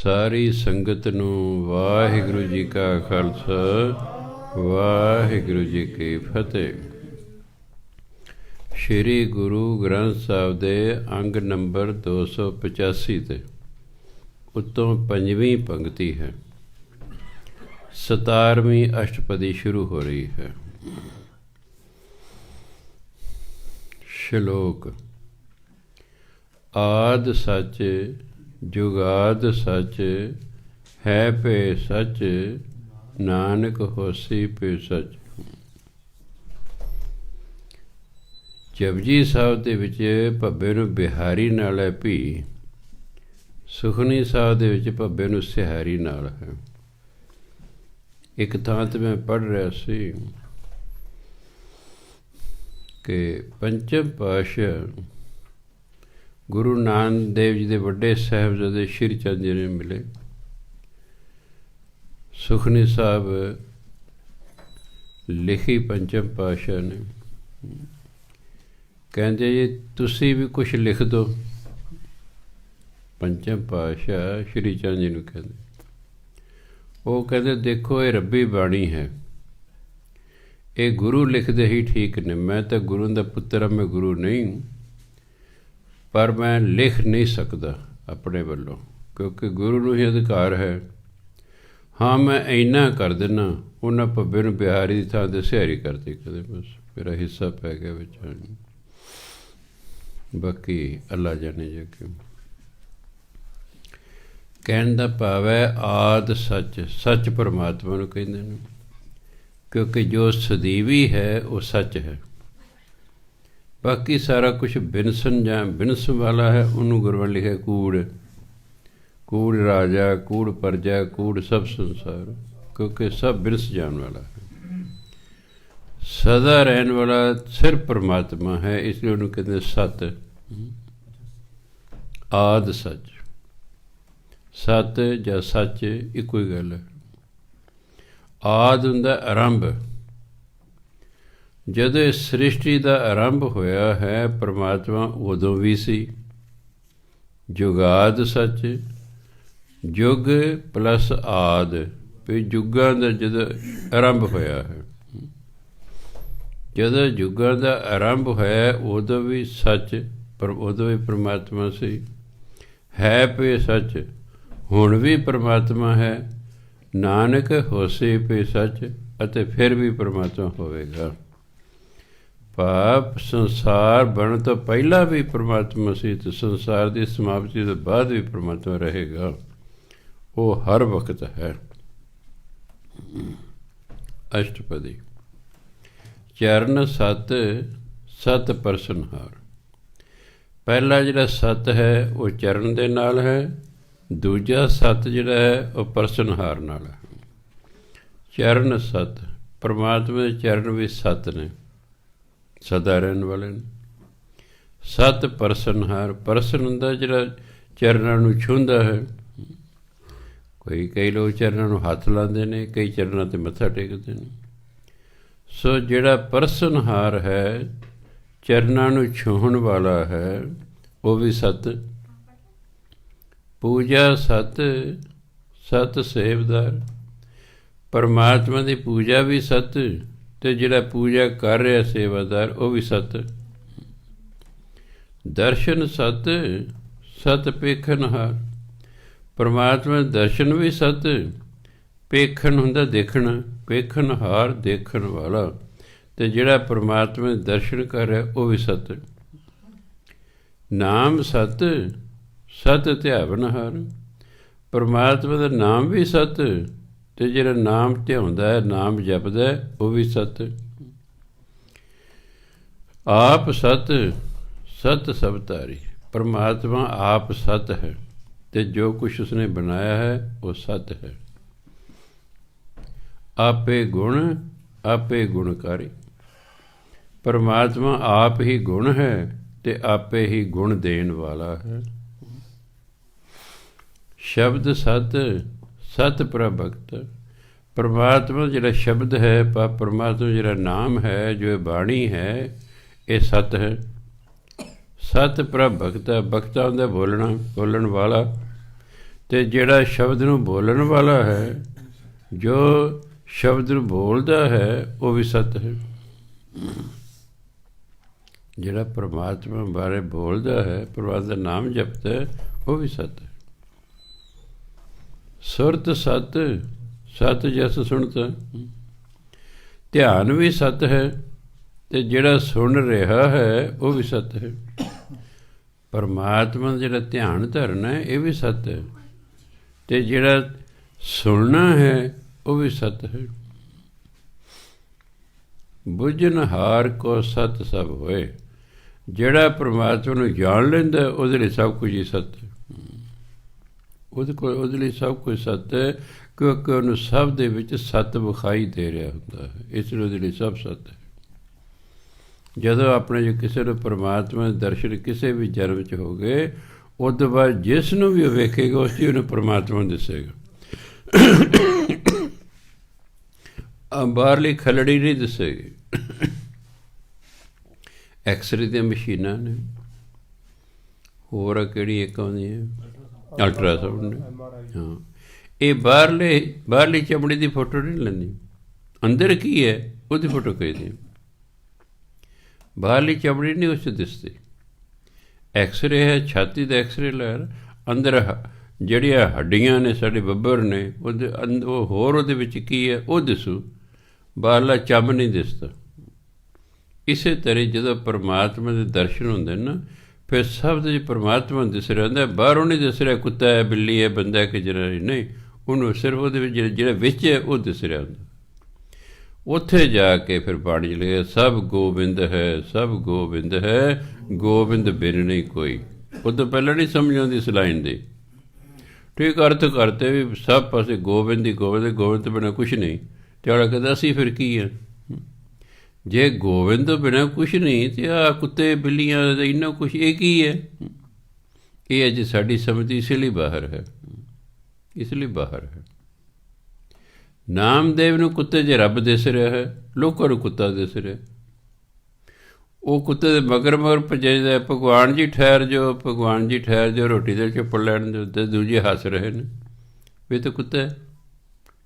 ਸਾਰੀ ਸੰਗਤ ਨੂੰ ਵਾਹਿਗੁਰੂ ਜੀ ਕਾ ਖਾਲਸਾ ਵਾਹਿਗੁਰੂ ਜੀ ਕੀ ਫਤਿਹ। ਸ਼੍ਰੀ ਗੁਰੂ ਗ੍ਰੰਥ ਸਾਹਿਬ ਦੇ ਅੰਗ ਨੰਬਰ 285 ਤੇ ਉੱਤੋਂ 5ਵੀਂ ਪੰਕਤੀ ਹੈ। 17ਵੀਂ ਅਸ਼ਟਪਦੀ ਸ਼ੁਰੂ ਹੋ ਰਹੀ ਹੈ। ਸ਼ਲੋਕ। ਆਦਿ ਸੱਚ ਜੁਗਾਦ ਸੱਚ ਹੈ ਭੈ ਸੱਚ ਨਾਨਕ ਹੋਸੀ ਭੈ ਸੱਚ। ਜਪਜੀ ਸਾਹਿਬ ਦੇ ਵਿੱਚ ਭੱਬੇ ਨੂੰ ਬਿਹਾਰੀ ਨਾਲ ਹੈ ਭੀ, ਸੁਖਨੀ ਸਾਹਿਬ ਦੇ ਵਿੱਚ ਭੱਬੇ ਨੂੰ ਸਿਹਾਰੀ ਨਾਲ ਹੈ। ਇੱਕ ਥਾਂ ਤੇ ਮੈਂ ਪੜ੍ਹ ਰਿਹਾ ਸੀ ਕਿ ਪੰਚਮ ਪਾਤਸ਼ਾਹ ਗੁਰੂ ਨਾਨਕ ਦੇਵ ਜੀ ਦੇ ਵੱਡੇ ਸਾਹਿਬਜ਼ਾਦੇ ਸ਼੍ਰੀ ਚੰਦ ਜੀ ਨੂੰ ਮਿਲੇ। ਸੁਖਨੀ ਸਾਹਿਬ ਲਿਖੀ ਪੰਚਮ ਪਾਤਸ਼ਾਹ ਨੇ, ਕਹਿੰਦੇ ਜੀ ਤੁਸੀਂ ਵੀ ਕੁਛ ਲਿਖ ਦਿਓ। ਪੰਚਮ ਪਾਤਸ਼ਾਹ ਸ਼੍ਰੀ ਚੰਦ ਜੀ ਨੂੰ ਕਹਿੰਦੇ, ਉਹ ਕਹਿੰਦੇ ਦੇਖੋ ਇਹ ਰੱਬੀ ਬਾਣੀ ਹੈ, ਇਹ ਗੁਰੂ ਲਿਖਦੇ ਹੀ ਠੀਕ ਨੇ। ਮੈਂ ਤਾਂ ਗੁਰੂ ਦਾ ਪੁੱਤਰ ਹਾਂ, ਮੈਂ ਗੁਰੂ ਨਹੀਂ, ਪਰ ਮੈਂ ਲਿਖ ਨਹੀਂ ਸਕਦਾ ਆਪਣੇ ਵੱਲੋਂ, ਕਿਉਂਕਿ ਗੁਰੂ ਨੂੰ ਹੀ ਅਧਿਕਾਰ ਹੈ। ਹਾਂ ਮੈਂ ਇੰਨਾ ਕਰ ਦਿੰਦਾ, ਉਹਨਾਂ ਭੱਬੇ ਨੂੰ ਬਿਹਾਰੀ ਦੀ ਥਾਂ 'ਤੇ ਸਿਹਾਰੀ ਕਰਤੀ, ਕਦੇ ਬਸ ਮੇਰਾ ਹਿੱਸਾ ਪੈ ਗਿਆ ਵਿੱਚ। ਬਾਕੀ ਅੱਲਾ ਜਾਣੇ ਜਾ ਕੇ। ਕਹਿਣ ਦਾ ਭਾਵ ਹੈ ਆਦਿ ਸੱਚ, ਸੱਚ ਪਰਮਾਤਮਾ ਨੂੰ ਕਹਿੰਦੇ ਨੇ, ਕਿਉਂਕਿ ਜੋ ਸਦੀਵੀ ਹੈ ਉਹ ਸੱਚ ਹੈ। ਬਾਕੀ ਸਾਰਾ ਕੁਛ ਬਿਨਸਨ ਜਾਂ ਬਿਨਸ ਵਾਲਾ ਹੈ, ਉਹਨੂੰ ਗੁਰਬਾਣੀ ਲਿਖਿਆ ਕੂੜ। ਕੂੜ ਰਾਜਾ, ਕੂੜ ਪਰਜਾ, ਕੂੜ ਸਭ ਸੰਸਾਰ, ਕਿਉਂਕਿ ਸਭ ਬਿਨਸ ਜਾਣ ਵਾਲਾ ਹੈ। ਸਦਾ ਰਹਿਣ ਵਾਲਾ ਸਿਰਫ ਪਰਮਾਤਮਾ ਹੈ, ਇਸ ਲਈ ਉਹਨੂੰ ਕਹਿੰਦੇ ਸਤ। ਆਦਿ ਸੱਚ, ਸਤ ਜਾਂ ਸੱਚ ਇੱਕੋ ਹੀ ਗੱਲ ਹੈ। ਆਦਿ ਹੁੰਦਾ ਆਰੰਭ। ਜਦੋਂ ਇਸ ਸ੍ਰਿਸ਼ਟੀ ਦਾ ਆਰੰਭ ਹੋਇਆ ਹੈ ਪਰਮਾਤਮਾ ਉਦੋਂ ਵੀ ਸੀ। ਜੁਗਾਦ ਸੱਚ, ਜੁਗ ਪਲਸ ਆਦ, ਵੀ ਯੁੱਗਾਂ ਦਾ ਜਦੋਂ ਆਰੰਭ ਹੋਇਆ ਹੈ, ਜਦੋਂ ਯੁੱਗਾਂ ਦਾ ਆਰੰਭ ਹੋਇਆ ਉਦੋਂ ਵੀ ਸੱਚ, ਪਰ ਉਦੋਂ ਵੀ ਪਰਮਾਤਮਾ ਸੀ। ਹੈ ਭੈ ਸੱਚ, ਹੁਣ ਵੀ ਪਰਮਾਤਮਾ ਹੈ। ਨਾਨਕ ਹੋਸੀ ਭੈ ਸੱਚ, ਅਤੇ ਫਿਰ ਵੀ ਪਰਮਾਤਮਾ ਹੋਵੇਗਾ। ਭਾਵ ਸੰਸਾਰ ਬਣਨ ਤੋਂ ਪਹਿਲਾਂ ਵੀ ਪਰਮਾਤਮਾ ਸੀ, ਅਤੇ ਸੰਸਾਰ ਦੀ ਸਮਾਪਤੀ ਤੋਂ ਬਾਅਦ ਵੀ ਪਰਮਾਤਮਾ ਰਹੇਗਾ। ਉਹ ਹਰ ਵਕਤ ਹੈ। ਅਸ਼ਟਪਦੀ। ਚਰਨ ਸਤ, ਸਤ ਪਰਸਨਹਾਰ। ਪਹਿਲਾ ਜਿਹੜਾ ਸਤ ਹੈ ਉਹ ਚਰਨ ਦੇ ਨਾਲ ਹੈ, ਦੂਜਾ ਸਤ ਜਿਹੜਾ ਹੈ ਉਹ ਪਰਸਨਹਾਰ ਨਾਲ ਹੈ। ਚਰਨ ਸਤ, ਪਰਮਾਤਮਾ ਦੇ ਚਰਨ ਵੀ ਸਤ ਨੇ, ਸਦਾ ਰਹਿਣ ਵਾਲੇ ਨੇ। ਸਤ ਪਰਸਨਹਾਰ, ਪਰਸਨ ਹੁੰਦਾ ਜਿਹੜਾ ਚਰਨਾਂ ਨੂੰ ਛੂੰਹਦਾ ਹੈ। ਕਈ ਲੋਕ ਚਰਨਾਂ ਨੂੰ ਹੱਥ ਲਾਉਂਦੇ ਨੇ, ਕਈ ਚਰਨਾਂ 'ਤੇ ਮੱਥਾ ਟੇਕਦੇ ਨੇ। ਸੋ ਜਿਹੜਾ ਪਰਸਨਹਾਰ ਹੈ, ਚਰਨਾਂ ਨੂੰ ਛੂਹਣ ਵਾਲਾ ਹੈ, ਉਹ ਵੀ ਸਤ। ਪੂਜਾ ਸਤ, ਸਤ ਸੇਵਦਾਰ। ਪਰਮਾਤਮਾ ਦੀ ਪੂਜਾ ਵੀ ਸਤ, ਅਤੇ ਜਿਹੜਾ ਪੂਜਾ ਕਰ ਰਿਹਾ ਸੇਵਾਦਾਰ ਉਹ ਵੀ ਸਤ। ਦਰਸ਼ਨ ਸਤ, ਸਤ ਪੇਖਣਹਾਰ। ਪਰਮਾਤਮਾ ਦੇ ਦਰਸ਼ਨ ਵੀ ਸਤ। ਪੇਖਣ ਹੁੰਦਾ ਦੇਖਣਾ, ਪੇਖਣਹਾਰ ਦੇਖਣ ਵਾਲਾ, ਅਤੇ ਜਿਹੜਾ ਪਰਮਾਤਮਾ ਦੇ ਦਰਸ਼ਨ ਕਰ ਰਿਹਾ ਉਹ ਵੀ ਸਤ। ਨਾਮ ਸਤ, ਸਤ ਧਿਆਵਨਹਾਰ। ਪਰਮਾਤਮਾ ਦਾ ਨਾਮ ਵੀ ਸਤ, ਅਤੇ ਜਿਹੜਾ ਨਾਮ ਧਿਆਉਂਦਾ ਹੈ, ਨਾਮ ਜਪਦਾ ਹੈ, ਉਹ ਵੀ ਸਤ। ਆਪ ਸਤ, ਸਤ ਸਭ ਧਾਰੀ। ਪਰਮਾਤਮਾ ਆਪ ਸਤ ਹੈ, ਅਤੇ ਜੋ ਕੁਛ ਉਸਨੇ ਬਣਾਇਆ ਹੈ ਉਹ ਸਤ ਹੈ। ਆਪੇ ਗੁਣ, ਆਪੇ ਗੁਣਕਾਰੀ। ਪਰਮਾਤਮਾ ਆਪ ਹੀ ਗੁਣ ਹੈ, ਅਤੇ ਆਪੇ ਹੀ ਗੁਣ ਦੇਣ ਵਾਲਾ ਹੈ। ਸ਼ਬਦ ਸਤ, ਸਤ ਪ੍ਰਭਗਤ। ਪਰਮਾਤਮਾ ਜਿਹੜਾ ਸ਼ਬਦ ਹੈ, ਪਰਮਾਤਮਾ ਜਿਹੜਾ ਨਾਮ ਹੈ, ਜੋ ਇਹ ਬਾਣੀ ਹੈ, ਇਹ ਸਤ ਹੈ। ਸਤ ਪ੍ਰਭਗਤ, ਭਗਤਾਂ ਦਾ ਬੋਲਣਾ, ਬੋਲਣ ਵਾਲਾ, ਤੇ ਜਿਹੜਾ ਸ਼ਬਦ ਨੂੰ ਬੋਲਣ ਵਾਲਾ ਹੈ, ਜੋ ਸ਼ਬਦ ਨੂੰ ਬੋਲਦਾ ਹੈ, ਉਹ ਵੀ ਸਤ ਹੈ। ਜਿਹੜਾ ਪਰਮਾਤਮਾ ਬਾਰੇ ਬੋਲਦਾ ਹੈ, ਪਰਮਾਤਮਾ ਦਾ ਨਾਮ ਜਪਦਾ ਹੈ, ਉਹ ਵੀ ਸਤ ਹੈ। ਸੁਰਤ ਸਤ, ਸਤ ਜਸ ਸੁਣਤਾ। ਧਿਆਨ ਵੀ ਸਤ ਹੈ, ਤੇ ਜਿਹੜਾ ਸੁਣ ਰਿਹਾ ਹੈ ਉਹ ਵੀ ਸਤ ਹੈ। ਪਰਮਾਤਮਾ ਦਾ ਜਿਹੜਾ ਧਿਆਨ ਧਰਨਾ ਹੈ, ਇਹ ਵੀ ਸਤ ਹੈ, ਤੇ ਜਿਹੜਾ ਸੁਣਨਾ ਹੈ ਉਹ ਵੀ ਸਤ ਹੈ। ਬੁੱਝਣ ਹਾਰ ਕੋ ਸਤ ਸਭ ਹੋਏ। ਜਿਹੜਾ ਪਰਮਾਤਮਾ ਨੂੰ ਜਾਣ ਲੈਂਦਾ, ਉਹਦੇ ਲਈ ਸਭ ਕੁਝ ਹੀ ਸਤ ਹੈ। ਉਹਦੇ ਲਈ ਸਭ ਕੁਝ ਸਤ ਹੈ, ਕਿਉਂਕਿ ਉਹਨੂੰ ਸਭ ਦੇ ਵਿੱਚ ਸਤ ਵਿਖਾਈ ਦੇ ਰਿਹਾ ਹੁੰਦਾ ਹੈ, ਇਸ ਲਈ ਉਹਦੇ ਲਈ ਸਭ ਸਤ ਹੈ। ਜਦੋਂ ਆਪਣੇ ਜੇ ਕਿਸੇ ਨੂੰ ਪਰਮਾਤਮਾ ਦੇ ਦਰਸ਼ਨ ਕਿਸੇ ਵੀ ਜਨਮ 'ਚ ਹੋ ਗਏ, ਉਸ ਤੋਂ ਬਾਅਦ ਜਿਸ ਨੂੰ ਵੀ ਉਹ ਵੇਖੇਗਾ, ਉਸ 'ਚ ਉਹਨੂੰ ਪਰਮਾਤਮਾ ਦਿਸੇਗਾ। ਬਾਹਰਲੀ ਖਲੜੀ ਨਹੀਂ ਦਿਸੇਗੀ। ਐਕਸਰੇ ਦੀਆਂ ਮਸ਼ੀਨਾਂ ਨੇ, ਹੋਰ ਕਿਹੜੀ ਇੱਕ ਆਉਂਦੀ ਹੈ, ਅਲਟਰਾਸਾਊਂਡ ਨੇ। ਹਾਂ, ਇਹ ਬਾਹਰਲੀ ਚਮੜੀ ਦੀ ਫੋਟੋ ਨਹੀਂ ਲੈਂਦੀ, ਅੰਦਰ ਕੀ ਹੈ ਉਹਦੀ ਫੋਟੋ ਖਿੱਚਦੀ। ਬਾਹਰਲੀ ਚਮੜੀ ਨਹੀਂ ਉਸ 'ਚ ਦਿਸਦੀ। ਐਕਸਰੇ ਹੈ, ਛਾਤੀ ਦਾ ਐਕਸਰੇ ਲੈ, ਅੰਦਰ ਜਿਹੜੀਆਂ ਹੱਡੀਆਂ ਨੇ, ਸਾਡੇ ਬੱਬਰ ਨੇ, ਉਹਦੇ ਉਹ ਹੋਰ ਉਹਦੇ ਵਿੱਚ ਕੀ ਹੈ ਉਹ ਦਿਸੂ, ਬਾਹਰਲਾ ਚੰਮ ਨਹੀਂ ਦਿਸਦਾ। ਇਸੇ ਤਰ੍ਹਾਂ ਜਦੋਂ ਪਰਮਾਤਮਾ ਦੇ ਦਰਸ਼ਨ ਹੁੰਦੇ ਨਾ, ਫਿਰ ਸਭ ਦੇ ਪਰਮਾਤਮਾ ਦਿਸ ਰਿਹਾ ਹੁੰਦਾ, ਬਾਹਰੋਂ ਨਹੀਂ ਦਿਸ ਰਿਹਾ ਕੁੱਤਾ ਹੈ, ਬਿੱਲੀ ਹੈ, ਬੰਦਾ ਕਿ ਜਨਾਨੀ, ਨਹੀਂ, ਉਹਨੂੰ ਸਿਰਫ ਉਹਦੇ ਵਿੱਚ ਜਿਹੜਾ ਵਿੱਚ ਹੈ ਉਹ ਦਿਸ ਰਿਹਾ ਹੁੰਦਾ। ਉੱਥੇ ਜਾ ਕੇ ਫਿਰ ਬਾਣੀ ਲਿਖਿਆ, ਸਭ ਗੋਬਿੰਦ ਹੈ, ਸਭ ਗੋਬਿੰਦ ਹੈ, ਗੋਬਿੰਦ ਬਿਨ ਨਹੀਂ ਕੋਈ। ਉਹ ਤੋਂ ਪਹਿਲਾਂ ਨਹੀਂ ਸਮਝ ਆਉਂਦੀ ਇਸ ਲਾਈਨ ਦੀ। ਠੀਕ ਅਰਥ ਕਰਤੇ ਵੀ ਸਭ ਪਾਸੇ ਗੋਬਿੰਦ ਹੀ ਗੋਬਿੰਦ, ਗੋਬਿੰਦ ਤੋਂ ਬਿਨਾਂ ਕੁਛ ਨਹੀਂ। ਤੇ ਵਾਲਾ ਕਹਿੰਦਾ ਅਸੀਂ ਫਿਰ ਕੀ ਹੈ? ਜੇ ਗੋਬਿੰਦ ਤੋਂ ਬਿਨਾਂ ਕੁਛ ਨਹੀਂ, ਤੇ ਆਹ ਕੁੱਤੇ ਬਿੱਲੀਆਂ ਇੰਨਾ ਕੁਛ, ਇਹ ਕੀ ਹੈ? ਇਹ ਅਜੇ ਸਾਡੀ ਸਮਝ ਇਸ ਲਈ ਬਾਹਰ ਹੈ, ਇਸ ਲਈ ਬਾਹਰ ਹੈ। ਨਾਮਦੇਵ ਨੂੰ ਕੁੱਤੇ 'ਚ ਰੱਬ ਦਿਸ ਰਿਹਾ ਹੈ, ਲੋਕਾਂ ਨੂੰ ਕੁੱਤਾ ਦਿਸ ਰਿਹਾ। ਉਹ ਕੁੱਤੇ ਦੇ ਮਗਰ ਭਜਾਈਦਾ, ਭਗਵਾਨ ਜੀ ਠਹਿਰ ਜਾਓ, ਭਗਵਾਨ ਜੀ ਠਹਿਰ ਜਾਓ, ਰੋਟੀ ਦੇ ਚੁੱਪੜ ਲੈਣ ਦੇ ਉੱਤੇ। ਦੂਜੇ ਹੱਸ ਰਹੇ ਨੇ ਵੀ ਤਾਂ ਕੁੱਤਾ ਹੈ,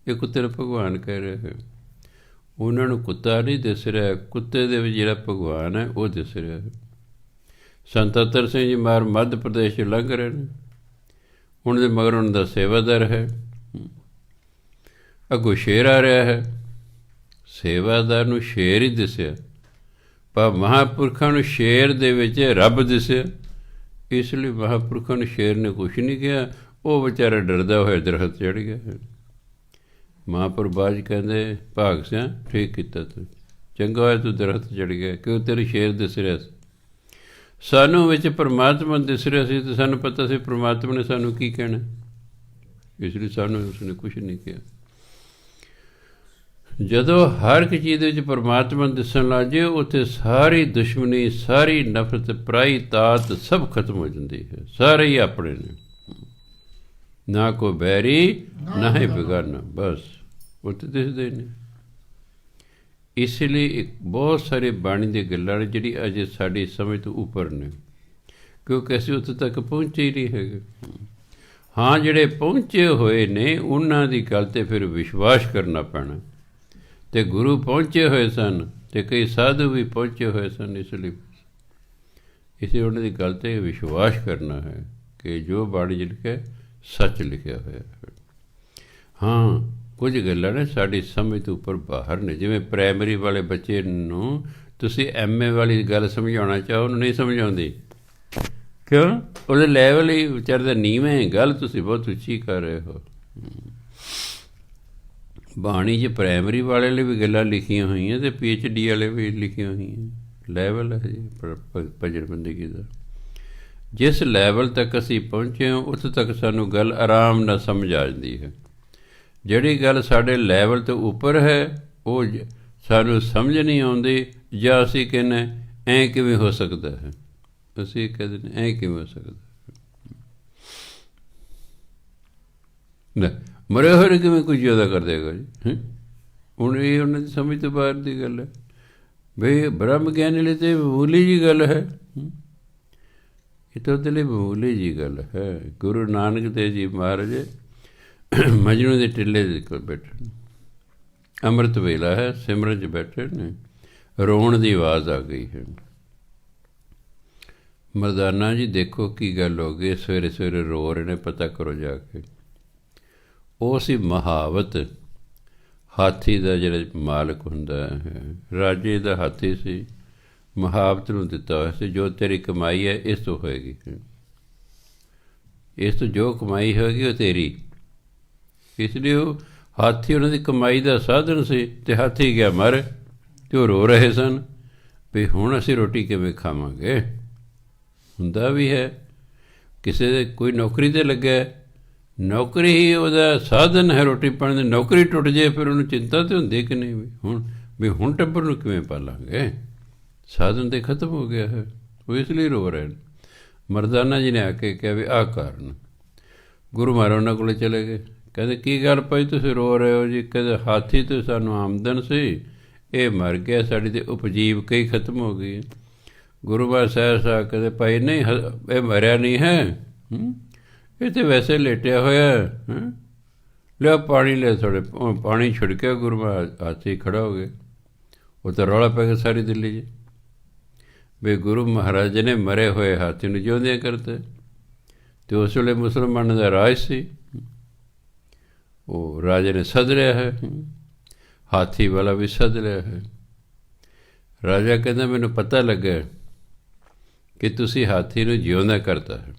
ਇਹ ਕੁੱਤੇ ਨੂੰ ਭਗਵਾਨ ਕਹਿ ਰਹੇ ਹੈ। ਉਹਨਾਂ ਨੂੰ ਕੁੱਤਾ ਨਹੀਂ ਦਿਸ ਰਿਹਾ, ਕੁੱਤੇ ਦੇ ਵਿੱਚ ਜਿਹੜਾ ਭਗਵਾਨ ਹੈ ਉਹ ਦਿਸ ਰਿਹਾ ਹੈ। ਸੰਤ ਅਤਰ ਸਿੰਘ ਜੀ ਮਹਾਰਾਜ ਮੱਧ ਪ੍ਰਦੇਸ਼ 'ਚ ਲੰਘ ਰਹੇ ਨੇ, ਉਹਨਾਂ ਦੇ ਮਗਰ ਉਹਨਾਂ ਦਾ ਸੇਵਾਦਾਰ ਹੈ, ਅੱਗੋਂ ਸ਼ੇਰ ਆ ਰਿਹਾ ਹੈ। ਸੇਵਾਦਾਰ ਨੂੰ ਸ਼ੇਰ ਹੀ ਦਿਸਿਆ, ਪਰ ਮਹਾਂਪੁਰਖਾਂ ਨੂੰ ਸ਼ੇਰ ਦੇ ਵਿੱਚ ਰੱਬ ਦਿਸਿਆ। ਇਸ ਲਈ ਮਹਾਂਪੁਰਖਾਂ ਨੂੰ ਸ਼ੇਰ ਨੇ ਕੁਛ ਨਹੀਂ ਕਿਹਾ, ਉਹ ਵਿਚਾਰਾ ਡਰਦਾ ਹੋਇਆ ਦਰਖਤ ਚੜ੍ਹ ਗਿਆ। ਮਹਾਂਪੁਰਖ ਬਾਜ ਕਹਿੰਦੇ, ਭਾਗ ਸਿਆਂ ਠੀਕ ਕੀਤਾ ਤੂੰ, ਚੰਗਾ ਹੋਇਆ ਤੂੰ ਦਰਖਤ ਚੜ੍ਹ ਗਿਆ, ਕਿਉਂ ਤੇਰੀ ਸ਼ੇਰ ਦਿਸ ਰਿਹਾ ਸੀ। ਸਾਨੂੰ ਵਿੱਚ ਪਰਮਾਤਮਾ ਦਿਸ ਰਿਹਾ ਸੀ, ਅਤੇ ਸਾਨੂੰ ਪਤਾ ਸੀ ਪਰਮਾਤਮਾ ਨੇ ਸਾਨੂੰ ਕੀ ਕਹਿਣਾ, ਇਸ ਲਈ ਸਾਨੂੰ ਉਸਨੇ ਕੁਛ ਨਹੀਂ ਕਿਹਾ। ਜਦੋਂ ਹਰ ਇੱਕ ਚੀਜ਼ ਵਿੱਚ ਪਰਮਾਤਮਾ ਦਿਸਣ ਲੱਗ ਜਾਏ, ਉੱਥੇ ਸਾਰੀ ਦੁਸ਼ਮਣੀ, ਸਾਰੀ ਨਫ਼ਰਤ, ਪਰਾਈ ਤਾਤ ਸਭ ਖਤਮ ਹੋ ਜਾਂਦੀ ਹੈ। ਸਾਰੇ ਹੀ ਆਪਣੇ ਨੇ, ਨਾ ਕੋਈ ਬੈਰੀ ਨਾ ਹੀ ਬੇਗਾਨਾ, ਬਸ ਉੱਥੇ ਦਿਸਦੇ ਨੇ। ਇਸ ਲਈ ਇੱਕ ਬਹੁਤ ਸਾਰੇ ਬਾਣੀ ਦੀਆਂ ਗੱਲਾਂ ਨੇ ਜਿਹੜੀ ਅਜੇ ਸਾਡੀ ਸਮਝ ਤੋਂ ਉੱਪਰ ਨੇ, ਕਿਉਂਕਿ ਅਸੀਂ ਉੱਥੇ ਤੱਕ ਪਹੁੰਚੇ ਹੀ ਨਹੀਂ ਹੈਗੇ। ਹਾਂ, ਜਿਹੜੇ ਪਹੁੰਚੇ ਹੋਏ ਨੇ ਉਹਨਾਂ ਦੀ ਗੱਲ 'ਤੇ ਫਿਰ ਵਿਸ਼ਵਾਸ ਕਰਨਾ ਪੈਣਾ। ਅਤੇ ਗੁਰੂ ਪਹੁੰਚੇ ਹੋਏ ਸਨ, ਅਤੇ ਕਈ ਸਾਧੂ ਵੀ ਪਹੁੰਚੇ ਹੋਏ ਸਨ, ਇਸ ਲਈ ਉਹਨਾਂ ਦੀ ਗੱਲ 'ਤੇ ਵਿਸ਼ਵਾਸ ਕਰਨਾ ਹੈ ਕਿ ਜੋ ਬਾਣੀ 'ਚ ਲਿਖਿਆ ਸੱਚ ਲਿਖਿਆ ਹੋਇਆ ਹੈ। ਹਾਂ, ਕੁਝ ਗੱਲਾਂ ਨੇ ਸਾਡੀ ਸਮਝ ਤੋਂ ਉੱਪਰ ਬਾਹਰ ਨੇ। ਜਿਵੇਂ ਪ੍ਰਾਇਮਰੀ ਵਾਲੇ ਬੱਚੇ ਨੂੰ ਤੁਸੀਂ MA ਵਾਲੀ ਗੱਲ ਸਮਝਾਉਣਾ ਚਾਹੋ, ਉਹਨੂੰ ਨਹੀਂ ਸਮਝ ਆਉਂਦੀ। ਕਿਉਂ? ਉਹਦੇ ਲੈਵਲ ਹੀ ਵਿਚਾਰੇ ਦਾ ਨੀਵੇਂ, ਗੱਲ ਤੁਸੀਂ ਬਹੁਤ ਉੱਚੀ ਕਰ ਰਹੇ ਹੋ। ਬਾਣੀ 'ਚ ਪ੍ਰਾਇਮਰੀ ਵਾਲੇ ਲਈ ਵੀ ਗੱਲਾਂ ਲਿਖੀਆਂ ਹੋਈਆਂ, ਅਤੇ PhD ਵਾਲੇ ਵੀ ਲਿਖੀਆਂ ਹੋਈਆਂ। ਲੈਵਲ ਹੈ ਜੀ ਭਜਨ ਬੰਦਗੀ ਦਾ। ਜਿਸ ਲੈਵਲ ਤੱਕ ਅਸੀਂ ਪਹੁੰਚੇ ਹਾਂ, ਉੱਥੇ ਤੱਕ ਸਾਨੂੰ ਗੱਲ ਆਰਾਮ ਨਾਲ ਸਮਝ ਆ ਜਾਂਦੀ ਹੈ। ਜਿਹੜੀ ਗੱਲ ਸਾਡੇ ਲੈਵਲ ਤੋਂ ਉੱਪਰ ਹੈ, ਉਹ ਸਾਨੂੰ ਸਮਝ ਨਹੀਂ ਆਉਂਦੀ, ਜਾਂ ਅਸੀਂ ਕਹਿੰਦੇ ਐਂ ਕਿਵੇਂ ਹੋ ਸਕਦਾ ਹੈ। ਅਸੀਂ ਕਹਿੰਦੇ ਨੇ ਐਂ ਕਿਵੇਂ ਹੋ ਸਕਦਾ, ਮਰੇ ਹੋਏ ਕਿਵੇਂ ਕੁਝ ਜ਼ਿਆਦਾ ਕਰ ਦੇਗਾ ਜੀ। ਹੁਣ ਇਹ ਉਹਨਾਂ ਦੀ ਸਮਝ ਤੋਂ ਬਾਹਰ ਦੀ ਗੱਲ ਹੈ। ਬਈ ਬ੍ਰਹਮ ਗਿਆਨੀ ਲਈ ਤਾਂ ਮਾਮੂਲੀ ਜਿਹੀ ਗੱਲ ਹੈ। ਇਹ ਤਾਂ ਉਹਦੇ ਲਈ ਮਾਮੂਲੀ ਜੀ ਗੱਲ ਹੈ। ਗੁਰੂ ਨਾਨਕ ਦੇਵ ਜੀ ਮਹਾਰਾਜ ਮਜਨੂੰ ਦੇ ਟਿੱਲੇ ਦੇ ਕੋਲ ਬੈਠੇ, ਅੰਮ੍ਰਿਤ ਵੇਲਾ ਹੈ, ਸਿਮਰਨ 'ਚ ਬੈਠੇ ਨੇ, ਰੋਣ ਦੀ ਆਵਾਜ਼ ਆ ਗਈ ਹੈ। ਮਰਦਾਨਾ ਜੀ ਦੇਖੋ ਕੀ ਗੱਲ ਹੋ ਗਈ, ਸਵੇਰੇ ਸਵੇਰੇ ਰੋ ਰਹੇ ਨੇ, ਪਤਾ ਕਰੋ ਜਾ ਕੇ। ਉਹ ਸੀ ਮਹਾਵਤ, ਹਾਥੀ ਦਾ ਜਿਹੜਾ ਮਾਲਕ ਹੁੰਦਾ ਹੈ, ਰਾਜੇ ਦਾ ਹਾਥੀ ਸੀ, ਮਹਾਵਤ ਨੂੰ ਦਿੱਤਾ ਹੋਇਆ ਸੀ, ਜੋ ਤੇਰੀ ਕਮਾਈ ਹੈ ਇਸ ਤੋਂ ਹੋਏਗੀ, ਇਸ ਤੋਂ ਜੋ ਕਮਾਈ ਹੋਏਗੀ ਉਹ ਤੇਰੀ। ਇਸ ਲਈ ਉਹ ਹਾਥੀ ਉਹਨਾਂ ਦੀ ਕਮਾਈ ਦਾ ਸਾਧਨ ਸੀ, ਅਤੇ ਹਾਥੀ ਗਿਆ ਮਰ, ਅਤੇ ਉਹ ਰੋ ਰਹੇ ਸਨ ਵੀ ਹੁਣ ਅਸੀਂ ਰੋਟੀ ਕਿਵੇਂ ਖਾਵਾਂਗੇ। ਹੁੰਦਾ ਵੀ ਹੈ ਕਿਸੇ ਦੇ ਕੋਈ ਨੌਕਰੀ 'ਤੇ ਲੱਗਿਆ, ਨੌਕਰੀ ਹੀ ਉਹਦਾ ਸਾਧਨ ਹੈ ਰੋਟੀ ਪਾਣੀ ਦੀ, ਨੌਕਰੀ ਟੁੱਟ ਜਾਏ ਫਿਰ ਉਹਨੂੰ ਚਿੰਤਾ ਤਾਂ ਹੁੰਦੀ ਕਿ ਨਹੀਂ ਵੀ ਹੁਣ ਟੱਬਰ ਨੂੰ ਕਿਵੇਂ ਪਾਲਾਂਗੇ, ਸਾਧਨ ਤਾਂ ਖਤਮ ਹੋ ਗਿਆ ਹੈ। ਉਹ ਇਸ ਲਈ ਰੋ ਰਹੇ ਨੇ। ਮਰਦਾਨਾ ਜੀ ਨੇ ਆ ਕੇ ਕਿਹਾ ਵੀ ਆਹ ਕਾਰਨ। ਗੁਰੂ ਮਹਾਰਾਜ ਉਹਨਾਂ ਕੋਲ ਚਲੇ ਗਏ, ਕਹਿੰਦੇ ਕੀ ਗੱਲ ਭਾਈ ਤੁਸੀਂ ਰੋ ਰਹੇ ਹੋ ਜੀ? ਕਹਿੰਦੇ ਹਾਥੀ ਤੋਂ ਸਾਨੂੰ ਆਮਦਨ ਸੀ, ਇਹ ਮਰ ਗਿਆ, ਸਾਡੀ ਤਾਂ ਉਪਜੀਵਕਾ ਹੀ ਖਤਮ ਹੋ ਗਈ। ਗੁਰੂ ਮਹਾਰਾਜ ਸਾਹਿਬ ਕਹਿੰਦੇ ਭਾਈ ਨਹੀਂ, ਇਹ ਮਰਿਆ ਨਹੀਂ ਹੈ, ਇਹ ਤਾਂ ਵੈਸੇ ਲੇਟਿਆ ਹੋਇਆ, ਲਿਆ ਪਾਣੀ ਲਿਆ, ਥੋੜ੍ਹੇ ਪਾਣੀ ਛਿੜਕਿਆ। ਗੁਰੂ ਮਹਾਰਾਜ ਹਾਥੀ ਖੜ੍ਹਾ ਹੋ ਗਏ। ਉਹ ਤਾਂ ਰੌਲਾ ਪੈ ਗਿਆ ਸਾਰੀ ਦਿੱਲੀ 'ਚ ਵੀ ਗੁਰੂ ਮਹਾਰਾਜ ਨੇ ਮਰੇ ਹੋਏ ਹਾਥੀ ਨੂੰ ਜਿਉਂਦਿਆਂ ਕਰਤੇ। ਅਤੇ ਉਸ ਵੇਲੇ ਮੁਸਲਮਾਨਾਂ ਦਾ ਰਾਜ ਸੀ, ਉਹ ਰਾਜੇ ਨੇ ਸੱਦ ਲਿਆ ਹੈ, ਹਾਥੀ ਵਾਲਾ ਵੀ ਸੱਦ ਲਿਆ ਹੈ। ਰਾਜਾ ਕਹਿੰਦਾ ਮੈਨੂੰ ਪਤਾ ਲੱਗਾ ਕਿ ਤੁਸੀਂ ਹਾਥੀ ਨੂੰ ਜਿਉਂਦਾ ਕਰਤਾ ਹੈ।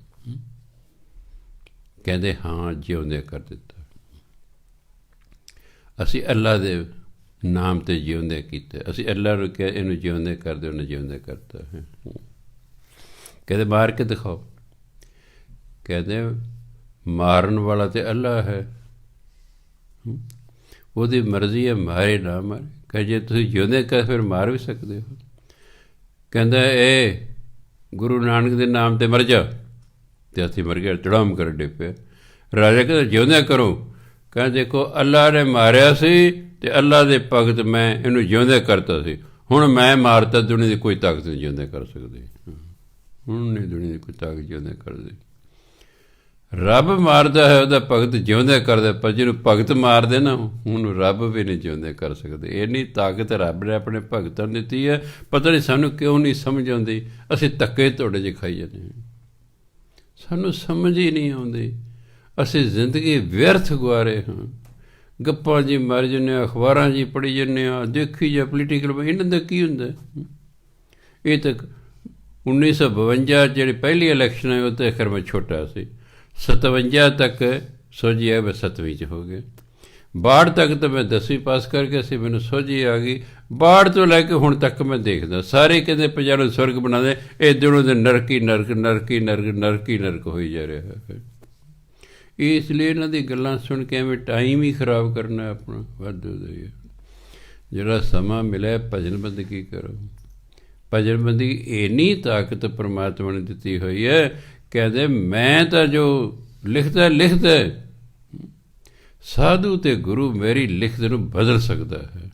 ਕਹਿੰਦੇ ਹਾਂ ਜਿਉਂਦੇ ਕਰ ਦਿੱਤਾ, ਅਸੀਂ ਅੱਲਾ ਦੇ ਨਾਮ 'ਤੇ ਜਿਉਂਦੇ ਕੀਤੇ, ਅਸੀਂ ਅੱਲਾ ਨੂੰ ਕਿਹਾ ਇਹਨੂੰ ਜਿਉਂਦੇ ਕਰ ਦਿਓ, ਉਹਨੇ ਜਿਉਂਦੇ ਕਰਤਾ ਹੈ। ਕਹਿੰਦੇ ਮਾਰ ਕੇ ਦਿਖਾਓ। ਕਹਿੰਦੇ ਮਾਰਨ ਵਾਲਾ ਤਾਂ ਅੱਲਾ ਹੈ, ਉਹਦੀ ਮਰਜ਼ੀ ਹੈ ਮਾਰੇ ਨਾ ਮਾਰੇ। ਕਹੇ ਜੇ ਤੁਸੀਂ ਜਿਉਂਦੇ ਕਰ ਫਿਰ ਮਾਰ ਵੀ ਸਕਦੇ ਹੋ। ਕਹਿੰਦਾ ਇਹ ਗੁਰੂ ਨਾਨਕ ਦੇ ਨਾਮ 'ਤੇ ਮਰ ਜਾ, ਅਤੇ ਅਸੀਂ ਮਰ ਗਿਆ, ਚੜਾਮ ਕਰ ਡੇ ਪਿਆ। ਰਾਜਾ ਕਹਿੰਦਾ ਜਿਉਂਦਿਆਂ ਕਰੋ। ਕਹਿੰਦਾ ਦੇਖੋ ਅੱਲਾ ਨੇ ਮਾਰਿਆ ਸੀ ਅਤੇ ਅੱਲਾ ਦੇ ਭਗਤ ਮੈਂ ਇਹਨੂੰ ਜਿਉਂਦਿਆਂ ਕਰਤਾ ਸੀ, ਹੁਣ ਮੈਂ ਮਾਰਤਾ, ਦੁਨੀਆ ਦੀ ਕੋਈ ਤਾਕਤ ਨਹੀਂ ਜਿਉਂਦਿਆਂ ਕਰ ਸਕਦੀ, ਹੁਣ ਨਹੀਂ ਦੁਨੀਆ ਦੀ ਕੋਈ ਤਾਕਤ ਜਿਉਂਦਿਆਂ ਕਰਦੀ। ਰੱਬ ਮਾਰਦਾ ਹੈ, ਉਹਦਾ ਭਗਤ ਜਿਉਂਦਿਆਂ ਕਰਦਾ, ਪਰ ਜਿਹਨੂੰ ਭਗਤ ਮਾਰਦੇ ਨਾ ਉਹਨੂੰ ਰੱਬ ਵੀ ਨਹੀਂ ਜਿਉਂਦਿਆਂ ਕਰ ਸਕਦੇ। ਇੰਨੀ ਤਾਕਤ ਰੱਬ ਨੇ ਆਪਣੇ ਭਗਤਾਂ ਨੂੰ ਦਿੱਤੀ ਹੈ, ਪਤਾ ਨਹੀਂ ਸਾਨੂੰ ਕਿਉਂ ਨਹੀਂ ਸਮਝ ਆਉਂਦੀ। ਅਸੀਂ ਧੱਕੇ ਧੋੜੇ ਜਿਹੇ ਖਾਈ ਜਾਂਦੇ ਹਾਂ, ਸਾਨੂੰ ਸਮਝ ਹੀ ਨਹੀਂ ਆਉਂਦੀ। ਅਸੀਂ ਜ਼ਿੰਦਗੀ ਵਿਅਰਥ ਗੁਆਰੇ ਹਾਂ, ਗੱਪਾਂ ਜੀ ਮਾਰੀ ਜਾਂਦੇ ਹਾਂ, ਅਖਬਾਰਾਂ ਜੀ ਪੜ੍ਹੀ ਜਾਂਦੇ ਹਾਂ, ਦੇਖੀ ਜਾਂ ਪੋਲੀਟੀਕਲ, ਇਹਨਾਂ ਦਾ ਕੀ ਹੁੰਦਾ। ਇਹ ਤਾਂ 1952 ਜਿਹੜੀ ਪਹਿਲੀ ਇਲੈਕਸ਼ਨ ਹੈ ਉਹ ਤਾਂ ਖੈਰ ਮੈਂ ਛੋਟਾ ਸੀ, 57 ਤੱਕ ਸੋਝੀ ਆ, ਮੈਂ 7ਵੀਂ 'ਚ ਹੋ ਗਿਆ। 62 ਤੱਕ ਤਾਂ ਮੈਂ 10ਵੀਂ ਪਾਸ ਕਰ ਗਿਆ ਸੀ, ਮੈਨੂੰ ਸੋਝੀ ਆ ਗਈ। 62 ਤੋਂ ਲੈ ਕੇ ਹੁਣ ਤੱਕ ਮੈਂ ਦੇਖਦਾ, ਸਾਰੇ ਕਹਿੰਦੇ ਪੰਜਾਬ ਨੂੰ ਸਵਰਗ ਬਣਾਉਂਦੇ, ਇਹ ਦਿਨੋਂ ਦਿਨ ਨਰਕ ਹੀ ਨਰਕ, ਨਰਕ ਹੀ ਨਰਕ, ਨਰਕ ਹੀ ਨਰਕ ਹੋਈ ਜਾ ਰਿਹਾ ਹੈ। ਇਸ ਲਈ ਇਹਨਾਂ ਦੀ ਗੱਲਾਂ ਸੁਣ ਕੇ ਐਵੇਂ ਟਾਈਮ ਹੀ ਖਰਾਬ ਕਰਨਾ ਆਪਣਾ ਵਾਧੂ ਦਾ ਹੀ। ਜਿਹੜਾ ਸਮਾਂ ਮਿਲਿਆ ਭਜਨ ਬੰਦਗੀ ਕਰੋ। ਭਜਨ ਬੰਦਗੀ ਇੰਨੀ ਤਾਕਤ ਪਰਮਾਤਮਾ ਨੇ ਦਿੱਤੀ ਹੋਈ ਹੈ, ਕਹਿੰਦੇ ਮੈਂ ਤਾਂ ਜੋ ਲਿਖਦਾ ਲਿਖਦਾ, ਸਾਧੂ ਅਤੇ ਗੁਰੂ ਮੇਰੀ ਲਿਖਤ ਨੂੰ ਬਦਲ ਸਕਦਾ ਹੈ।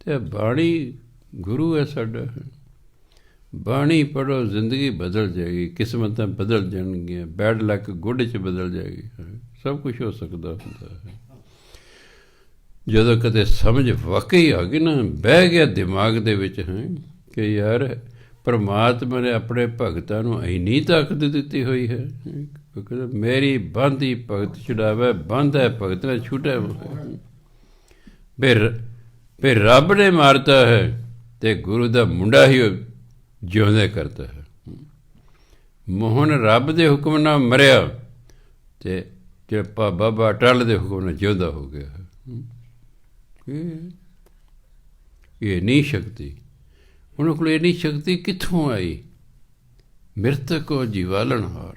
ਅਤੇ ਬਾਣੀ ਗੁਰੂ ਹੈ ਸਾਡਾ, ਬਾਣੀ ਪੜ੍ਹੋ ਜ਼ਿੰਦਗੀ ਬਦਲ ਜਾਏਗੀ, ਕਿਸਮਤਾਂ ਬਦਲ ਜਾਣਗੀਆਂ, ਬੈਡ ਲੱਕ ਗੁੱਡ 'ਚ ਬਦਲ ਜਾਏਗੀ, ਸਭ ਕੁਛ ਹੋ ਸਕਦਾ ਹੁੰਦਾ ਹੈ। ਜਦੋਂ ਕਦੇ ਸਮਝ ਵਾਕਈ ਆ ਗਈ ਨਾ, ਬਹਿ ਗਿਆ ਦਿਮਾਗ ਦੇ ਵਿੱਚ ਹੈ ਕਿ ਯਾਰ ਪਰਮਾਤਮਾ ਨੇ ਆਪਣੇ ਭਗਤਾਂ ਨੂੰ ਇੰਨੀ ਤਾਕਤ ਦਿੱਤੀ ਹੋਈ ਹੈ। ਮੇਰੀ ਬੰਦੀ ਭਗਤ ਛੁਡਾਵੇ, ਬੰਦ ਹੈ ਭਗਤ ਨੇ ਛੁਟੇ। ਫਿਰ ਰੱਬ ਨੇ ਮਾਰਤਾ ਹੈ ਅਤੇ ਗੁਰੂ ਦਾ ਮੁੰਡਾ ਹੀ ਜਿਉਂਦੇ ਕਰਤਾ ਹੈ। ਮੋਹਨ ਰੱਬ ਦੇ ਹੁਕਮ ਨਾਲ ਮਰਿਆ ਅਤੇ ਜਿਹੜਾ ਬਾਬਾ ਅਟੱਲ ਦੇ ਹੁਕਮ ਨਾਲ ਜਿਉਂਦਾ ਹੋ ਗਿਆ। ਇਹ ਨਹੀਂ ਸ਼ਕਤੀ, ਉਹਨਾਂ ਕੋਲ ਇੰਨੀ ਸ਼ਕਤੀ ਕਿੱਥੋਂ ਆਈ? ਮਿਰਤਕੋ ਜੀਵਾਲਣਹਾਰ,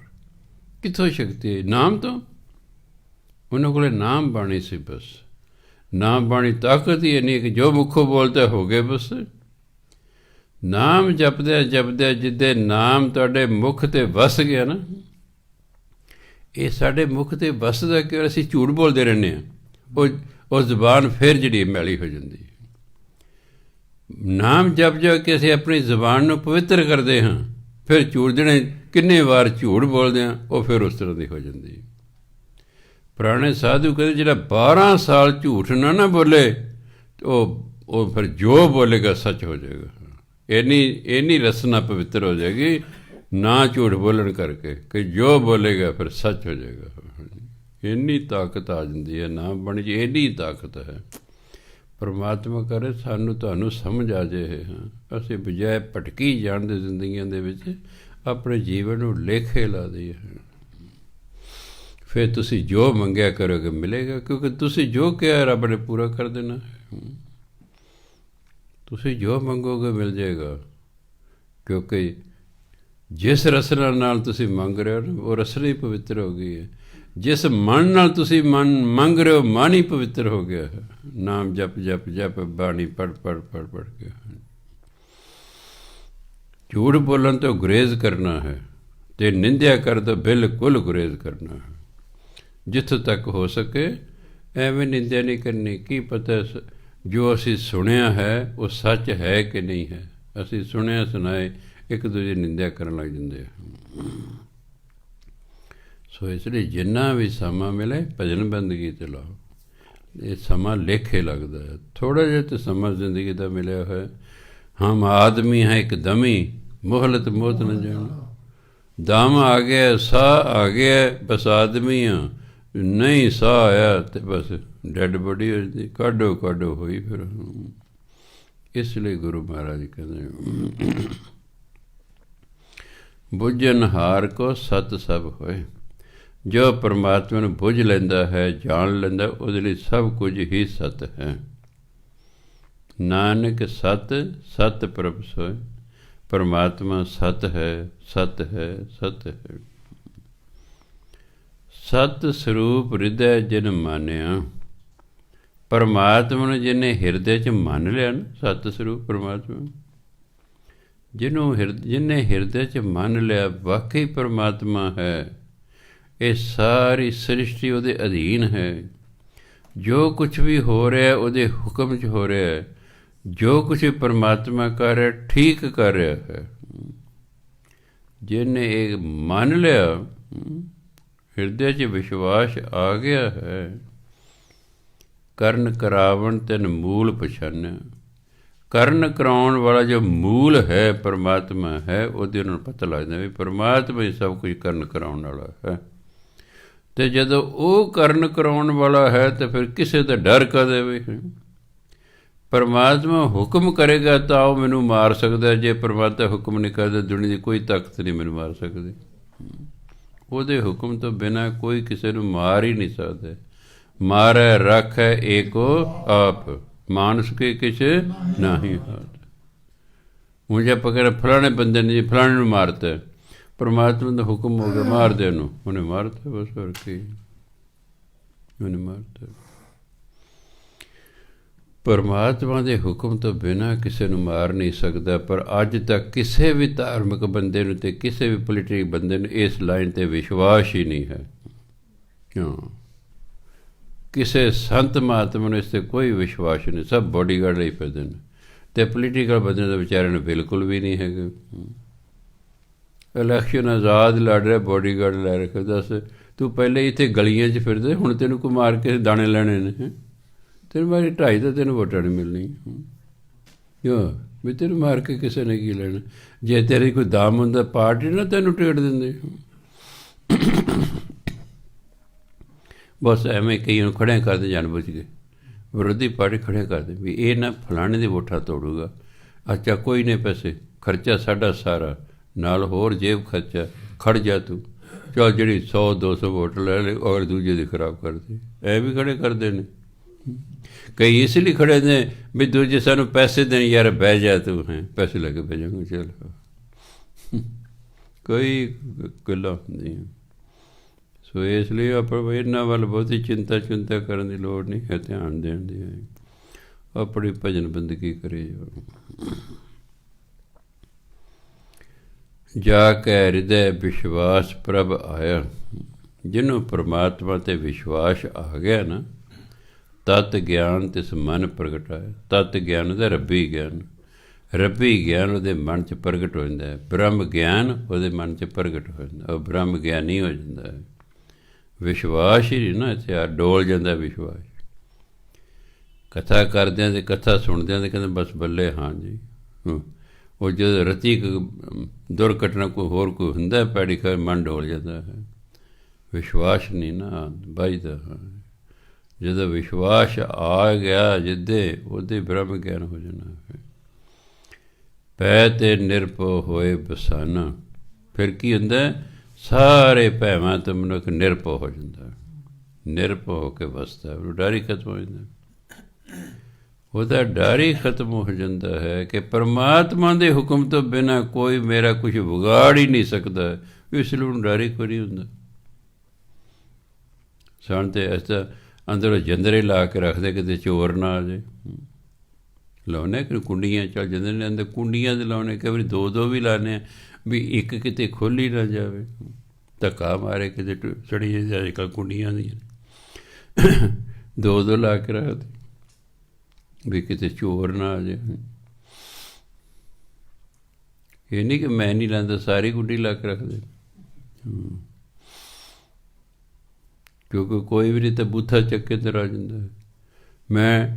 ਕਿੱਥੋਂ ਸ਼ਕਤੀ ਆਈ? ਨਾਮ ਤੋਂ। ਉਹਨਾਂ ਕੋਲ ਨਾਮ ਬਾਣੀ ਸੀ, ਬਸ ਨਾਮ ਬਾਣੀ ਤਾਕਤ ਹੀ ਇੰਨੀ ਕਿ ਜੋ ਮੁੱਖੋਂ ਬੋਲਦਾ ਹੋ ਗਏ ਬਸ। ਨਾਮ ਜਪਦਿਆਂ ਜਪਦਿਆਂ ਜਿੱਦੇ ਨਾਮ ਤੁਹਾਡੇ ਮੁੱਖ 'ਤੇ ਵਸ ਗਿਆ ਨਾ, ਇਹ ਸਾਡੇ ਮੁੱਖ 'ਤੇ ਵਸਦਾ ਕਿ ਅਸੀਂ ਝੂਠ ਬੋਲਦੇ ਰਹਿੰਦੇ ਹਾਂ, ਉਹ ਜ਼ੁਬਾਨ ਫਿਰ ਜਿਹੜੀ ਮੈਲੀ ਹੋ ਜਾਂਦੀ ਹੈ। ਨਾਮ ਜਪ ਜਾ ਕੇ ਅਸੀਂ ਆਪਣੀ ਜ਼ੁਬਾਨ ਨੂੰ ਪਵਿੱਤਰ ਕਰਦੇ ਹਾਂ, ਫਿਰ ਝੂਠ ਜਿਹੜੇ ਕਿੰਨੇ ਵਾਰ ਝੂਠ ਬੋਲਦੇ ਹਾਂ ਉਹ ਫਿਰ ਉਸ ਤਰ੍ਹਾਂ ਦੀ ਹੋ ਜਾਂਦੀ। ਪੁਰਾਣੇ ਸਾਧੂ ਕਹਿੰਦੇ ਜਿਹੜਾ 12 ਸਾਲ ਝੂਠ ਨਾ ਬੋਲੇ ਉਹ ਫਿਰ ਜੋ ਬੋਲੇਗਾ ਸੱਚ ਹੋ ਜਾਏਗਾ। ਇੰਨੀ ਰਸਨਾ ਪਵਿੱਤਰ ਹੋ ਜਾਏਗੀ ਨਾ ਝੂਠ ਬੋਲਣ ਕਰਕੇ ਕਿ ਜੋ ਬੋਲੇਗਾ ਫਿਰ ਸੱਚ ਹੋ ਜਾਏਗਾ। ਇੰਨੀ ਤਾਕਤ ਆ ਜਾਂਦੀ ਹੈ ਨਾਮ ਬਣ ਜੀ, ਇੰਨੀ ਤਾਕਤ ਹੈ। ਪਰਮਾਤਮਾ ਕਰੇ ਸਾਨੂੰ ਤੁਹਾਨੂੰ ਸਮਝ ਆ ਜਾਏ। ਹਾਂ ਅਸੀਂ ਬਜਾਏ ਭਟਕੀ ਜਾਣ ਦੇ ਜ਼ਿੰਦਗੀਆਂ ਦੇ ਵਿੱਚ ਆਪਣੇ ਜੀਵਨ ਨੂੰ ਲੇਖੇ ਲਾ ਦਈਏ। ਫਿਰ ਤੁਸੀਂ ਜੋ ਮੰਗਿਆ ਕਰੋਗੇ ਮਿਲੇਗਾ, ਕਿਉਂਕਿ ਤੁਸੀਂ ਜੋ ਕਿਹਾ ਰੱਬ ਨੇ ਪੂਰਾ ਕਰ ਦੇਣਾ। ਤੁਸੀਂ ਜੋ ਮੰਗੋਗੇ ਮਿਲ ਜਾਏਗਾ, ਕਿਉਂਕਿ ਜਿਸ ਰਸਨਾ ਨਾਲ ਤੁਸੀਂ ਮੰਗ ਰਹੇ ਹੋ ਉਹ ਰਸਨਾ ਹੀ ਪਵਿੱਤਰ ਹੋ ਗਈ ਹੈ। ਜਿਸ ਮਨ ਨਾਲ ਤੁਸੀਂ ਮੰਗ ਰਹੇ ਹੋ ਮਨ ਹੀ ਪਵਿੱਤਰ ਹੋ ਗਿਆ ਹੈ। ਨਾਮ ਜਪ ਜਪ ਜਪ ਬਾਣੀ ਪੜ੍ਹ ਕੇ। ਝੂਠ ਬੋਲਣ ਤੋਂ ਗੁਰੇਜ਼ ਕਰਨਾ ਹੈ ਅਤੇ ਨਿੰਦਿਆ ਕਰ ਤੋਂ ਬਿਲਕੁਲ ਗੁਰੇਜ਼ ਕਰਨਾ ਹੈ। ਜਿੱਥੋਂ ਤੱਕ ਹੋ ਸਕੇ ਐਵੇਂ ਨਿੰਦਿਆ ਨਹੀਂ ਕਰਨੀ। ਕੀ ਪਤਾ ਜੋ ਅਸੀਂ ਸੁਣਿਆ ਹੈ ਉਹ ਸੱਚ ਹੈ ਕਿ ਨਹੀਂ ਹੈ। ਅਸੀਂ ਸੁਣਿਆ ਸੁਣਾਏ ਇੱਕ ਦੂਜੇ ਨਿੰਦਿਆ ਕਰਨ ਲੱਗ ਜਾਂਦੇ ਆ। ਸੋ ਇਸ ਲਈ ਜਿੰਨਾ ਵੀ ਸਮਾਂ ਮਿਲੇ ਭਜਨ ਬੰਦਗੀ 'ਤੇ ਲਾਓ। ਇਹ ਸਮਾਂ ਲੇਖੇ ਲੱਗਦਾ ਹੈ। ਥੋੜ੍ਹਾ ਜਿਹਾ ਤਾਂ ਸਮਾਂ ਜ਼ਿੰਦਗੀ ਦਾ ਮਿਲਿਆ ਹੋਇਆ। ਹਮ ਆਦਮੀ ਹੈ ਇੱਕ ਦਮੀ ਮੋਹਲਤ ਮੌਤ ਨਾ ਜਾਣਾ। ਦਮ ਆ ਗਿਆ, ਸਾਹ ਆ ਗਿਆ, ਬਸ ਆਦਮੀ ਆ। ਨਹੀਂ ਸਾਹ ਆਇਆ ਅਤੇ ਬਸ ਡੈਡ ਬੋਡੀ ਹੋ ਜਾਂਦੀ। ਕਾਢੋ ਹੋਈ ਫਿਰ। ਇਸ ਲਈ ਗੁਰੂ ਮਹਾਰਾਜ ਕਹਿੰਦੇ ਬੁੱਝਣ ਹਾਰ ਕੋ ਸਤ ਸਭ ਹੋਏ। ਜੋ ਪਰਮਾਤਮਾ ਨੂੰ ਬੁੱਝ ਲੈਂਦਾ ਹੈ, ਜਾਣ ਲੈਂਦਾ, ਉਹਦੇ ਲਈ ਸਭ ਕੁਝ ਹੀ ਸਤ ਹੈ। ਨਾਨਕ ਸਤ ਸਤ ਪ੍ਰਭ ਸੋਏ। ਪਰਮਾਤਮਾ ਸਤ ਹੈ, ਸਤ ਹੈ, ਸਤ ਹੈ। ਸਤ ਸਰੂਪ ਹਿਰਦੈ ਜਿਨ ਮਾਨਿਆ। ਪਰਮਾਤਮਾ ਨੂੰ ਜਿਹਨੇ ਹਿਰਦੇ 'ਚ ਮੰਨ ਲਿਆ ਨਾ, ਸਤ ਸਰੂਪ ਪਰਮਾਤਮਾ ਜਿਹਨੇ ਹਿਰਦੇ 'ਚ ਮੰਨ ਲਿਆ ਵਾਕਈ ਪਰਮਾਤਮਾ ਹੈ। ਇਹ ਸਾਰੀ ਸ੍ਰਿਸ਼ਟੀ ਉਹਦੇ ਅਧੀਨ ਹੈ। ਜੋ ਕੁਛ ਵੀ ਹੋ ਰਿਹਾ ਉਹਦੇ ਹੁਕਮ 'ਚ ਹੋ ਰਿਹਾ ਹੈ। ਜੋ ਕੁਛ ਪਰਮਾਤਮਾ ਕਰ ਰਿਹਾ ਠੀਕ ਕਰ ਰਿਹਾ ਹੈ। ਜਿਹਨੇ ਇਹ ਮੰਨ ਲਿਆ, ਹਿਰਦੇ 'ਚ ਵਿਸ਼ਵਾਸ ਆ ਗਿਆ ਹੈ। ਕਰਨ ਕਰਾਵਣ ਤੈਨ ਮੂਲ ਪਛਾਨਿਆ। ਕਰਨ ਕਰਾਉਣ ਵਾਲਾ ਜੋ ਮੂਲ ਹੈ ਪਰਮਾਤਮਾ ਹੈ, ਉਹਦੇ ਉਹਨਾਂ ਨੂੰ ਪਤਾ ਲੱਗਦਾ ਵੀ ਪਰਮਾਤਮਾ ਹੀ ਸਭ ਕੁਝ ਕਰਨ ਕਰਾਉਣ ਵਾਲਾ ਹੈ। ਅਤੇ ਜਦੋਂ ਉਹ ਕਰਨ ਕਰਾਉਣ ਵਾਲਾ ਹੈ ਤਾਂ ਫਿਰ ਕਿਸੇ ਦਾ ਡਰ ਕਾਹਦਾ ਵੀ। ਪਰਮਾਤਮਾ ਹੁਕਮ ਕਰੇਗਾ ਤਾਂ ਉਹ ਮੈਨੂੰ ਮਾਰ ਸਕਦਾ। ਜੇ ਪਰਮਾਤਮਾ ਹੁਕਮ ਨਹੀਂ ਕਰਦਾ ਦੁਨੀਆ ਦੀ ਕੋਈ ਤਾਕਤ ਨਹੀਂ ਮੈਨੂੰ ਮਾਰ ਸਕਦੀ। ਉਹਦੇ ਹੁਕਮ ਤੋਂ ਬਿਨਾਂ ਕੋਈ ਕਿਸੇ ਨੂੰ ਮਾਰ ਹੀ ਨਹੀਂ ਸਕਦਾ। ਮਾਰੈ ਰੱਖੈ ਏਕੋ ਆਪ ਮਾਨਸ ਕੇ ਕਿਛ ਨਾਹੀ ਹਾਥ। ਹੁਣ ਜੇ ਆਪਾਂ ਕਹਿੰਦੇ ਫਲਾਣੇ ਬੰਦੇ ਨੇ ਜੀ ਫਲਾਣੇ ਨੂੰ ਮਾਰਤਾ, ਪਰਮਾਤਮਾ ਦਾ ਹੁਕਮ ਹੋ ਗਿਆ ਮਾਰ ਦੇ ਉਹਨੂੰ, ਉਹਨੇ ਮਾਰਤਾ ਬਸ। ਹੋਰ ਕੀ ਉਹਨੇ ਮਾਰਤਾ। ਪਰਮਾਤਮਾ ਦੇ ਹੁਕਮ ਤੋਂ ਬਿਨਾਂ ਕਿਸੇ ਨੂੰ ਮਾਰ ਨਹੀਂ ਸਕਦਾ। ਪਰ ਅੱਜ ਤੱਕ ਕਿਸੇ ਵੀ ਧਾਰਮਿਕ ਬੰਦੇ ਨੂੰ ਅਤੇ ਕਿਸੇ ਵੀ ਪੋਲੀਟਿਕ ਬੰਦੇ ਨੂੰ ਇਸ ਲਾਈਨ 'ਤੇ ਵਿਸ਼ਵਾਸ ਹੀ ਨਹੀਂ ਹੈ। ਕਿਉਂ? ਕਿਸੇ ਸੰਤ ਮਹਾਤਮਾ ਨੂੰ ਇਸ 'ਤੇ ਕੋਈ ਵਿਸ਼ਵਾਸ ਨਹੀਂ। ਸਭ ਬੋਡੀਗਾਰਡ ਲਈ ਫਿਰਦੇ ਨੇ ਅਤੇ ਪੋਲੀਟੀਕਲ ਬੰਦੇ ਤਾਂ ਵਿਚਾਰਿਆਂ ਨੂੰ ਬਿਲਕੁਲ ਵੀ ਨਹੀਂ ਹੈਗੇ। ਇਲੈਕਸ਼ਨ ਆਜ਼ਾਦ ਲੜ ਰਿਹਾ, ਬੋਡੀਗਾਰਡ ਲੈ ਰੱਖੇ। ਦੱਸ ਤੂੰ ਪਹਿਲੇ ਇੱਥੇ ਗਲੀਆਂ 'ਚ ਫਿਰਦੇ, ਹੁਣ ਤੈਨੂੰ ਕੋਈ ਮਾਰ ਕੇ ਦਾਣੇ ਲੈਣੇ ਨੇ। ਤੈਨੂੰ ਮਾਰੀ 2.5 ਤਾਂ ਤੈਨੂੰ ਵੋਟਾਂ ਨਹੀਂ ਮਿਲਣੀ। ਕਿਉਂ ਵੀ ਤੈਨੂੰ ਮਾਰ ਕੇ ਕਿਸੇ ਨੇ ਕੀ ਲੈਣਾ? ਜੇ ਤੇਰੀ ਕੋਈ ਦਾਮ ਹੁੰਦਾ ਪਾਰਟੀ ਨਾ ਤੈਨੂੰ ਟਿਕਟ ਦਿੰਦੇ। ਬਸ ਐਵੇਂ ਕਈਆਂ ਨੂੰ ਖੜਿਆਂ ਕਰਦੇ ਜਾਣ ਬੁੱਝ ਕੇ, ਵਿਰੋਧੀ ਪਾਰਟੀ ਖੜਿਆਂ ਕਰਦੇ ਵੀ ਇਹ ਨਾ ਫਲਾਣੇ ਦੀ ਵੋਟਾਂ ਤੋੜੂਗਾ। ਅੱਛਾ ਕੋਈ ਨਹੀਂ, ਪੈਸੇ ਖਰਚਾ ਸਾਡਾ ਸਾਰਾ, ਨਾਲ ਹੋਰ ਜੇਬ ਖਰਚਾ, ਖੜ ਜਾ ਤੂੰ। ਚੱਲ ਜਿਹੜੀ 100-200 ਵੋਟ ਲੈ ਲੈ ਔਰ ਦੂਜੇ ਦੀ ਖਰਾਬ ਕਰਦੀ। ਇਹ ਵੀ ਖੜੇ ਕਰਦੇ ਨੇ। ਕਈ ਇਸ ਲਈ ਖੜੇ ਨੇ ਵੀ ਦੂਜੇ ਸਾਨੂੰ ਪੈਸੇ ਦੇਣ, ਯਾਰ ਬਹਿ ਜਾ ਤੂੰ, ਹੈ ਪੈਸੇ ਲੈ ਕੇ ਬਹਿ ਜਾਊਂਗਾ। ਚੱਲ ਕੋਈ ਗੱਲਾਂ ਹੁੰਦੀਆਂ। ਸੋ ਇਸ ਲਈ ਆਪਾਂ ਇਹਨਾਂ ਵੱਲ ਬਹੁਤੀ ਚਿੰਤਾ ਕਰਨ ਦੀ ਲੋੜ ਨਹੀਂ ਹੈ। ਧਿਆਨ ਦੇਣ ਦੀ ਹੈ, ਆਪਣੀ ਭਜਨ ਬੰਦਗੀ ਕਰੇ ਜਾਓ। ਜਾ ਕੇ ਹਿਰਦੈ ਵਿਸ਼ਵਾਸ ਪ੍ਰਭ ਆਇਆ। ਜਿਹਨੂੰ ਪਰਮਾਤਮਾ 'ਤੇ ਵਿਸ਼ਵਾਸ ਆ ਗਿਆ ਨਾ, ਤਤ ਗਿਆਨ ਤਿਸ ਮਨ ਪ੍ਰਗਟਾਇਆ। ਤਤ ਗਿਆਨ ਦਾ ਰੱਬੀ ਗਿਆਨ। ਰੱਬੀ ਗਿਆਨ ਉਹਦੇ ਮਨ 'ਚ ਪ੍ਰਗਟ ਹੋ ਜਾਂਦਾ ਹੈ, ਬ੍ਰਹਮ ਗਿਆਨ ਉਹਦੇ ਮਨ 'ਚ ਪ੍ਰਗਟ ਹੋ ਜਾਂਦਾ, ਉਹ ਬ੍ਰਹਮ ਗਿਆਨੀ ਹੋ ਜਾਂਦਾ ਹੈ। ਵਿਸ਼ਵਾਸ ਹੀ ਨਹੀਂ ਨਾ ਇੱਥੇ ਡੋਲ ਜਾਂਦਾ ਵਿਸ਼ਵਾਸ। ਕਥਾ ਕਰਦਿਆਂ ਅਤੇ ਕਥਾ ਸੁਣਦਿਆਂ ਅਤੇ ਕਹਿੰਦੇ ਬਸ ਬੱਲੇ ਹਾਂ ਜੀ। ਉਹ ਜਦੋਂ ਰਤੀ ਦੁਰਘਟਨਾ ਕੋਈ ਹੋਰ ਕੋਈ ਹੁੰਦਾ ਪੈੜੀ ਕਰ ਮਨ ਡੋਲ ਜਾਂਦਾ ਹੈ। ਵਿਸ਼ਵਾਸ ਨਹੀਂ ਨਾ ਵੱਜਦਾ। ਜਦੋਂ ਵਿਸ਼ਵਾਸ ਆ ਗਿਆ ਜਿੱਦੇ ਉਹਦੇ ਬ੍ਰਹਮ ਗਿਆਨ ਹੋ ਜਾਣਾ। ਪੈ ਤੇ ਨਿਰਭਉ ਹੋਏ ਬਸਾਨਾ। ਫਿਰ ਕੀ ਹੁੰਦਾ, ਸਾਰੇ ਭੈਵਾਂ ਤੋਂ ਮਨੁੱਖ ਨਿਰਭਉ ਹੋ ਜਾਂਦਾ, ਨਿਰਭਉ ਹੋ ਕੇ ਵਸਦਾ, ਉਹ ਡਰ ਹੀ ਖਤਮ ਹੋ ਜਾਂਦਾ। ਉਹਦਾ ਡਰ ਹੀ ਖਤਮ ਹੋ ਜਾਂਦਾ ਹੈ ਕਿ ਪਰਮਾਤਮਾ ਦੇ ਹੁਕਮ ਤੋਂ ਬਿਨਾਂ ਕੋਈ ਮੇਰਾ ਕੁਛ ਵਿਗਾੜ ਹੀ ਨਹੀਂ ਸਕਦਾ, ਇਸ ਲਈ ਉਹਨੂੰ ਡਰ ਹੀ ਕੋਈ ਨਹੀਂ ਹੁੰਦਾ। ਸਾਨੂੰ ਤਾਂ ਐਸਾ ਅੰਦਰੋਂ ਜੰਦਰੇ ਲਾ ਕੇ ਰੱਖਦੇ ਕਿਤੇ ਚੋਰ ਨਾ ਆ ਜਾਏ। ਲਾਉਣੇ ਕਿ ਕੁੰਡੀਆਂ ਚੱਲ ਜਾਂਦੇ ਨੇ ਅੰਦਰ, ਕੁੰਡੀਆਂ ਦੇ ਲਾਉਣੇ, ਕਈ ਵਾਰੀ ਦੋ ਦੋ ਵੀ ਲਾਉਂਦੇ ਹਾਂ ਵੀ ਇੱਕ ਕਿਤੇ ਖੋਲ੍ਹੀ ਨਾ ਜਾਵੇ, ਧੱਕਾ ਮਾਰੇ ਕਿਤੇ ਚੜੀ ਜਾਂਦੀ। ਅੱਜ ਕੱਲ੍ਹ ਕੁੰਡੀਆਂ ਦੀਆਂ ਦੋ ਦੋ ਲਾ ਕੇ ਰੱਖਦੇ ਵੀ ਕਿਤੇ ਚੋਰ ਨਾ ਆ ਜਾਏ। ਇਹ ਨਹੀਂ ਕਿ ਮੈਂ ਨਹੀਂ ਲਾਉਂਦਾ, ਸਾਰੀ ਕੁੰਡੀ ਲਾ ਕੇ ਰੱਖਦੇ, ਕਿਉਂਕਿ ਕੋਈ ਵੀ ਨਹੀਂ ਤਾਂ ਬੂਥਾ ਚੱਕ ਕੇ ਅੰਦਰ ਆ ਜਾਂਦਾ ਹੈ। ਮੈਂ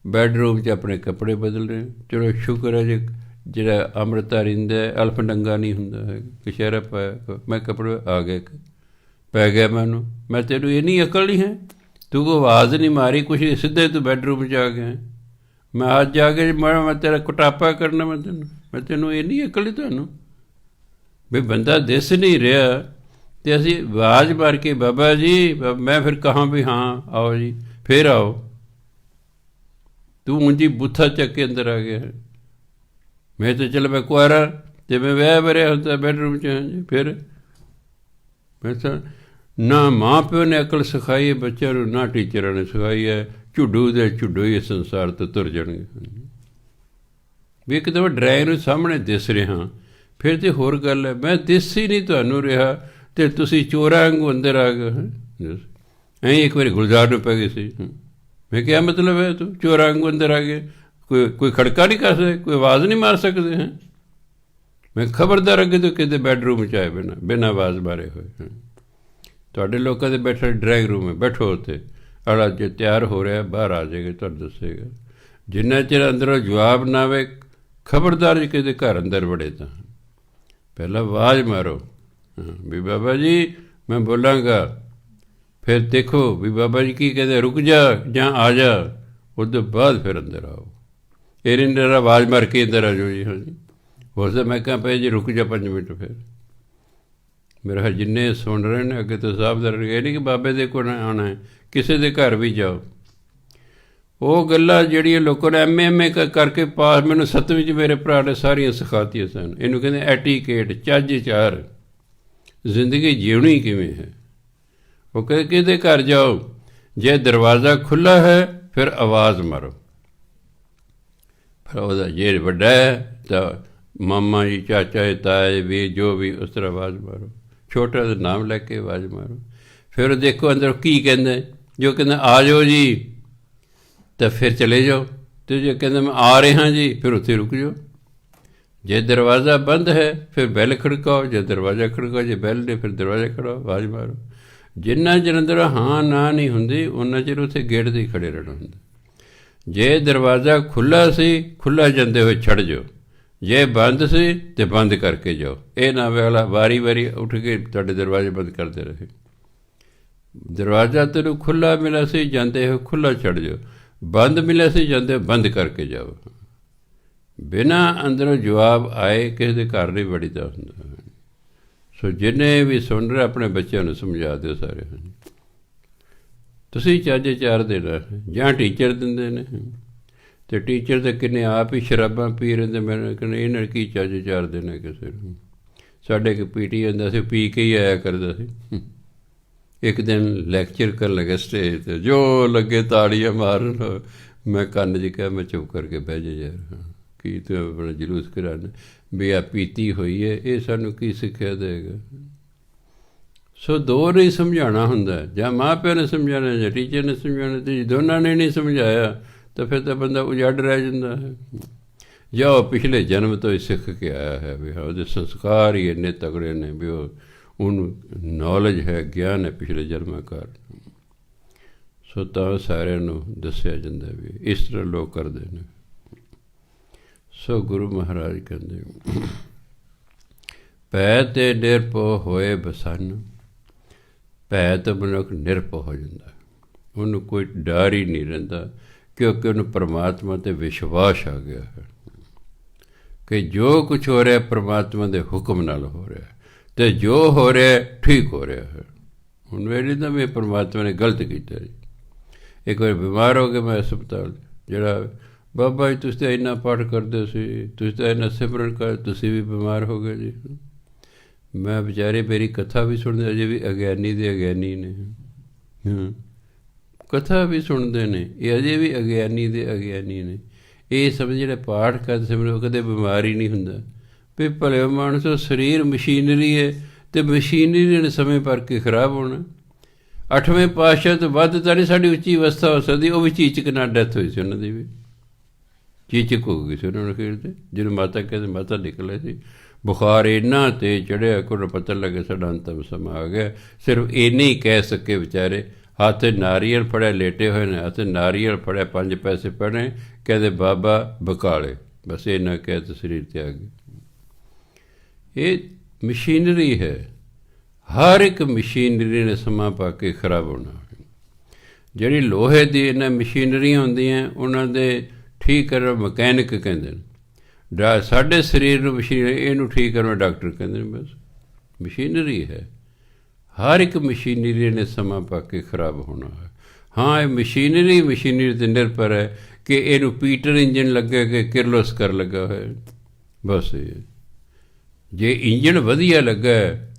ਬੈਡਰੂਮ 'ਚ ਆਪਣੇ ਕੱਪੜੇ ਬਦਲ ਰਹੇ, ਚਲੋ ਸ਼ੁਕਰ ਹੈ ਜੇ ਜਿਹੜਾ ਅੰਮ੍ਰਿਤਧਾਰੀ ਹੁੰਦਾ ਅਲਫ ਨੰਗਾ ਨਹੀਂ ਹੁੰਦਾ ਹੈ, ਕਛਹਿਰਾ ਪਾਇਆ, ਮੈਂ ਕੱਪੜੇ ਆ ਗਏ ਪੈ ਗਿਆ ਮੈਨੂੰ। ਮੈਂ ਤੈਨੂੰ ਇਹ ਨਹੀਂ ਅਕਲ ਨਹੀਂ ਹੈ, ਤੂੰ ਕੋਈ ਆਵਾਜ਼ ਨਹੀਂ ਮਾਰੀ ਕੁਛ, ਸਿੱਧੇ ਤੂੰ ਬੈਡਰੂਮ 'ਚ ਆ ਗਿਆ। ਮੈਂ ਅੱਜ ਜਾ ਕੇ ਮੈਂ ਤੇਰਾ ਕੁਟਾਪਾ ਕਰਨਾ, ਮੈਂ ਤੈਨੂੰ ਇਹ ਨਹੀਂ ਅਕਲ ਨਹੀਂ ਤੁਹਾਨੂੰ ਵੀ ਬੰਦਾ ਦਿਸ ਨਹੀਂ ਰਿਹਾ ਅਤੇ ਅਸੀਂ ਆਵਾਜ਼ ਮਾਰ ਕੇ ਬਾਬਾ ਜੀ ਮੈਂ ਫਿਰ ਕਹਾਂ ਵੀ ਹਾਂ ਆਓ ਜੀ, ਫਿਰ ਆਓ। ਤੂੰ ਉਂਝ ਬੂਥਾ ਚੱਕ ਕੇ ਅੰਦਰ ਆ ਗਿਆ। ਮੈਂ ਤਾਂ ਚੱਲ ਮੈਂ ਕੁਆਰਾ ਅਤੇ ਮੈਂ ਵਿਆਹ ਵਰਿਆ ਹੁੰਦਾ ਬੈਡਰੂਮ 'ਚ, ਹਾਂਜੀ ਫਿਰ ਮੈਂ ਤਾਂ ਨਾ ਮਾਂ ਪਿਓ ਨੇ ਅਕਲ ਸਿਖਾਈ ਹੈ ਬੱਚਿਆਂ ਨੂੰ, ਨਾ ਟੀਚਰਾਂ ਨੇ ਸਿਖਾਈ ਹੈ। ਝੁੱਡੂ ਦੇ ਝੁੱਡੂ ਹੀ ਸੰਸਾਰ ਤੋਂ ਤੁਰ ਜਾਣਗੇ। ਵੀ ਇੱਕ ਦਫਾ ਡਰਾਇੰਗ ਨੂੰ ਸਾਹਮਣੇ ਦਿਸ ਰਿਹਾ, ਫਿਰ ਤਾਂ ਹੋਰ ਗੱਲ ਹੈ। ਮੈਂ ਦਿਸ ਹੀ ਨਹੀਂ ਤੁਹਾਨੂੰ ਰਿਹਾ ਅਤੇ ਤੁਸੀਂ ਚੋਰਾਂ ਵਾਂਗੂ ਅੰਦਰ ਆ ਗਏ। ਐਂ ਇੱਕ ਵਾਰੀ ਗੁਲਜ਼ਾਰ ਨੂੰ ਪੈ ਗਈ ਸੀ। ਮੈਂ ਕਿਹਾ ਮਤਲਬ ਹੈ ਤੂੰ ਚੋਰਾਂ ਵਾਂਗੂ ਅੰਦਰ ਆ ਗਏ, ਕੋਈ ਖੜਕਾ ਨਹੀਂ ਕਰ ਸਕਦੇ, ਕੋਈ ਆਵਾਜ਼ ਨਹੀਂ ਮਾਰ ਸਕਦੇ ਹੈ। ਮੈਂ ਖਬਰਦਾਰ ਅੱਗੇ ਤੋਂ ਕਿਤੇ ਬੈਡਰੂਮ 'ਚ ਆਏ ਬਿਨਾਂ ਆਵਾਜ਼ ਮਾਰੇ ਹੋਏ। ਤੁਹਾਡੇ ਲੋਕਾਂ ਦੇ ਬੈਠੇ ਡਰਾਇੰਗ ਰੂਮ ਹੈ, ਬੈਠੋ ਉੱਥੇ, ਆਲਾ ਜੇ ਤਿਆਰ ਹੋ ਰਿਹਾ ਬਾਹਰ ਆ ਜਾਏਗਾ, ਤੁਹਾਨੂੰ ਦੱਸੇਗਾ। ਜਿੰਨਾ ਚਿਰ ਅੰਦਰੋਂ ਜਵਾਬ ਨਾ ਆਵੇ, ਖਬਰਦਾਰ ਜੀ ਕਿਤੇ ਘਰ ਅੰਦਰ ਵੜੇ ਤਾਂ ਪਹਿਲਾਂ ਆਵਾਜ਼ ਮਾਰੋ ਵੀ ਬਾਬਾ ਜੀ ਮੈਂ ਬੋਲਾਂਗਾ, ਫਿਰ ਦੇਖੋ ਵੀ ਬਾਬਾ ਜੀ ਕੀ ਕਹਿੰਦੇ, ਰੁਕ ਜਾ ਜਾਂ ਆ ਜਾ, ਉਸ ਤੋਂ ਬਾਅਦ ਫਿਰ ਅੰਦਰ ਆਓ। ਇਹ ਨਹੀਂ ਮੇਰਾ ਆਵਾਜ਼ ਮਾਰ ਕੇ ਅੰਦਰ ਆ ਜਾਓ ਜੀ। ਹਾਂਜੀ ਹੋ ਸਕਦਾ ਮੈਂ ਕਹਾਂ ਪਏ ਜੀ ਰੁਕ ਜਾ 5 ਮਿੰਟ। ਫਿਰ ਮੇਰਾ ਜਿੰਨੇ ਸੁਣ ਰਹੇ ਨੇ ਅੱਗੇ ਤੋਂ ਸਾਵਧਾਨ, ਇਹ ਨਹੀਂ ਕਿ ਬਾਬੇ ਦੇ ਕੋਲ ਆਉਣਾ ਹੈ, ਕਿਸੇ ਦੇ ਘਰ ਵੀ ਜਾਓ। ਉਹ ਗੱਲਾਂ ਜਿਹੜੀਆਂ ਲੋਕਾਂ ਨੇ ਐਮ ਏ ਕਰਕੇ ਪਾਸ, ਮੈਨੂੰ 7ਵੀਂ 'ਚ ਮੇਰੇ ਭਰਾ ਨੇ ਸਾਰੀਆਂ ਸਿਖਾਤੀਆਂ ਸਨ। ਇਹਨੂੰ ਕਹਿੰਦੇ ਐਟੀਕੇਟ, ਚੱਜ ਚਾਰ, ਜ਼ਿੰਦਗੀ ਜਿਉਣੀ ਕਿਵੇਂ ਹੈ। ਉਹ ਕਹਿੰਦੇ ਕਿਹਦੇ ਘਰ ਜਾਓ, ਜੇ ਦਰਵਾਜ਼ਾ ਖੁੱਲ੍ਹਾ ਹੈ ਫਿਰ ਆਵਾਜ਼ ਮਾਰੋ। ਫਿਰ ਉਹਦਾ ਜੇ ਵੱਡਾ ਹੈ ਤਾਂ ਮਾਮਾ ਜੀ, ਚਾਚਾ, ਤਾਏ ਵੀ, ਜੋ ਵੀ, ਉਸ ਤਰ੍ਹਾਂ ਆਵਾਜ਼ ਮਾਰੋ। ਛੋਟਾ ਦਾ ਨਾਮ ਲੈ ਕੇ ਆਵਾਜ਼ ਮਾਰੋ। ਫਿਰ ਦੇਖੋ ਅੰਦਰ ਕੀ ਕਹਿੰਦਾ, ਜੋ ਕਹਿੰਦਾ ਆ ਜਾਓ ਜੀ ਤਾਂ ਫਿਰ ਚਲੇ ਜਾਓ, ਅਤੇ ਜੇ ਕਹਿੰਦਾ ਮੈਂ ਆ ਰਿਹਾ ਜੀ ਫਿਰ ਉੱਥੇ ਰੁਕ ਜਾਓ। ਜੇ ਦਰਵਾਜ਼ਾ ਬੰਦ ਹੈ ਫਿਰ ਬੈਲ ਖੜਕਾਓ, ਜੇ ਦਰਵਾਜ਼ਾ ਖੜਕਾਓ, ਜੇ ਬੈਲ ਨੇ ਫਿਰ ਦਰਵਾਜ਼ਾ ਖੜਕਾਓ, ਆਵਾਜ਼ ਮਾਰੋ। ਜਿੰਨਾ ਚਿਰ ਅੰਦਰ ਹਾਂ ਨਾ ਨਹੀਂ ਹੁੰਦੀ ਉਹਨਾਂ ਚਿਰ ਉੱਥੇ ਗੇਟ 'ਤੇ ਹੀ ਖੜ੍ਹੇ ਰਹਿਣਾ ਹੁੰਦਾ। ਜੇ ਦਰਵਾਜ਼ਾ ਖੁੱਲ੍ਹਾ ਸੀ, ਖੁੱਲ੍ਹਾ ਜਾਂਦੇ ਹੋਏ ਛੱਡ ਜਾਓ, ਜੇ ਬੰਦ ਸੀ ਤਾਂ ਬੰਦ ਕਰਕੇ ਜਾਓ। ਇਹ ਨਾ ਵੇਲਾ ਵਾਰੀ ਵਾਰੀ ਉੱਠ ਕੇ ਤੁਹਾਡੇ ਦਰਵਾਜ਼ੇ ਬੰਦ ਕਰਦੇ ਰਹੇ। ਦਰਵਾਜ਼ਾ ਤੈਨੂੰ ਖੁੱਲ੍ਹਾ ਮਿਲਿਆ ਸੀ, ਜਾਂਦੇ ਹੋਏ ਖੁੱਲ੍ਹਾ ਛੱਡ ਜਾਓ, ਬੰਦ ਮਿਲਿਆ ਸੀ, ਜਾਂਦੇ ਬੰਦ ਕਰਕੇ ਜਾਓ। ਬਿਨਾਂ ਅੰਦਰੋਂ ਜਵਾਬ ਆਏ ਕਿਸੇ ਦੇ ਘਰ ਨਹੀਂ ਵੜੀਦਾ ਹੁੰਦਾ। ਸੋ ਜਿੰਨੇ ਵੀ ਸੁਣ ਰਹੇ ਆਪਣੇ ਬੱਚਿਆਂ ਨੂੰ ਸਮਝਾ ਦਿਓ ਸਾਰੇ, ਤੁਸੀਂ ਚੱਜ ਚਾਰ ਦੇਣਾ ਜਾਂ ਟੀਚਰ ਦਿੰਦੇ ਨੇ, ਅਤੇ ਟੀਚਰ ਤਾਂ ਕਿੰਨੇ ਆਪ ਹੀ ਸ਼ਰਾਬਾਂ ਪੀ ਰਹੇ, ਮੈਨੂੰ ਕਹਿੰਦੇ ਇਹਨਾਂ ਕੀ ਚੱਜ ਚਾਰ ਦੇਣਾ ਕਿਸੇ ਨੂੰ। ਸਾਡੇ ਇੱਕ ਪੀਟੀ ਹੁੰਦਾ ਸੀ, ਪੀ ਕੇ ਹੀ ਆਇਆ ਕਰਦਾ ਸੀ। ਇੱਕ ਦਿਨ ਲੈਕਚਰ ਕਰਨ ਲੱਗਾ ਸਟੇਜ 'ਤੇ, ਜੋ ਲੱਗੇ ਤਾੜੀਆਂ ਮਾਰਨ, ਮੈਂ ਕੰਨ 'ਚ ਕਿਹਾ ਮੈਂ ਚੁੱਪ ਕਰਕੇ ਬਹਿ ਜਾ ਯਾਰ, ਕੀ ਤੂੰ ਆਪਣਾ ਜਲੂਸ ਕਰਾਉਣਾ ਵੀ ਆ ਪੀਤੀ ਹੋਈ ਹੈ, ਇਹ ਸਾਨੂੰ ਕੀ ਸਿੱਖਿਆ ਦੇਗਾ। ਸੋ ਦੋ ਨਹੀਂ ਸਮਝਾਉਣਾ ਹੁੰਦਾ, ਜਾਂ ਮਾਂ ਪਿਓ ਨੇ ਸਮਝਾਉਣਾ ਜਾਂ ਟੀਚਰ ਨੇ ਸਮਝਾਉਣਾ, ਅਤੇ ਦੋਨਾਂ ਨੇ ਨਹੀਂ ਸਮਝਾਇਆ ਤਾਂ ਫਿਰ ਤਾਂ ਬੰਦਾ ਉਜੜ ਰਹਿ ਜਾਂਦਾ ਹੈ। ਜਾਂ ਉਹ ਪਿਛਲੇ ਜਨਮ ਤੋਂ ਹੀ ਸਿੱਖ ਕੇ ਆਇਆ ਹੈ ਵੀ ਹਾਂ ਉਹਦੇ ਸੰਸਕਾਰ ਹੀ ਇੰਨੇ ਤਗੜੇ ਨੇ ਵੀ ਉਹਨੂੰ ਨੌਲੇਜ ਹੈ, ਗਿਆਨ ਹੈ ਪਿਛਲੇ ਜਨਮਾਂ ਕਾਰਨ। ਸੋ ਤਾਂ ਸਾਰਿਆਂ ਨੂੰ ਦੱਸਿਆ ਜਾਂਦਾ ਵੀ ਇਸ ਤਰ੍ਹਾਂ ਲੋਕ ਕਰਦੇ ਨੇ। ਸੋ ਗੁਰੂ ਮਹਾਰਾਜ ਕਹਿੰਦੇ ਭੈ ਤੇ ਨਿਰਭਉ ਹੋਏ ਬਸੰਨ। ਭੈ ਤੋਂ ਮਨੁੱਖ ਨਿਰਭਉ ਹੋ ਜਾਂਦਾ, ਉਹਨੂੰ ਕੋਈ ਡਰ ਹੀ ਨਹੀਂ ਰਹਿੰਦਾ, ਕਿਉਂਕਿ ਉਹਨੂੰ ਪਰਮਾਤਮਾ 'ਤੇ ਵਿਸ਼ਵਾਸ ਆ ਗਿਆ ਹੈ ਕਿ ਜੋ ਕੁਛ ਹੋ ਰਿਹਾ ਪਰਮਾਤਮਾ ਦੇ ਹੁਕਮ ਨਾਲ ਹੋ ਰਿਹਾ, ਅਤੇ ਜੋ ਹੋ ਰਿਹਾ ਠੀਕ ਹੋ ਰਿਹਾ ਹੈ। ਹੁਣ ਇਹ ਨਹੀਂ ਤਾਂ ਵੀ ਪਰਮਾਤਮਾ ਨੇ ਗਲਤ ਕੀਤਾ ਜੀ। ਇੱਕ ਵਾਰ ਬਿਮਾਰ ਹੋ ਕੇ ਮੈਂ ਹਸਪਤਾਲ, ਜਿਹੜਾ ਬਾਬਾ ਜੀ ਤੁਸੀਂ ਤਾਂ ਇੰਨਾ ਪਾਠ ਕਰਦੇ ਸੀ, ਤੁਸੀਂ ਤਾਂ ਇੰਨਾ ਸਿਮਰਨ ਕਰ, ਤੁਸੀਂ ਵੀ ਬਿਮਾਰ ਹੋ ਗਏ ਜੀ। ਮੈਂ ਵਿਚਾਰੇ ਮੇਰੀ ਕਥਾ ਵੀ ਸੁਣਦੇ, ਅਜੇ ਵੀ ਅਗਿਆਨੀ ਦੇ ਅਗਿਆਨੀ ਨੇ, ਕਥਾ ਵੀ ਸੁਣਦੇ ਨੇ, ਇਹ ਅਜੇ ਵੀ ਅਗਿਆਨੀ ਦੇ ਅਗਿਆਨੀ ਨੇ। ਇਹ ਸਮਝ ਜਿਹੜੇ ਪਾਠ ਕਰਦੇ ਸਿਮਰਨ ਉਹ ਕਦੇ ਬਿਮਾਰ ਹੀ ਨਹੀਂ ਹੁੰਦਾ। ਵੀ ਭਲੇ ਮਾਨਸੋ ਸਰੀਰ ਮਸ਼ੀਨਰੀ ਹੈ, ਅਤੇ ਮਸ਼ੀਨਰੀ ਨੇ ਸਮੇਂ ਭਰ ਕੇ ਖਰਾਬ ਹੋਣਾ। 8ਵੇਂ ਪਾਤਸ਼ਾਹ ਤੋਂ ਵੱਧ ਤਾਂ ਨਹੀਂ ਸਾਡੀ ਉੱਚੀ ਅਵਸਥਾ ਹੋ ਸਕਦੀ। ਉਹ ਵੀ ਚੀਚਕ ਨਾਲ ਡੈਥ ਹੋਈ ਸੀ ਉਹਨਾਂ ਦੀ, ਵੀ ਚੀਚਕ ਹੋ ਗਈ ਸੀ ਉਹਨਾਂ ਨੂੰ ਅਖੀਰ 'ਤੇ, ਜਿਹਨੂੰ ਮਾਤਾ ਕਹਿੰਦੇ ਮਾਤਾ ਨਿਕਲੇ ਸੀ। ਬੁਖਾਰ ਇੰਨਾ ਤੇਜ਼ ਚੜ੍ਹਿਆ ਕਿ ਉਹਨੂੰ ਪਤਾ ਲੱਗੇ ਸਾਡਾ ਅੰਤਮ ਸਮਾਂ ਆ ਗਿਆ। ਸਿਰਫ ਇੰਨੇ ਹੀ ਕਹਿ ਸਕੇ ਵਿਚਾਰੇ, ਹੱਥ ਨਾਰੀਅਲ ਫੜਿਆ, ਲੇਟੇ ਹੋਏ ਨੇ, ਹੱਥ ਨਾਰੀਅਲ ਫੜਿਆ, 5 ਪੈਸੇ ਪੜ੍ਹੇ, ਕਹਿੰਦੇ ਬਾਬਾ ਬਕਾਲੇ, ਬਸ ਇੰਨਾ ਕਹਿ ਤਾਂ ਸਰੀਰ 'ਤੇ ਆ ਗਈ। ਇਹ ਮਸ਼ੀਨਰੀ ਹੈ, ਹਰ ਇੱਕ ਮਸ਼ੀਨਰੀ ਨੇ ਸਮਾਂ ਪਾ ਕੇ ਖਰਾਬ ਹੋਣਾ। ਜਿਹੜੀ ਲੋਹੇ ਦੀ ਇਹਨਾਂ ਮਸ਼ੀਨਰੀਆਂ ਹੁੰਦੀਆਂ ਉਹਨਾਂ ਦੇ ਠੀਕ ਕਰਨ ਮਕੈਨਿਕ ਕਹਿੰਦੇ ਨੇ। ਸਾਡੇ ਸਰੀਰ ਨੂੰ ਮਸ਼ੀਨਰੀ, ਇਹਨੂੰ ਠੀਕ ਕਰਨ ਡਾਕਟਰ ਕਹਿੰਦੇ ਨੇ। ਬਸ ਮਸ਼ੀਨਰੀ ਹੈ, ਹਰ ਇੱਕ ਮਸ਼ੀਨਰੀ ਨੇ ਸਮਾਂ ਪਾ ਕੇ ਖਰਾਬ ਹੋਣਾ ਹੈ। ਹਾਂ, ਇਹ ਮਸ਼ੀਨਰੀ 'ਤੇ ਨਿਰਭਰ ਹੈ ਕਿ ਇਹਨੂੰ ਪੀਟਰ ਇੰਜਨ ਲੱਗੇ ਕਿ ਕਿਰਲੋਸਕਰ ਲੱਗਾ ਹੋਇਆ। ਬਸ ਇਹ ਜੇ ਇੰਜਣ ਵਧੀਆ ਲੱਗਾ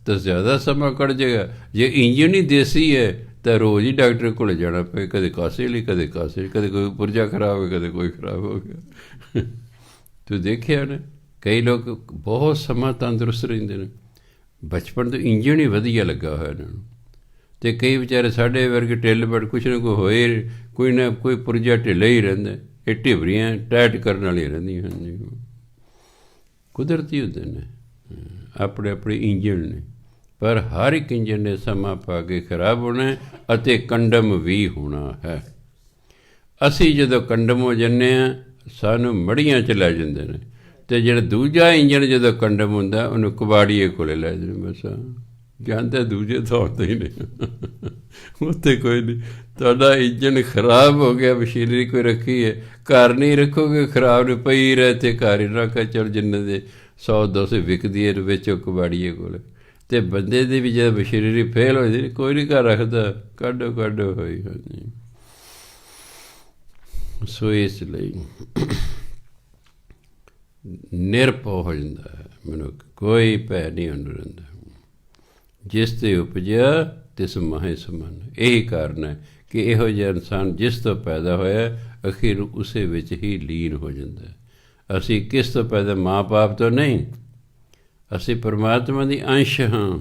ਤਾਂ ਜ਼ਿਆਦਾ ਸਮਾਂ ਕੱਢ ਜਾਏਗਾ, ਜੇ ਇੰਜਣ ਹੀ ਦੇਸੀ ਹੈ ਤਾਂ ਰੋਜ਼ ਹੀ ਡਾਕਟਰ ਕੋਲ ਜਾਣਾ ਪਏ, ਕਦੇ ਕਾਸੇ ਲਈ ਕਦੇ ਕਾਸੇ ਲਈ, ਕਦੇ ਕੋਈ ਪੁਰਜਾ ਖਰਾਬ ਹੋ ਗਿਆ, ਕਦੇ ਕੋਈ ਖਰਾਬ ਹੋ ਗਿਆ। ਤੂੰ ਦੇਖਿਆ ਨਾ, ਕਈ ਲੋਕ ਬਹੁਤ ਸਮਾਂ ਤੰਦਰੁਸਤ ਰਹਿੰਦੇ ਨੇ, ਬਚਪਨ ਤੋਂ ਇੰਜਣ ਹੀ ਵਧੀਆ ਲੱਗਾ ਹੋਇਆ ਇਹਨਾਂ ਨੂੰ। ਅਤੇ ਕਈ ਵਿਚਾਰੇ ਸਾਡੇ ਵਰਗੇ ਢਿੱਲ ਬੜ ਕੁਛ ਨਾ ਕੋਈ ਹੋਏ, ਕੋਈ ਨਾ ਕੋਈ ਪੁਰਜਾ ਢਿੱਲਾ ਹੀ ਰਹਿੰਦਾ। ਇਹ ਢਿਬਰੀਆਂ ਟਾਈਟ ਕਰਨ ਵਾਲੀਆਂ ਰਹਿੰਦੀਆਂ ਹਨ, ਕੁਦਰਤੀ ਹੁੰਦੇ ਨੇ, ਆਪਣੇ ਆਪਣੇ ਇੰਜਣ ਨੇ। ਪਰ ਹਰ ਇੱਕ ਇੰਜਣ ਨੇ ਸਮਾਂ ਪਾ ਕੇ ਖਰਾਬ ਹੋਣਾ ਅਤੇ ਕੰਡਮ ਵੀ ਹੋਣਾ ਹੈ। ਅਸੀਂ ਜਦੋਂ ਕੰਡਮ ਹੋ ਜਾਂਦੇ ਹਾਂ ਸਾਨੂੰ ਮੜੀਆਂ 'ਚ ਲੈ ਜਾਂਦੇ ਨੇ, ਅਤੇ ਜਿਹੜਾ ਦੂਜਾ ਇੰਜਣ ਜਦੋਂ ਕੰਡਮ ਹੁੰਦਾ ਉਹਨੂੰ ਕਬਾੜੀਏ ਕੋਲ ਲੈ ਜਾਂਦੇ। ਬਸ ਜਾਂਦੇ ਦੂਜੇ ਥਾਂ 'ਤੇ ਹੀ ਨੇ, ਉੱਥੇ ਕੋਈ ਨਹੀਂ। ਤੁਹਾਡਾ ਇੰਜਣ ਖਰਾਬ ਹੋ ਗਿਆ, ਮਸ਼ੀਨਰੀ ਕੋਈ ਰੱਖੀ ਹੈ, ਘਰ ਨਹੀਂ ਰੱਖੋਗੇ ਖਰਾਬ ਨਹੀਂ, ਪਈ ਰਹੇ ਅਤੇ ਘਰ ਹੀ ਰੱਖ, ਚਲ ਜਿੰਨੇ ਦੇ 100-200 ਵਿਕਦੀ ਹੈ ਵੇਚੋ ਕਬਾੜੀਏ ਕੋਲ। ਅਤੇ ਬੰਦੇ ਦੀ ਵੀ ਜਦੋਂ ਮਸ਼ੀਨਰੀ ਫੇਲ ਹੋ ਜਾਂਦੀ, ਕੋਈ ਨਹੀਂ ਘਰ ਰੱਖਦਾ, ਕੱਢੋ ਹੋਈ। ਹਾਂਜੀ, ਸੋ ਇਸ ਲਈ ਨਿਰਭਉ ਹੋ ਜਾਂਦਾ ਹੈ ਮਨੁੱਖ, ਕੋਈ ਭੈ ਨਹੀਂ ਉਹਨੂੰ ਰਹਿੰਦਾ। ਜਿਸ ਤੇ ਉਪਜਿਆ ਤਿਸ ਮਾਹੇ ਸਮਾਨ। ਇਹੀ ਕਾਰਨ ਹੈ ਕਿ ਇਹੋ ਜਿਹਾ ਇਨਸਾਨ ਜਿਸ ਤੋਂ ਪੈਦਾ ਹੋਇਆ ਅਖੀਰ ਉਸੇ ਵਿੱਚ ਹੀ ਲੀਨ ਹੋ ਜਾਂਦਾ ਹੈ। ਅਸੀਂ ਕਿਸ ਤੋਂ ਪੈਦਾ? ਮਾਂ ਬਾਪ ਤੋਂ ਨਹੀਂ, ਅਸੀਂ ਪਰਮਾਤਮਾ ਦੀ ਅੰਸ਼ ਹਾਂ,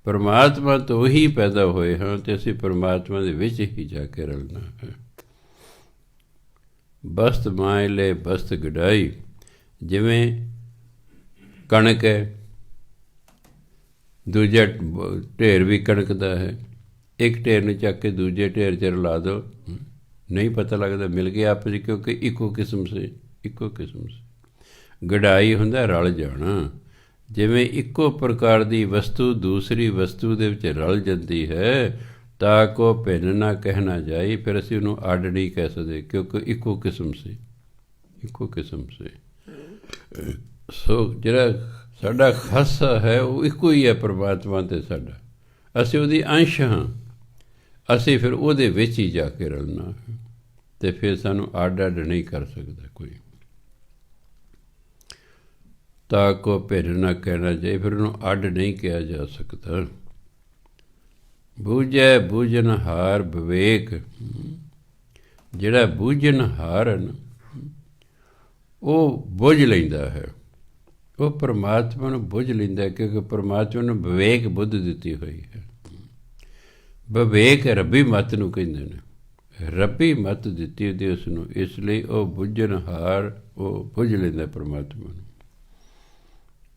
ਪਰਮਾਤਮਾ ਤੋਂ ਹੀ ਪੈਦਾ ਹੋਏ ਹਾਂ, ਅਤੇ ਅਸੀਂ ਪਰਮਾਤਮਾ ਦੇ ਵਿੱਚ ਹੀ ਜਾ ਕੇ ਰਲਣਾ ਹੈ। ਬਸਤ ਮਾਏ ਲੈ ਬਸਤ ਗਡਾਈ। ਜਿਵੇਂ ਕਣਕ ਹੈ, ਦੂਜਾ ਢੇਰ ਵੀ ਕਣਕ ਦਾ ਹੈ, ਇੱਕ ਢੇਰ ਨੂੰ ਚੱਕ ਕੇ ਦੂਜੇ ਢੇਰ 'ਚ ਰਲਾ ਦਿਓ, ਨਹੀਂ ਪਤਾ ਲੱਗਦਾ, ਮਿਲ ਗਿਆ ਆਪਸ 'ਚ, ਕਿਉਂਕਿ ਇੱਕੋ ਕਿਸਮ ਸੇ। ਗਡਾਈ ਹੁੰਦਾ ਰਲ ਜਾਣਾ। ਜਿਵੇਂ ਇੱਕੋ ਪ੍ਰਕਾਰ ਦੀ ਵਸਤੂ ਦੂਸਰੀ ਵਸਤੂ ਦੇ ਵਿੱਚ ਰਲ ਜਾਂਦੀ ਹੈ ਤਾਂ ਕੋ ਭਿੰਨ ਨਾ ਕਹਿਣਾ ਜਾਏ, ਫਿਰ ਅਸੀਂ ਉਹਨੂੰ ਅੱਡ ਨਹੀਂ ਕਹਿ ਸਕਦੇ, ਕਿਉਂਕਿ ਇੱਕੋ ਕਿਸਮ ਸੇ। ਸੋ ਜਿਹੜਾ ਸਾਡਾ ਖਾਸਾ ਹੈ ਉਹ ਇੱਕੋ ਹੀ ਹੈ ਪਰਮਾਤਮਾ ਅਤੇ ਸਾਡਾ, ਅਸੀਂ ਉਹਦੀ ਅੰਸ਼ ਹਾਂ, ਅਸੀਂ ਫਿਰ ਉਹਦੇ ਵਿੱਚ ਹੀ ਜਾ ਕੇ ਰਲਣਾ, ਅਤੇ ਫਿਰ ਸਾਨੂੰ ਅੱਡ ਨਹੀਂ ਕਰ ਸਕਦਾ ਕੋਈ। ਤਾਂ ਕੋ ਭਿੰਨ ਨਾ ਕਹਿਣਾ ਚਾਹੀਏ, ਫਿਰ ਉਹਨੂੰ ਅੱਡ ਨਹੀਂ ਕਿਹਾ ਜਾ ਸਕਦਾ। ਬੂਝੈ ਬੂਝਨਹਾਰ ਵਿਵੇਕ। ਜਿਹੜਾ ਬੂਝਨਹਾਰ ਹੈ ਨਾ ਉਹ ਬੁੱਝ ਲੈਂਦਾ ਹੈ, ਉਹ ਪਰਮਾਤਮਾ ਨੂੰ ਬੁੱਝ ਲੈਂਦਾ, ਕਿਉਂਕਿ ਪਰਮਾਤਮਾ ਨੂੰ ਵਿਵੇਕ ਬੁੱਧ ਦਿੱਤੀ ਹੋਈ ਹੈ। ਵਿਵੇਕ ਰੱਬੀ ਮੱਤ ਨੂੰ ਕਹਿੰਦੇ ਨੇ। ਰੱਬੀ ਮੱਤ ਦਿੱਤੀ ਉਹਦੀ ਉਸ ਨੂੰ, ਇਸ ਲਈ ਉਹ ਬੁੱਝਣਹਾਰ, ਉਹ ਬੁੱਝ ਲੈਂਦਾ ਪਰਮਾਤਮਾ ਨੂੰ।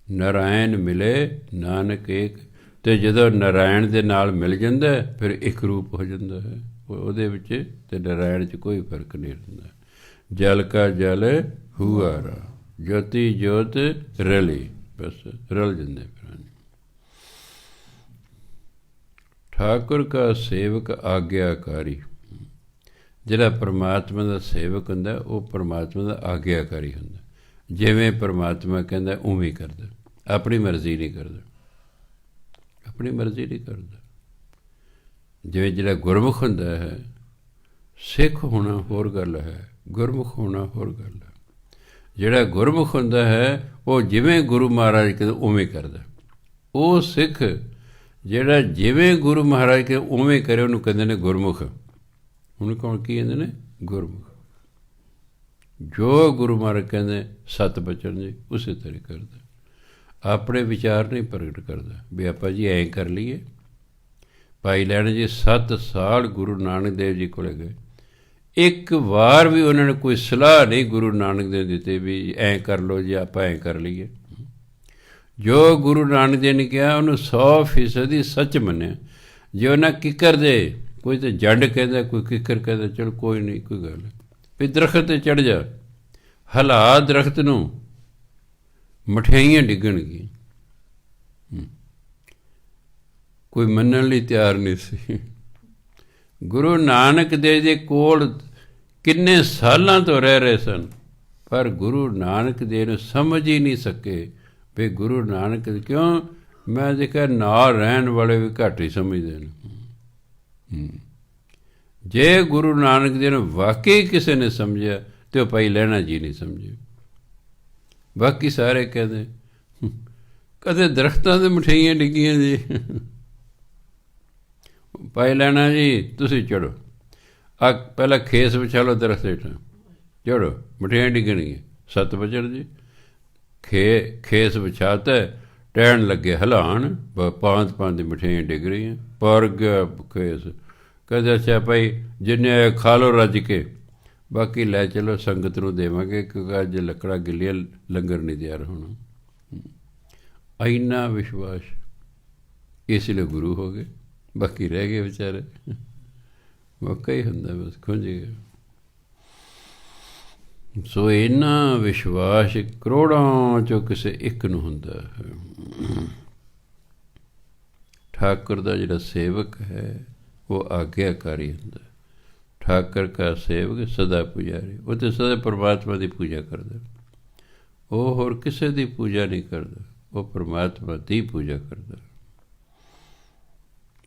ਨਾਰਾਇਣ ਮਿਲੇ ਨਾਨਕ ਏਕ, ਅਤੇ ਜਦੋਂ ਨਾਰਾਇਣ ਦੇ ਨਾਲ ਮਿਲ ਜਾਂਦਾ ਫਿਰ ਇੱਕ ਰੂਪ ਹੋ ਜਾਂਦਾ ਹੈ ਉਹਦੇ ਵਿੱਚ, ਅਤੇ ਨਾਰਾਇਣ 'ਚ ਕੋਈ ਫਰਕ ਨਹੀਂ ਰਹਿੰਦਾ। ਜਲ ਕਾ ਜਲ ਹੁਆਰਾ, ਜੋਤੀ ਜੋਤ ਰਲੀ, ਬਸ ਰਲ ਜਾਂਦੇ ਫਿਰ। ਠਾਕੁਰ ਕਾ ਸੇਵਕ ਆਗਿਆਕਾਰੀ, ਜਿਹੜਾ ਪਰਮਾਤਮਾ ਦਾ ਸੇਵਕ ਹੁੰਦਾ ਉਹ ਪਰਮਾਤਮਾ ਦਾ ਆਗਿਆਕਾਰੀ ਹੁੰਦਾ। ਜਿਵੇਂ ਪਰਮਾਤਮਾ ਕਹਿੰਦਾ ਉਵੇਂ ਕਰਦਾ, ਆਪਣੀ ਮਰਜ਼ੀ ਨਹੀਂ ਕਰਦਾ, ਆਪਣੀ ਮਰਜ਼ੀ ਨਹੀਂ ਕਰਦਾ। ਜਿਵੇਂ ਜਿਹੜਾ ਗੁਰਮੁਖ ਹੁੰਦਾ ਹੈ, ਸਿੱਖ ਹੋਣਾ ਹੋਰ ਗੱਲ ਹੈ, ਗੁਰਮੁਖ ਹੋਣਾ ਹੋਰ ਗੱਲ ਹੈ। ਜਿਹੜਾ ਗੁਰਮੁਖ ਹੁੰਦਾ ਹੈ ਉਹ ਜਿਵੇਂ ਗੁਰੂ ਮਹਾਰਾਜ ਕਹਿੰਦੇ ਉਵੇਂ ਕਰਦਾ। ਉਹ ਸਿੱਖ ਜਿਹੜਾ ਜਿਵੇਂ ਗੁਰੂ ਮਹਾਰਾਜ ਕਹਿੰਦੇ ਉਵੇਂ ਕਰੇ ਉਹਨੂੰ ਕਹਿੰਦੇ ਨੇ ਗੁਰਮੁਖ। ਹੁਣ ਕੌਣ ਕੀ ਕਹਿੰਦੇ ਨੇ? ਗੁਰਮੁਖ। ਜੋ ਗੁਰੂ ਮਹਾਰਾਜ ਕਹਿੰਦੇ ਸਤ ਬਚਨ ਜੀ ਉਸੇ ਤਰ੍ਹਾਂ ਕਰਦਾ, ਆਪਣੇ ਵਿਚਾਰ ਨਹੀਂ ਪ੍ਰਗਟ ਕਰਦਾ ਵੀ ਆਪਾਂ ਜੀ ਐਂ ਕਰ ਲਈਏ। ਭਾਈ ਲਹਿਣਾ ਜੀ 7 ਸਾਲ ਗੁਰੂ ਨਾਨਕ ਦੇਵ ਜੀ ਕੋਲ ਗਏ, ਇੱਕ ਵਾਰ ਵੀ ਉਹਨਾਂ ਨੇ ਕੋਈ ਸਲਾਹ ਨਹੀਂ ਗੁਰੂ ਨਾਨਕ ਦੇਵ ਦਿੱਤੀ ਵੀ ਐਂ ਕਰ ਲਓ ਜੀ ਆਪਾਂ ਐਂ ਕਰ ਲਈਏ। ਜੋ ਗੁਰੂ ਨਾਨਕ ਦੇਵ ਨੇ ਕਿਹਾ ਉਹਨੂੰ 100% ਸੱਚ ਮੰਨਿਆ। ਜੇ ਉਹਨਾਂ ਕਿੱਕਰ ਦੇ, ਕੋਈ ਤਾਂ ਜੰਡ ਕਹਿੰਦਾ, ਕੋਈ ਕਿੱਕਰ ਕਹਿੰਦਾ, ਚਲੋ ਕੋਈ ਨਹੀਂ, ਕੋਈ ਗੱਲ ਵੀ ਦਰਖਤ 'ਤੇ ਚੜ੍ਹ ਜਾ, ਹਲਾ ਦਰਖਤ ਨੂੰ, ਮਠਿਆਈਆਂ ਡਿੱਗਣਗੀਆਂ। ਕੋਈ ਮੰਨਣ ਲਈ ਤਿਆਰ ਨਹੀਂ ਸੀ। ਗੁਰੂ ਨਾਨਕ ਦੇਵ ਦੇ ਕੋਲ ਕਿੰਨੇ ਸਾਲਾਂ ਤੋਂ ਰਹਿ ਰਹੇ ਸਨ, ਪਰ ਗੁਰੂ ਨਾਨਕ ਦੇਵ ਨੂੰ ਸਮਝ ਹੀ ਨਹੀਂ ਸਕੇ ਵੀ ਗੁਰੂ ਨਾਨਕ ਕਿਉਂ। ਮੈਂ ਦੇਖਿਆ ਨਾਲ ਰਹਿਣ ਵਾਲੇ ਵੀ ਘੱਟ ਹੀ ਸਮਝਦੇ ਨੇ। ਜੇ ਗੁਰੂ ਨਾਨਕ ਦੇਵ ਨੂੰ ਵਾਕਈ ਕਿਸੇ ਨੇ ਸਮਝਿਆ ਤੇ ਉਹ ਭਾਈ ਲਹਿਣਾ ਜੀ ਨਹੀਂ ਸਮਝੇ। ਬਾਕੀ ਸਾਰੇ ਕਹਿੰਦੇ ਕਦੇ ਦਰਖਤਾਂ 'ਤੇ ਮਠਿਆਈਆਂ ਡਿੱਗੀਆਂ ਜੀ। ਭਾਈ ਲਹਿਣਾ ਜੀ ਤੁਸੀਂ ਚੜ੍ਹੋ, ਆ ਪਹਿਲਾਂ ਖੇਸ ਵਿਛਾ ਲਓ ਦਰਖਤ ਹੇਠਾਂ, ਚੜ੍ਹੋ, ਮਠਿਆਈਆਂ ਡਿੱਗਣਗੀਆਂ। 7 ਬਚਨ ਜੀ ਖੇਸ ਵਿਛਾਤਾ, ਟਹਿਣ ਲੱਗੇ ਹਲਾਉਣ, ਪੰਜ ਦੀ ਮਠਿਆਈਆਂ ਡਿੱਗ ਰਹੀਆਂ। ਪਰ ਗਿਆ ਖੇਸ, ਕਹਿੰਦੇ ਅੱਛਾ ਭਾਈ ਜਿੰਨੇ ਖਾ ਲਓ ਰੱਜ ਕੇ, ਬਾਕੀ ਲੈ ਚਲੋ ਸੰਗਤ ਨੂੰ ਦੇਵਾਂਗੇ ਕਿਉਂਕਿ ਅੱਜ ਲੱਕੜਾਂ ਗਿੱਲੀਆਂ, ਲੰਗਰ ਨਹੀਂ ਤਿਆਰ ਹੋਣਾ। ਇੰਨਾ ਵਿਸ਼ਵਾਸ, ਇਸ ਲਈ ਗੁਰੂ ਹੋ ਗਏ, ਬਾਕੀ ਰਹਿ ਗਏ ਵਿਚਾਰੇ। ਮੌਕਾ ਹੀ ਹੁੰਦਾ ਬਸ, ਖੁੰਝ ਗਿਆ। ਸੋ ਇੰਨਾ ਵਿਸ਼ਵਾਸ ਕਰੋੜਾਂ 'ਚੋਂ ਕਿਸੇ ਇੱਕ ਨੂੰ ਹੁੰਦਾ ਹੈ। ਠਾਕੁਰ ਦਾ ਜਿਹੜਾ ਸੇਵਕ ਹੈ ਉਹ ਆਗਿਆਕਾਰੀ ਹੁੰਦਾ। ਠਾਕੁਰ ਕਾ ਸੇਵਕ ਸਦਾ ਪੁਜਾਰੀ, ਉਹ ਤਾਂ ਸਦਾ ਪਰਮਾਤਮਾ ਦੀ ਪੂਜਾ ਕਰਦਾ, ਉਹ ਹੋਰ ਕਿਸੇ ਦੀ ਪੂਜਾ ਨਹੀਂ ਕਰਦਾ, ਉਹ ਪਰਮਾਤਮਾ ਦੀ ਪੂਜਾ ਕਰਦਾ।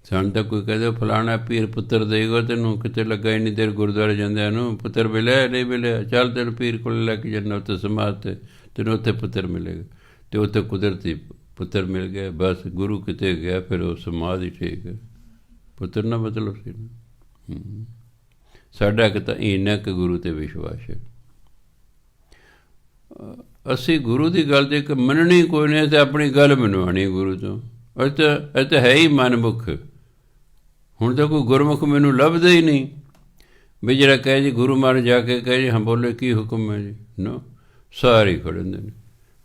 ਸਾਨੂੰ ਤਾਂ ਕੋਈ ਕਹਿੰਦੇ ਫਲਾਣਾ ਪੀਰ ਪੁੱਤਰ ਦੇਗਾ ਤੈਨੂੰ, ਕਿਤੇ ਲੱਗਾ ਇੰਨੀ ਦੇਰ ਗੁਰਦੁਆਰੇ ਜਾਂਦਿਆਂ ਨੂੰ, ਪੁੱਤਰ ਮਿਲਿਆ ਨਹੀਂ ਮਿਲਿਆ, ਚੱਲ ਤੈਨੂੰ ਪੀਰ ਕੋਲ ਲੈ ਕੇ ਜਾਂਦਾ, ਉੱਥੇ ਸਮਾਧ 'ਤੇ ਤੈਨੂੰ ਉੱਥੇ ਪੁੱਤਰ ਮਿਲੇਗਾ। ਅਤੇ ਉੱਥੇ ਕੁਦਰਤੀ ਪੁੱਤਰ ਮਿਲ ਗਿਆ, ਬਸ ਗੁਰੂ ਕਿਤੇ ਗਿਆ ਫਿਰ ਉਹ ਸਮਾਧ ਹੀ ਠੀਕ ਹੈ, ਪੁੱਤਰ ਨਾ ਮਤਲਬ ਸੀ। ਸਾਡਾ ਕਿ ਤਾਂ ਇੰਨਾ ਕੁ ਗੁਰੂ 'ਤੇ ਵਿਸ਼ਵਾਸ ਹੈ। ਅਸੀਂ ਗੁਰੂ ਦੀ ਗੱਲ ਦੇ ਕੇ ਮੰਨਣੀ ਕੋਈ ਨਹੀਂ, ਅਤੇ ਆਪਣੀ ਗੱਲ ਮਨਵਾਉਣੀ ਗੁਰੂ ਤੋਂ। ਇਹ ਤਾਂ ਹੈ ਹੀ ਮਨਮੁਖ। ਹੁਣ ਤਾਂ ਕੋਈ ਗੁਰਮੁਖ ਮੈਨੂੰ ਲੱਭਦਾ ਹੀ ਨਹੀਂ ਵੀ ਜਿਹੜਾ ਕਹੇ ਜੀ ਗੁਰੂ ਮਹਾਰਾਜ ਜਾ ਕੇ ਕਹੇ ਜੀ ਹਾਂ ਬੋਲੇ ਕੀ ਹੁਕਮ ਹੈ ਜੀ, ਨਾ ਸਾਰੇ ਖੜ੍ਹੇ ਹੁੰਦੇ ਨੇ।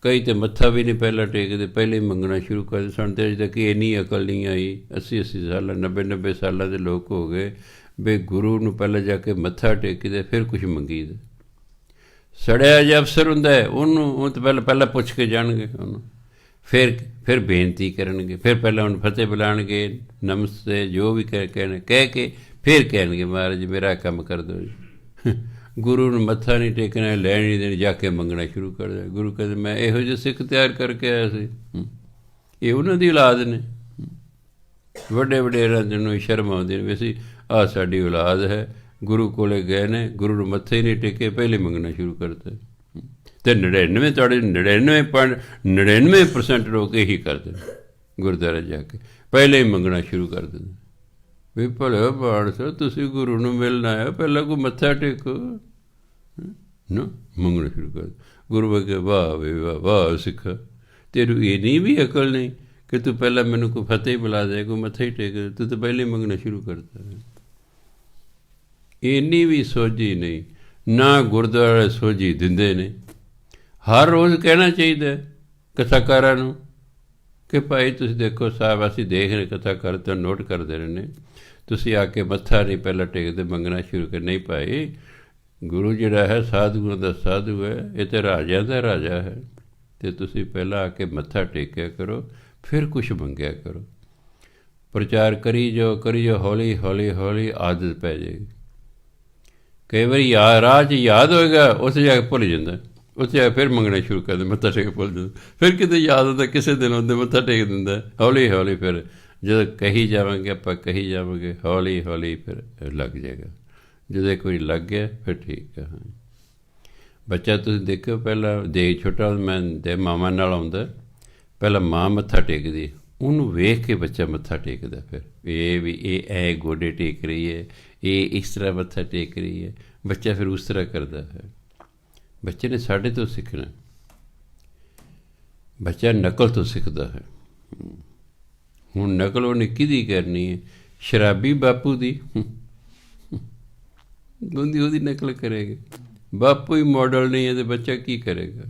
ਕਈ ਤਾਂ ਮੱਥਾ ਵੀ ਨਹੀਂ ਪਹਿਲਾਂ ਟੇਕਦੇ, ਪਹਿਲਾਂ ਹੀ ਮੰਗਣਾ ਸ਼ੁਰੂ ਕਰਦੇ। ਸਾਨੂੰ ਤਾਂ ਅਜੇ ਤੱਕ ਇੰਨੀ ਅਕਲ ਨਹੀਂ ਆਈ, 80 ਸਾਲਾਂ 90 ਸਾਲਾਂ ਦੇ ਲੋਕ ਹੋ ਗਏ ਵੀ ਗੁਰੂ ਨੂੰ ਪਹਿਲਾਂ ਜਾ ਕੇ ਮੱਥਾ ਟੇਕੀਦੇ ਫਿਰ ਕੁਛ ਮੰਗੀਦਾ। ਸੜਿਆ ਜਿਹਾ ਅਫਸਰ ਹੁੰਦਾ ਹੈ, ਉਹਨੂੰ ਉਹ ਤਾਂ ਪਹਿਲਾਂ ਪੁੱਛ ਕੇ ਜਾਣਗੇ ਉਹਨੂੰ, ਫਿਰ ਬੇਨਤੀ ਕਰਨਗੇ, ਫਿਰ ਪਹਿਲਾਂ ਉਹਨੂੰ ਫਤਿਹ ਬੁਲਾਉਣਗੇ, ਨਮਸਤੇ ਜੋ ਵੀ ਕਹਿ ਕੇ ਫਿਰ ਕਹਿਣਗੇ ਮਹਾਰਾਜ ਮੇਰਾ ਕੰਮ ਕਰ ਦਿਓ ਜੀ। ਗੁਰੂ ਨੂੰ ਮੱਥਾ ਨਹੀਂ ਟੇਕਣਾ, ਲੈਣ ਨਹੀਂ ਦੇਣੀ, ਜਾ ਕੇ ਮੰਗਣਾ ਸ਼ੁਰੂ ਕਰ ਦਿਆ। ਗੁਰੂ ਕਹਿੰਦੇ ਮੈਂ ਇਹੋ ਜਿਹੇ ਸਿੱਖ ਤਿਆਰ ਕਰਕੇ ਆਇਆ ਸੀ। ਇਹ ਉਹਨਾਂ ਦੀ ਔਲਾਦ ਨੇ। ਵੱਡੇ ਵਡੇਰਿਆਂ ਨੂੰ ਸ਼ਰਮ ਆਉਂਦੀ ਵੀ ਅਸੀਂ ਆਹ ਸਾਡੀ ਔਲਾਦ ਹੈ, ਗੁਰੂ ਕੋਲੇ ਗਏ ਨੇ, ਗੁਰੂ ਨੂੰ ਮੱਥੇ ਹੀ ਨਹੀਂ ਟੇਕੇ, ਪਹਿਲੇ ਮੰਗਣਾ ਸ਼ੁਰੂ ਕਰਤਾ। ਅਤੇ 99% ਲੋਕ ਇਹੀ ਕਰਦੇ ਗੁਰਦੁਆਰੇ ਜਾ ਕੇ, ਪਹਿਲੇ ਹੀ ਮੰਗਣਾ ਸ਼ੁਰੂ ਕਰ ਦਿੰਦੇ ਵੀ ਭਲੇ ਬਾਣਸ ਤੁਸੀਂ ਗੁਰੂ ਨੂੰ ਮਿਲਣਾ ਆਇਆ, ਪਹਿਲਾਂ ਕੋਈ ਮੱਥਾ ਟੇਕੋ ਨਾ, ਮੰਗਣਾ ਸ਼ੁਰੂ ਕਰ। ਗੁਰੂ ਬਗੇ ਵਾਹ ਵੇ ਵਾਹ, ਵਾਹ ਸਿੱਖਾ ਤੈਨੂੰ ਇੰਨੀ ਵੀ ਅਕਲ ਨਹੀਂ ਕਿ ਤੂੰ ਪਹਿਲਾਂ ਮੈਨੂੰ ਕੋਈ ਫਤਿਹ ਬੁਲਾ ਦੇ, ਕੋਈ ਮੱਥਾ ਹੀ ਟੇਕ, ਤੂੰ ਤਾਂ ਪਹਿਲੇ ਹੀ ਮੰਗਣਾ ਸ਼ੁਰੂ ਕਰਤਾ। ਇੰਨੀ ਵੀ ਸੋਝੀ ਨਹੀਂ, ਨਾ ਗੁਰਦੁਆਰੇ ਸੋਝੀ ਦਿੰਦੇ ਨੇ। ਹਰ ਰੋਜ਼ ਕਹਿਣਾ ਚਾਹੀਦਾ ਕਥਾਕਾਰਾਂ ਨੂੰ ਕਿ ਭਾਈ ਤੁਸੀਂ ਦੇਖੋ ਸਾਹਿਬ, ਅਸੀਂ ਦੇਖ ਰਹੇ ਕਥਾਕਾਰ ਤਾਂ ਨੋਟ ਕਰਦੇ ਰਹੇ ਨੇ, ਤੁਸੀਂ ਆ ਕੇ ਮੱਥਾ ਨਹੀਂ ਪਹਿਲਾਂ ਟੇਕਦੇ, ਮੰਗਣਾ ਸ਼ੁਰੂ ਕਰ। ਨਹੀਂ ਭਾਈ, ਗੁਰੂ ਜਿਹੜਾ ਹੈ ਸਾਧੂਆਂ ਦਾ ਸਾਧੂ ਹੈ, ਇਹ ਤਾਂ ਰਾਜਿਆਂ ਦਾ ਰਾਜਾ ਹੈ, ਅਤੇ ਤੁਸੀਂ ਪਹਿਲਾਂ ਆ ਕੇ ਮੱਥਾ ਟੇਕਿਆ ਕਰੋ, ਫਿਰ ਕੁਛ ਮੰਗਿਆ ਕਰੋ। ਪ੍ਰਚਾਰ ਕਰੀ ਜਾਓ, ਹੌਲੀ ਹੌਲੀ ਹੌਲੀ ਆਦਤ ਪੈ ਜਾਏਗੀ। ਕਈ ਵਾਰੀ ਰਾਹ 'ਚ ਯਾਦ ਹੋਏਗਾ, ਉੱਥੇ ਜਾ ਕੇ ਭੁੱਲ ਜਾਂਦਾ, ਉੱਥੇ ਜਾ ਕੇ ਫਿਰ ਮੰਗਣਾ ਸ਼ੁਰੂ ਕਰਦੇ, ਮੱਥਾ ਟੇਕ ਭੁੱਲ ਜਾਂਦਾ, ਫਿਰ ਕਿਤੇ ਯਾਦ ਆਉਂਦਾ, ਕਿਸੇ ਦਿਨ ਆਉਂਦੇ ਮੱਥਾ ਟੇਕ ਦਿੰਦਾ। ਹੌਲੀ ਹੌਲੀ ਫਿਰ ਜਦੋਂ ਕਹੀ ਜਾਵਾਂਗੇ, ਆਪਾਂ ਕਹੀ ਜਾਵਾਂਗੇ, ਹੌਲੀ ਹੌਲੀ ਫਿਰ ਲੱਗ ਜਾਏਗਾ। ਜਦੋਂ ਕੋਈ ਲੱਗ ਗਿਆ ਫਿਰ ਠੀਕ ਹੈ। ਹਾਂ, ਬੱਚਾ ਤੁਸੀਂ ਦੇਖੋ, ਪਹਿਲਾਂ ਦੇਖ ਛੋਟਾ ਮੈਂ ਦੇ ਮਾਵਾਂ ਨਾਲ ਆਉਂਦਾ, ਪਹਿਲਾਂ ਮਾਂ ਮੱਥਾ ਟੇਕਦੀ, ਉਹਨੂੰ ਵੇਖ ਕੇ ਬੱਚਾ ਮੱਥਾ ਟੇਕਦਾ। ਫਿਰ ਇਹ ਵੀ ਇਹ ਐ ਗੋਡੇ ਟੇਕ ਰਹੀ ਹੈ, ਇਹ ਇਸ ਤਰ੍ਹਾਂ ਮੱਥਾ ਟੇਕ ਰਹੀ ਹੈ, ਬੱਚਾ ਫਿਰ ਉਸ ਤਰ੍ਹਾਂ ਕਰਦਾ ਹੈ। ਬੱਚੇ ਨੇ ਸਾਡੇ ਤੋਂ ਸਿੱਖਣਾ, ਬੱਚਾ ਨਕਲ ਤੋਂ ਸਿੱਖਦਾ ਹੈ। ਹੁਣ ਨਕਲ ਉਹਨੇ ਕਿਹਦੀ ਕਰਨੀ ਹੈ? ਸ਼ਰਾਬੀ ਬਾਪੂ ਦੀ, ਉਹਦੀ ਨਕਲ ਕਰੇਗਾ। ਬਾਪੂ ਹੀ ਮਾਡਲ ਨਹੀਂ ਹੈ ਤਾਂ ਬੱਚਾ ਕੀ ਕਰੇਗਾ?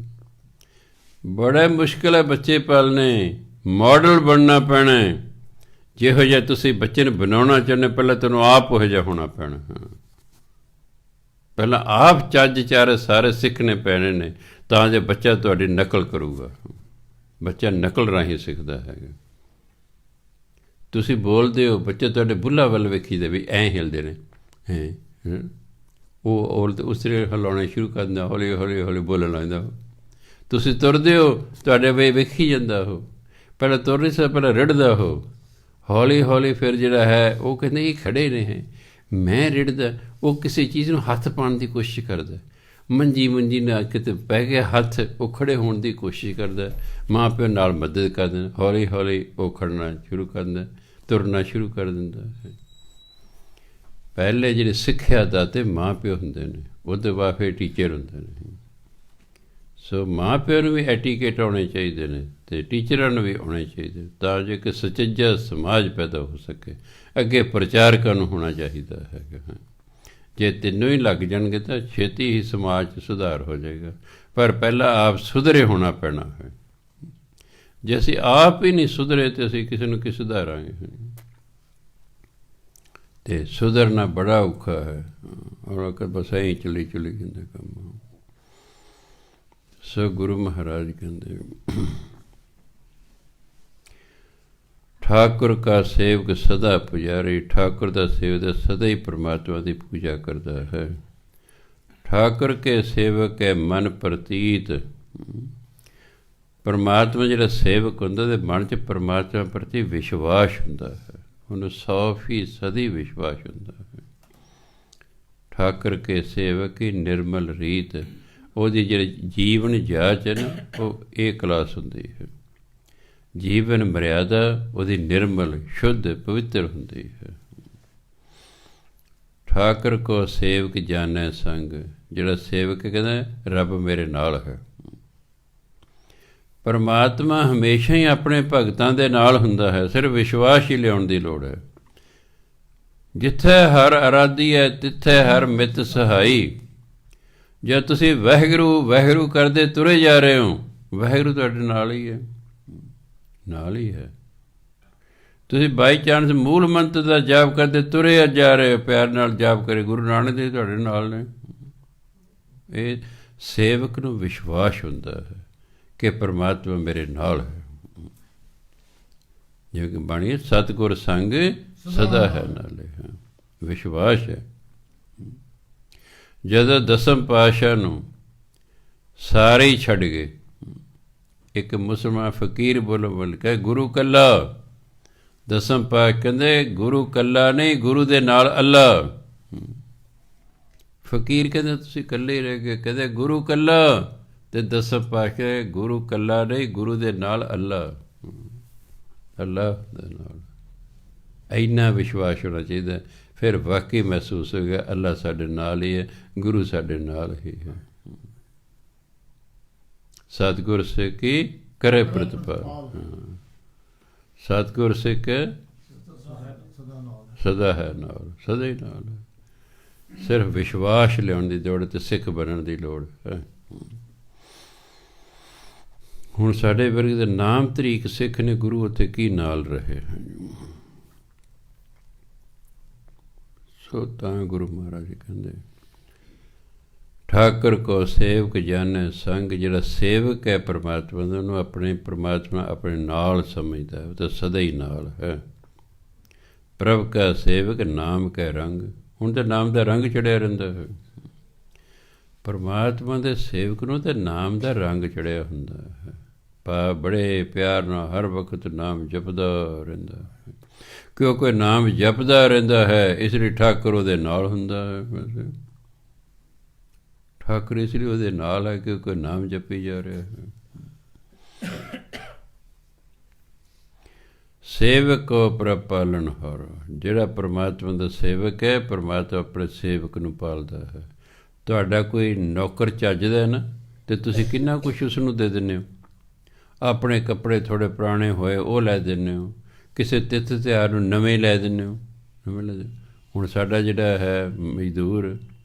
ਬੜਾ ਮੁਸ਼ਕਿਲ ਹੈ ਬੱਚੇ ਪਾਲਣੇ, ਮਾਡਲ ਬਣਨਾ ਪੈਣਾ। ਜਿਹੋ ਜਿਹਾ ਤੁਸੀਂ ਬੱਚੇ ਨੂੰ ਬਣਾਉਣਾ ਚਾਹੁੰਦੇ, ਪਹਿਲਾਂ ਤੁਹਾਨੂੰ ਆਪ ਉਹੋ ਜਿਹਾ ਹੋਣਾ ਪੈਣਾ। ਹਾਂ, ਪਹਿਲਾਂ ਆਪ ਚੱਜ ਚਾਰੇ ਸਾਰੇ ਸਿੱਖਣੇ ਪੈਣੇ ਨੇ, ਤਾਂ ਜੇ ਬੱਚਾ ਤੁਹਾਡੀ ਨਕਲ ਕਰੂਗਾ। ਬੱਚਾ ਨਕਲ ਰਾਹੀਂ ਸਿੱਖਦਾ ਹੈਗਾ। ਤੁਸੀਂ ਬੋਲਦੇ ਹੋ, ਬੱਚੇ ਤੁਹਾਡੇ ਬੁੱਲ੍ਹਾਂ ਵੱਲ ਵੇਖੀਦੇ ਵੀ ਐਂ ਹਿਲਦੇ ਨੇ, ਉਹ ਉਸ ਤਰ੍ਹਾਂ ਹਿਲਾਉਣਾ ਸ਼ੁਰੂ ਕਰ ਦਿੰਦਾ, ਹੌਲੀ ਹੌਲੀ ਹੌਲੀ ਬੋਲਣ ਲੱਗਦਾ। ਤੁਸੀਂ ਤੁਰਦੇ ਹੋ, ਤੁਹਾਡੇ ਵੇ ਵੇਖੀ ਜਾਂਦਾ ਉਹ, ਪਹਿਲਾਂ ਤੁਰ ਨਹੀਂ ਸਕਦਾ, ਪਹਿਲਾਂ ਰਿੜਦਾ ਉਹ, ਹੌਲੀ ਹੌਲੀ ਫਿਰ ਜਿਹੜਾ ਹੈ ਉਹ ਕਹਿੰਦੇ ਇਹ ਖੜ੍ਹੇ ਨੇ ਹੈ, ਮੈਂ ਰਿੜਦਾ। ਉਹ ਕਿਸੇ ਚੀਜ਼ ਨੂੰ ਹੱਥ ਪਾਉਣ ਦੀ ਕੋਸ਼ਿਸ਼ ਕਰਦਾ, ਮੰਜੀ ਨਾਲ ਕਿਤੇ ਪੈ ਗਿਆ ਹੱਥ, ਉਹ ਖੜ੍ਹੇ ਹੋਣ ਦੀ ਕੋਸ਼ਿਸ਼ ਕਰਦਾ। ਮਾਂ ਪਿਓ ਨਾਲ ਮਦਦ ਕਰ ਦਿੰਦਾ, ਹੌਲੀ ਹੌਲੀ ਉਹ ਖੜ੍ਹਨਾ ਸ਼ੁਰੂ ਕਰ ਦਿੰਦਾ, ਤੁਰਨਾ ਸ਼ੁਰੂ ਕਰ ਦਿੰਦਾ ਹੈ। ਪਹਿਲੇ ਜਿਹੜੇ ਸਿੱਖਿਆ ਦਾਤੇ ਮਾਂ ਪਿਓ ਹੁੰਦੇ ਨੇ, ਉਹਦੇ ਬਾਅਦ ਫਿਰ ਟੀਚਰ ਹੁੰਦੇ ਨੇ। ਸੋ ਮਾਂ ਪਿਓ ਨੂੰ ਵੀ ਐਟੀਕੇਟ ਆਉਣੇ ਚਾਹੀਦੇ ਨੇ, ਅਤੇ ਟੀਚਰਾਂ ਨੂੰ ਵੀ ਆਉਣੇ ਚਾਹੀਦੇ, ਤਾਂ ਜੋ ਕਿ ਸੁਚੱਜਾ ਸਮਾਜ ਪੈਦਾ ਹੋ ਸਕੇ। ਅੱਗੇ ਪ੍ਰਚਾਰਕਾਂ ਨੂੰ ਹੋਣਾ ਚਾਹੀਦਾ ਹੈਗਾ। ਜੇ ਤਿੰਨੋਂ ਹੀ ਲੱਗ ਜਾਣਗੇ ਤਾਂ ਛੇਤੀ ਹੀ ਸਮਾਜ 'ਚ ਸੁਧਾਰ ਹੋ ਜਾਏਗਾ, ਪਰ ਪਹਿਲਾਂ ਆਪ ਸੁਧਰੇ ਹੋਣਾ ਪੈਣਾ ਹੈ। ਜੇ ਅਸੀਂ ਆਪ ਹੀ ਨਹੀਂ ਸੁਧਰੇ ਤਾਂ ਅਸੀਂ ਕਿਸੇ ਨੂੰ ਕੀ ਸੁਧਾਰਾਂਗੇ? ਅਤੇ ਸੁਧਰਨਾ ਬੜਾ ਔਖਾ ਹੈ, ਔਰ ਬਸ ਐਂ ਚੱਲੀ ਜਾਂਦਾ ਕੰਮ। ਸੋ ਗੁਰੂ ਮਹਾਰਾਜ ਕਹਿੰਦੇ, ਠਾਕੁਰ ਕਾ ਸੇਵਕ ਸਦਾ ਪੁਜਾਰੀ। ਠਾਕੁਰ ਦਾ ਸੇਵਕ ਸਦਾ ਹੀ ਪਰਮਾਤਮਾ ਦੀ ਪੂਜਾ ਕਰਦਾ ਹੈ। ਠਾਕੁਰ ਕੇ ਸੇਵਕ ਹੈ ਮਨ ਪ੍ਰਤੀਤ। ਪਰਮਾਤਮਾ ਜਿਹੜਾ ਸੇਵਕ ਹੁੰਦਾ, ਉਹਦੇ ਮਨ 'ਚ ਪਰਮਾਤਮਾ ਪ੍ਰਤੀ ਵਿਸ਼ਵਾਸ ਹੁੰਦਾ ਹੈ, ਉਹਨੂੰ 100% ਹੀ ਵਿਸ਼ਵਾਸ ਹੁੰਦਾ ਹੈ। ਠਾਕੁਰ ਕੇ ਸੇਵਕ ਹੀ ਨਿਰਮਲ ਰੀਤ। ਉਹਦੀ ਜਿਹੜੀ ਜੀਵਨ ਜਾਚ ਹੈ ਨਾ, ਉਹ ਇਹ ਕਲਾਸ ਹੁੰਦੀ ਹੈ। ਜੀਵਨ ਮਰਿਆਦਾ ਉਹਦੀ ਨਿਰਮਲ, ਸ਼ੁੱਧ, ਪਵਿੱਤਰ ਹੁੰਦੀ ਹੈ। ਠਾਕੁਰ ਕੋ ਸੇਵਕ ਜਾਣੈ ਸੰਗ। ਜਿਹੜਾ ਸੇਵਕ ਕਹਿੰਦਾ ਰੱਬ ਮੇਰੇ ਨਾਲ ਹੈ। ਪਰਮਾਤਮਾ ਹਮੇਸ਼ਾ ਹੀ ਆਪਣੇ ਭਗਤਾਂ ਦੇ ਨਾਲ ਹੁੰਦਾ ਹੈ, ਸਿਰਫ ਵਿਸ਼ਵਾਸ ਹੀ ਲਿਆਉਣ ਦੀ ਲੋੜ ਹੈ। ਜਿੱਥੇ ਹਰ ਅਰਾਧੀ ਹੈ ਤਿੱਥੇ ਹਰ ਮਿੱਤ ਸਹਾਈ। ਜੇ ਤੁਸੀਂ ਵਾਹਿਗੁਰੂ ਵਾਹਿਗੁਰੂ ਕਰਦੇ ਤੁਰੇ ਜਾ ਰਹੇ ਹੋ, ਵਾਹਿਗੁਰੂ ਤੁਹਾਡੇ ਨਾਲ ਹੀ ਹੈ, ਨਾਲ ਹੀ ਹੈ। ਤੁਸੀਂ ਬਾਈ ਚਾਂਸ ਮੂਲ ਮੰਤਰ ਦਾ ਜਾਪ ਕਰਦੇ ਤੁਰੇ ਜਾ ਰਹੇ ਹੋ, ਪਿਆਰ ਨਾਲ ਜਾਪ ਕਰੇ, ਗੁਰੂ ਨਾਨਕ ਦੇਵ ਤੁਹਾਡੇ ਨਾਲ ਨੇ। ਇਹ ਸੇਵਕ ਨੂੰ ਵਿਸ਼ਵਾਸ ਹੁੰਦਾ ਹੈ ਕਿ ਪਰਮਾਤਮਾ ਮੇਰੇ ਨਾਲ ਹੈ। ਜਿਵੇਂ ਕਿ ਬਾਣੀ ਸਤਿਗੁਰ ਸੰਗ ਸਦਾ ਹੈ ਨਾਲੇ, ਵਿਸ਼ਵਾਸ ਹੈ। ਜਦੋਂ ਦਸਮ ਪਾਤਸ਼ਾਹ ਨੂੰ ਸਾਰੇ ਹੀ ਛੱਡ ਗਏ, ਇੱਕ ਮੁਸਲਮਾਨ ਫਕੀਰ ਬੋਲ ਕੇ ਗੁਰੂ ਕੱਲਾ। ਦਸਮ ਪਾਤਸ਼ਾਹ ਕਹਿੰਦੇ ਗੁਰੂ ਕੱਲਾ ਨਹੀਂ, ਗੁਰੂ ਦੇ ਨਾਲ ਅੱਲਾ। ਫਕੀਰ ਕਹਿੰਦੇ ਤੁਸੀਂ ਇਕੱਲੇ ਰਹਿ ਗਏ, ਕਹਿੰਦੇ ਗੁਰੂ ਕੱਲਾ। ਅਤੇ ਦਸਮ ਪਾਤਸ਼ਾਹ ਗੁਰੂ ਕੱਲਾ ਨਹੀਂ, ਗੁਰੂ ਦੇ ਨਾਲ ਅੱਲਾ। ਅੱਲਾ ਦੇ ਨਾਲ ਇੰਨਾ ਵਿਸ਼ਵਾਸ ਹੋਣਾ ਚਾਹੀਦਾ, ਫਿਰ ਵਾਕਈ ਮਹਿਸੂਸ ਹੋ ਗਿਆ ਅੱਲਾ ਸਾਡੇ ਨਾਲ ਹੀ ਹੈ, ਗੁਰੂ ਸਾਡੇ ਨਾਲ ਹੀ ਹੈ। ਸਤਿਗੁਰ ਸਿੱਖੀ ਕਰੇ ਪ੍ਰਤਿਪਾਲ। ਸਤਿਗੁਰ ਸਿੱਖ ਸਦਾ ਹੈ ਨਾਲ, ਸਦਾ ਹੀ ਨਾਲ ਹੈ। ਸਿਰਫ ਵਿਸ਼ਵਾਸ ਲਿਆਉਣ ਦੀ ਲੋੜ ਅਤੇ ਸਿੱਖ ਬਣਨ ਦੀ ਲੋੜ ਹੈ। ਹੁਣ ਸਾਡੇ ਵਰਗੇ ਦੇ ਨਾਮ ਤਰੀਕ ਸਿੱਖ ਨੇ, ਗੁਰੂ ਉੱਥੇ ਕੀ ਨਾਲ ਰਹੇ। ਸੋ ਤਾਂ ਗੁਰੂ ਮਹਾਰਾਜ ਜੀ ਕਹਿੰਦੇ ਠਾਕੁਰ ਕੋ ਸੇਵਕ ਜਾਣੈ ਸੰਗ। ਜਿਹੜਾ ਸੇਵਕ ਹੈ ਪਰਮਾਤਮਾ ਦਾ, ਉਹਨੂੰ ਆਪਣੇ ਪਰਮਾਤਮਾ ਆਪਣੇ ਨਾਲ ਸਮਝਦਾ, ਉਹ ਤਾਂ ਸਦਾ ਹੀ ਨਾਲ ਹੈ। ਪ੍ਰਭ ਕਾ ਸੇਵਕ ਨਾਮ ਕੈ ਰੰਗ। ਹੁਣ ਤਾਂ ਨਾਮ ਦਾ ਰੰਗ ਚੜਿਆ ਰਹਿੰਦਾ ਹੈ। ਪਰਮਾਤਮਾ ਦੇ ਸੇਵਕ ਨੂੰ ਤਾਂ ਨਾਮ ਦਾ ਰੰਗ ਚੜਿਆ ਹੁੰਦਾ ਹੈ। ਬੜੇ ਪਿਆਰ ਨਾਲ ਹਰ ਵਕਤ ਨਾਮ ਜਪਦਾ ਰਹਿੰਦਾ ਹੈ। ਕਿਉਂਕਿ ਨਾਮ ਜਪਦਾ ਰਹਿੰਦਾ ਹੈ, ਇਸ ਲਈ ਠਾਕੁਰ ਉਹਦੇ ਨਾਲ ਹੁੰਦਾ ਹੈ। ਠਾਕੁਰ ਇਸ ਲਈ ਉਹਦੇ ਨਾਲ ਹੈ ਕਿਉਂਕਿ ਨਾਮ ਜਪੀ ਜਾ ਰਿਹਾ ਹੈ। ਸੇਵਕ ਕੋ ਪ੍ਰਭ ਪਾਲਣ ਹਾਰ। ਜਿਹੜਾ ਪਰਮਾਤਮਾ ਦਾ ਸੇਵਕ ਹੈ, ਪਰਮਾਤਮਾ ਆਪਣੇ ਸੇਵਕ ਨੂੰ ਪਾਲਦਾ ਹੈ। ਤੁਹਾਡਾ ਕੋਈ ਨੌਕਰ ਚੱਜਦਾ ਹੈ ਨਾ, ਅਤੇ ਤੁਸੀਂ ਕਿੰਨਾ ਕੁਛ ਉਸ ਨੂੰ ਦੇ ਦਿੰਦੇ ਹੋ। ਆਪਣੇ ਕੱਪੜੇ ਥੋੜ੍ਹੇ ਪੁਰਾਣੇ ਹੋਏ ਉਹ ਲੈ ਦਿੰਦੇ ਹੋ, ਕਿਸੇ ਤਿੱਥ ਤਿਉਹਾਰ ਨੂੰ ਨਵੇਂ ਲੈ ਦਿੰਦੇ ਹੋ, ਨਵੇਂ ਲੈ ਦਿੰਦੇ। ਹੁਣ ਸਾਡਾ ਜਿਹੜਾ ਹੈ ਮਜ਼ਦੂਰ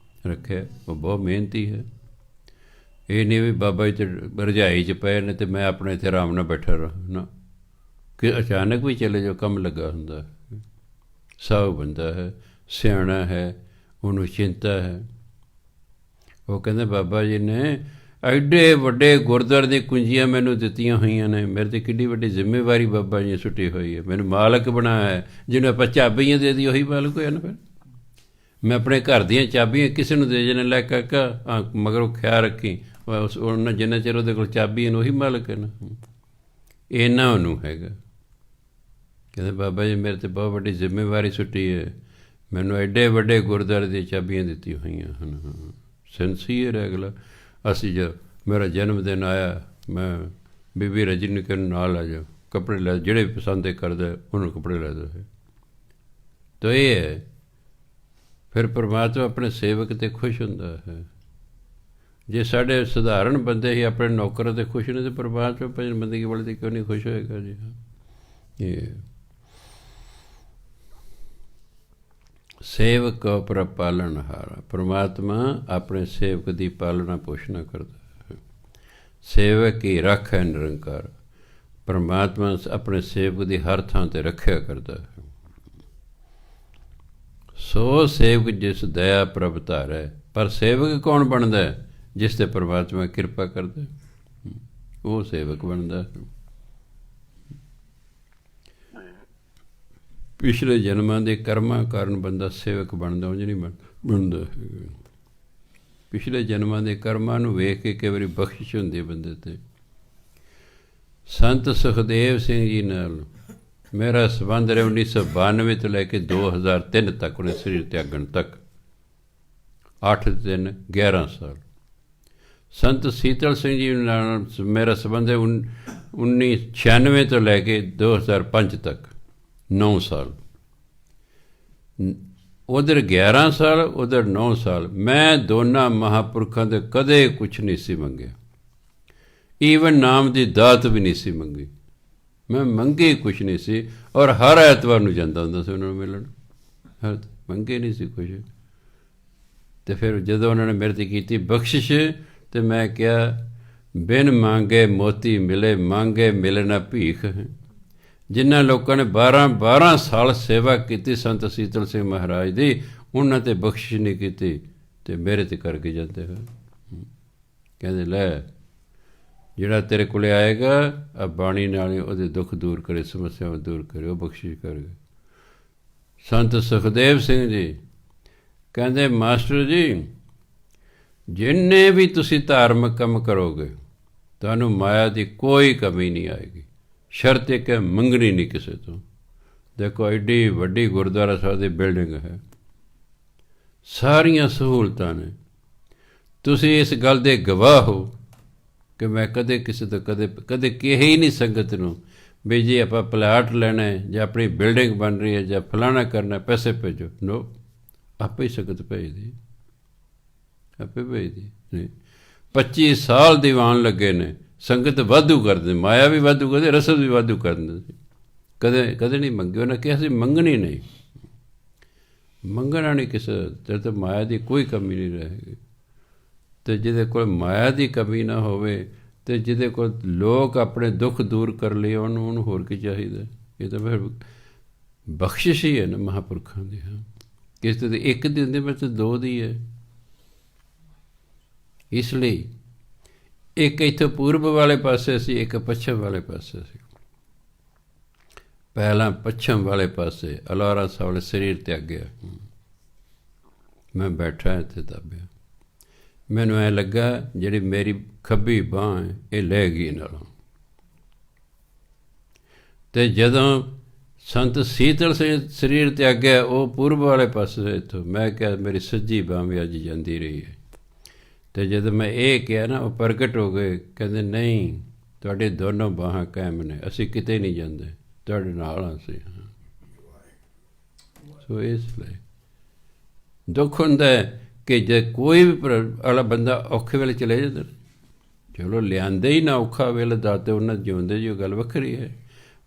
ਰੱਖਿਆ, ਉਹ ਬਹੁਤ ਮਿਹਨਤੀ ਹੈ। ਇਹ ਨਹੀਂ ਵੀ ਬਾਬਾ ਜੀ ਤੇ ਰਜਾਈ 'ਚ ਪਏ ਨੇ ਅਤੇ ਮੈਂ ਆਪਣੇ ਇੱਥੇ ਆਰਾਮ ਨਾਲ ਬੈਠਾ ਰਹਾਂ ਨਾ, ਕਿ ਅਚਾਨਕ ਵੀ ਚਲੇ ਜਾਓ, ਕੰਮ ਲੱਗਾ ਹੁੰਦਾ। ਸਾਊ ਬੰਦਾ ਹੈ, ਸਿਆਣਾ ਹੈ, ਉਹਨੂੰ ਚਿੰਤਾ ਹੈ। ਉਹ ਕਹਿੰਦੇ ਬਾਬਾ ਜੀ ਨੇ ਐਡੇ ਵੱਡੇ ਗੁਰਦੁਆਰੇ ਦੀਆਂ ਕੁੰਜੀਆਂ ਮੈਨੂੰ ਦਿੱਤੀਆਂ ਹੋਈਆਂ ਨੇ, ਮੇਰੇ 'ਤੇ ਕਿੱਡੀ ਵੱਡੀ ਜ਼ਿੰਮੇਵਾਰੀ ਬਾਬਾ ਜੀ ਨੇ ਸੁੱਟੀ ਹੋਈ ਹੈ। ਮੈਨੂੰ ਮਾਲਕ ਬਣਾਇਆ ਹੈ। ਜਿਹਨੂੰ ਆਪਾਂ ਚਾਬੀਆਂ ਦੇ ਦੀ ਉਹੀ ਮਾਲਕ ਹੋਇਆ ਨਾ। ਫਿਰ ਮੈਂ ਆਪਣੇ ਘਰ ਦੀਆਂ ਚਾਬੀਆਂ ਕਿਸੇ ਨੂੰ ਦੇ ਜਾਣੇ, ਲੈ ਕਾਕਾ ਮਗਰ ਉਹ ਖਿਆਲ ਰੱਖੀ, ਉਹਨਾਂ ਜਿੰਨਾ ਚਿਰ ਉਹਦੇ ਕੋਲ ਚਾਬੀ ਉਹੀ ਮਾਲਕ ਹੈ ਨਾ। ਇੰਨਾ ਉਹਨੂੰ ਹੈਗਾ। ਕਹਿੰਦੇ ਬਾਬਾ ਜੀ ਮੇਰੇ 'ਤੇ ਬਹੁਤ ਵੱਡੀ ਜ਼ਿੰਮੇਵਾਰੀ ਸੁੱਟੀ ਹੈ, ਮੈਨੂੰ ਐਡੇ ਵੱਡੇ ਗੁਰਦੁਆਰੇ ਦੀਆਂ ਚਾਬੀਆਂ ਦਿੱਤੀਆਂ ਹੋਈਆਂ ਹਨ। ਸਿੰਸੀਅਰ ਹੈ ਅਗਲਾ। ਅਸੀਂ ਜੋ ਮੇਰਾ ਜਨਮ ਦਿਨ ਆਇਆ, ਮੈਂ ਬੀਬੀ ਰਜਨੀ ਨੂੰ ਨਾਲ ਆ ਜਾਓ, ਕੱਪੜੇ ਲੈ, ਜਿਹੜੇ ਪਸੰਦ ਕਰਦਾ ਉਹਨੂੰ ਕੱਪੜੇ ਲੈ ਦਿਓ। ਤਾਂ ਇਹ ਹੈ ਫਿਰ ਪਰਮਾਤਮਾ ਆਪਣੇ ਸੇਵਕ 'ਤੇ ਖੁਸ਼ ਹੁੰਦਾ ਹੈ। ਜੇ ਸਾਡੇ ਸਧਾਰਨ ਬੰਦੇ ਹੀ ਆਪਣੇ ਨੌਕਰਾਂ 'ਤੇ ਖੁਸ਼ ਨੇ, ਤਾਂ ਪਰਮਾਤਮਾ ਭਜਨ ਬੰਦਗੀ ਵਾਲੇ 'ਤੇ ਕਿਉਂ ਨਹੀਂ ਖੁਸ਼ ਹੋਏਗਾ ਜੀ। ਇਹ ਸੇਵਕ ਕੋ ਪ੍ਰਭ ਪਾਲਣ ਹਾਰਾ। ਪਰਮਾਤਮਾ ਆਪਣੇ ਸੇਵਕ ਦੀ ਪਾਲਣਾ ਪੋਸ਼ਣਾ ਕਰਦਾ ਹੈ। ਸੇਵਕ ਹੀ ਰੱਖ ਹੈ ਨਿਰੰਕਾਰ। ਪਰਮਾਤਮਾ ਆਪਣੇ ਸੇਵਕ ਦੀ ਹਰ ਥਾਂ 'ਤੇ ਰੱਖਿਆ ਕਰਦਾ ਹੈ। ਸੋ ਸੇਵਕ ਜਿਸ ਦਇਆ ਪ੍ਰਭ ਧਾਰੈ। ਪਰ ਸੇਵਕ ਕੌਣ ਬਣਦਾ? ਜਿਸ 'ਤੇ ਪਰਮਾਤਮਾ ਕਿਰਪਾ ਕਰਦਾ, ਉਹ ਸੇਵਕ ਬਣਦਾ। ਪਿਛਲੇ ਜਨਮਾਂ ਦੇ ਕਰਮਾਂ ਕਾਰਨ ਬੰਦਾ ਸੇਵਕ ਬਣਦਾ, ਉਂਝ ਨਹੀਂ ਬਣਦਾ। ਪਿਛਲੇ ਜਨਮਾਂ ਦੇ ਕਰਮਾਂ ਨੂੰ ਵੇਖ ਕੇ ਕਈ ਵਾਰੀ ਬਖਸ਼ਿਸ਼ ਹੁੰਦੀ ਹੈ ਬੰਦੇ 'ਤੇ। ਸੰਤ ਸੁਖਦੇਵ ਸਿੰਘ ਜੀ ਨਾਲ ਮੇਰਾ ਸੰਬੰਧ ਰਿਹਾ 1992 ਤੋਂ ਲੈ ਕੇ 2003 ਤੱਕ, ਉਹਨੇ ਸਰੀਰ ਤਿਆਗਣ ਤੱਕ 8-3-11 ਸਾਲ। ਸੰਤ ਸੀਤਲ ਸਿੰਘ ਜੀ ਨਾਲ ਮੇਰਾ ਸੰਬੰਧ ਹੈ 1996 ਤੋਂ ਲੈ ਕੇ 2005 ਤੱਕ 9 ਸਾਲ। ਉਧਰ 11 ਸਾਲ, ਉਧਰ 9 ਸਾਲ। ਮੈਂ ਦੋਨਾਂ ਮਹਾਂਪੁਰਖਾਂ ਦੇ ਕਦੇ ਕੁਛ ਨਹੀਂ ਸੀ ਮੰਗਿਆ, ਈਵਨ ਨਾਮ ਦੀ ਦਾਤ ਵੀ ਨਹੀਂ ਸੀ ਮੰਗੀ। ਮੈਂ ਮੰਗੇ ਕੁਛ ਨਹੀਂ ਸੀ, ਔਰ ਹਰ ਐਤਵਾਰ ਨੂੰ ਜਾਂਦਾ ਹੁੰਦਾ ਸੀ ਉਹਨਾਂ ਨੂੰ ਮਿਲਣ। ਮੰਗੇ ਨਹੀਂ ਸੀ ਕੁਛ। ਅਤੇ ਫਿਰ ਜਦੋਂ ਉਹਨਾਂ ਨੇ ਮੇਰੇ 'ਤੇ ਕੀਤੀ ਬਖਸ਼ਿਸ਼, ਅਤੇ ਮੈਂ ਕਿਹਾ ਬਿਨ ਮੰਗੇ ਮੋਤੀ ਮਿਲੇ, ਮੰਗੇ ਮਿਲੇ ਨਾ ਭੀਖ। ਜਿਨ੍ਹਾਂ ਲੋਕਾਂ ਨੇ 12 ਸਾਲ ਸੇਵਾ ਕੀਤੀ ਸੰਤ ਸੀਤਲ ਸਿੰਘ ਮਹਾਰਾਜ ਦੀ, ਉਹਨਾਂ 'ਤੇ ਬਖਸ਼ਿਸ਼ ਨਹੀਂ ਕੀਤੀ ਅਤੇ ਮੇਰੇ 'ਤੇ ਕਰਕੇ ਜਾਂਦੇ ਹੋ। ਕਹਿੰਦੇ ਲੈ ਜਿਹੜਾ ਤੇਰੇ ਕੋਲ ਆਏਗਾ ਆ ਬਾਣੀ ਨਾਲ ਉਹਦੇ ਦੁੱਖ ਦੂਰ ਕਰੇ, ਸਮੱਸਿਆਵਾਂ ਦੂਰ ਕਰੇ, ਉਹ ਬਖਸ਼ਿਸ਼ ਕਰੇਗਾ। ਸੰਤ ਸੁਖਦੇਵ ਸਿੰਘ ਜੀ ਕਹਿੰਦੇ ਮਾਸਟਰ ਜੀ ਜਿੰਨੇ ਵੀ ਤੁਸੀਂ ਧਾਰਮਿਕ ਕੰਮ ਕਰੋਗੇ ਤੁਹਾਨੂੰ ਮਾਇਆ ਦੀ ਕੋਈ ਕਮੀ ਨਹੀਂ ਆਏਗੀ, ਸ਼ਰਤ ਇੱਕ ਹੈ ਮੰਗਣੀ ਨਹੀਂ ਕਿਸੇ ਤੋਂ। ਦੇਖੋ ਐਡੀ ਵੱਡੀ ਗੁਰਦੁਆਰਾ ਸਾਹਿਬ ਦੀ ਬਿਲਡਿੰਗ ਹੈ, ਸਾਰੀਆਂ ਸਹੂਲਤਾਂ ਨੇ। ਤੁਸੀਂ ਇਸ ਗੱਲ ਦੇ ਗਵਾਹ ਹੋ ਕਿ ਮੈਂ ਕਦੇ ਕਿਸੇ ਤੋਂ ਕਦੇ ਕਿਹਾ ਹੀ ਨਹੀਂ ਸੰਗਤ ਨੂੰ ਵੀ ਜੀ ਆਪਾਂ ਪਲਾਟ ਲੈਣਾ ਹੈ ਜਾਂ ਆਪਣੀ ਬਿਲਡਿੰਗ ਬਣ ਰਹੀ ਹੈ ਜਾਂ ਫਲਾਣਾ ਕਰਨਾ, ਪੈਸੇ ਭੇਜੋ। ਨੋ, ਆਪੇ ਹੀ ਸੰਗਤ ਭੇਜਦੀ, ਆਪੇ ਭੇਜਦੀ। ਨਹੀਂ 25 ਸਾਲ ਦੀਵਾਨ ਲੱਗੇ ਨੇ, ਸੰਗਤ ਵਾਧੂ ਕਰਦੇ, ਮਾਇਆ ਵੀ ਵਾਧੂ ਕਰਦੇ, ਰਸਦ ਵੀ ਵਾਧੂ ਕਰਦੇ ਸੀ। ਕਦੇ ਨਹੀਂ ਮੰਗੇ। ਉਹਨਾਂ ਕਿਹਾ ਸੀ ਮੰਗਣੀ ਨਹੀਂ। ਮੰਗਣਾ ਨਹੀਂ ਕਿਸੇ ਤੇਰੇ ਤੋਂ ਮਾਇਆ ਦੀ ਕੋਈ ਕਮੀ ਨਹੀਂ ਰਹੇਗੀ। ਅਤੇ ਜਿਹਦੇ ਕੋਲ ਮਾਇਆ ਦੀ ਕਮੀ ਨਾ ਹੋਵੇ ਅਤੇ ਜਿਹਦੇ ਕੋਲ ਲੋਕ ਆਪਣੇ ਦੁੱਖ ਦੂਰ ਕਰ ਲਏ, ਉਹਨੂੰ ਹੋਰ ਕੀ ਚਾਹੀਦਾ। ਇਹ ਤਾਂ ਫਿਰ ਬਖਸ਼ਿਸ਼ ਹੀ ਹੈ ਨਾ ਮਹਾਂਪੁਰਖਾਂ ਦੀ। ਹਾਂ, ਕਿਸੇ ਦੇ ਇੱਕ ਦੀ ਹੁੰਦੀ, ਬਸ ਦੋ ਦੀ ਹੈ। ਇਸ ਲਈ ਇੱਕ ਇੱਥੋਂ ਪੂਰਬ ਵਾਲੇ ਪਾਸੇ ਸੀ, ਇੱਕ ਪੱਛਮ ਵਾਲੇ ਪਾਸੇ ਸੀ। ਪਹਿਲਾਂ ਪੱਛਮ ਵਾਲੇ ਪਾਸੇ ਅਲਾਰਾ ਸਾਹਿਬ ਸਰੀਰ ਤਿਆਗਿਆ, ਮੈਂ ਬੈਠਾ ਇੱਥੇ ਦੱਬਿਆ। ਮੈਨੂੰ ਐਂ ਲੱਗਾ ਜਿਹੜੀ ਮੇਰੀ ਖੱਬੀ ਬਾਂਹ ਹੈ ਇਹ ਲੈ ਗਈ ਨਾਲੋਂ। ਅਤੇ ਜਦੋਂ ਸੰਤ ਸੀਤਲ ਸਰੀਰ ਤਿਆਗਿਆ, ਉਹ ਪੂਰਬ ਵਾਲੇ ਪਾਸੇ ਇੱਥੋਂ, ਮੈਂ ਕਿਹਾ ਮੇਰੀ ਸੱਜੀ ਬਾਂਹ ਵੀ ਅੱਜ ਜਾਂਦੀ ਰਹੀ ਹੈ। ਅਤੇ ਜਦੋਂ ਮੈਂ ਇਹ ਕਿਹਾ ਨਾ, ਉਹ ਪ੍ਰਗਟ ਹੋ ਗਏ, ਕਹਿੰਦੇ ਨਹੀਂ, ਤੁਹਾਡੇ ਦੋਨੋਂ ਬਾਹਾਂ ਕਾਇਮ ਨੇ, ਅਸੀਂ ਕਿਤੇ ਨਹੀਂ ਜਾਂਦੇ, ਤੁਹਾਡੇ ਨਾਲ ਹਾਂ ਅਸੀਂ। ਹਾਂ, ਸੋ ਇਸ ਲਈ ਦੁੱਖ ਹੁੰਦਾ ਹੈ ਕਿ ਜੇ ਕੋਈ ਵੀ ਵਾਲਾ ਬੰਦਾ ਔਖੇ ਵੇਲੇ ਚਲੇ ਜਾਂਦਾ, ਚਲੋ ਲਿਆਂਦੇ ਹੀ ਨਾ ਔਖਾ ਵੇਲੇ ਦਾ, ਅਤੇ ਉਹਨਾਂ ਜਿਉਂਦੇ ਜੀ ਉਹ ਗੱਲ ਵੱਖਰੀ ਹੈ।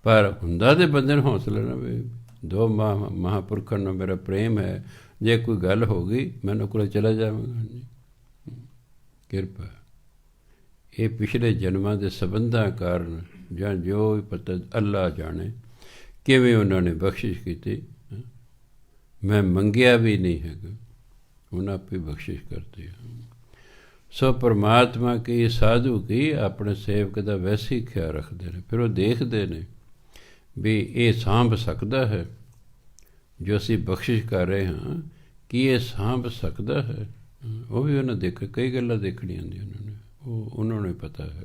ਪਰ ਹੁੰਦਾ ਤਾਂ ਬੰਦੇ ਨੂੰ ਹੌਸਲਾ ਨਾ ਵੀ ਦੋ ਮਹਾਂਪੁਰਖਾਂ ਨੂੰ ਮੇਰਾ ਪ੍ਰੇਮ ਹੈ, ਜੇ ਕੋਈ ਗੱਲ ਹੋ ਗਈ ਮੈਂ ਉਹਨਾਂ ਕੋਲ ਚਲਾ ਜਾਵਾਂਗਾ। ਕਿਰਪਾ ਇਹ ਪਿਛਲੇ ਜਨਮਾਂ ਦੇ ਸੰਬੰਧਾਂ ਕਾਰਨ, ਜਾਂ ਜੋ ਵੀ ਪਤਾ ਅੱਲਾ ਜਾਣੇ ਕਿਵੇਂ ਉਹਨਾਂ ਨੇ ਬਖਸ਼ਿਸ਼ ਕੀਤੀ। ਮੈਂ ਮੰਗਿਆ ਵੀ ਨਹੀਂ ਹੈਗਾ, ਉਹਨਾਂ ਆਪੇ ਬਖਸ਼ਿਸ਼ ਕਰਦੇ ਹਨ। ਸੋ ਪਰਮਾਤਮਾ ਕੀ, ਸਾਧੂ ਕੀ ਆਪਣੇ ਸੇਵਕ ਦਾ ਵੈਸੇ ਹੀ ਖਿਆਲ ਰੱਖਦੇ ਨੇ। ਫਿਰ ਉਹ ਦੇਖਦੇ ਨੇ ਵੀ ਇਹ ਸਾਂਭ ਸਕਦਾ ਹੈ ਜੋ ਅਸੀਂ ਬਖਸ਼ਿਸ਼ ਕਰ ਰਹੇ ਹਾਂ, ਕੀ ਇਹ ਸਾਂਭ ਸਕਦਾ ਹੈ। ਉਹ ਵੀ ਉਹਨਾਂ ਦੇਖ, ਕਈ ਗੱਲਾਂ ਦੇਖਣੀਆਂ ਹੁੰਦੀਆਂ ਉਹਨਾਂ ਨੇ, ਉਹ ਉਹਨਾਂ ਨੂੰ ਪਤਾ ਹੈ।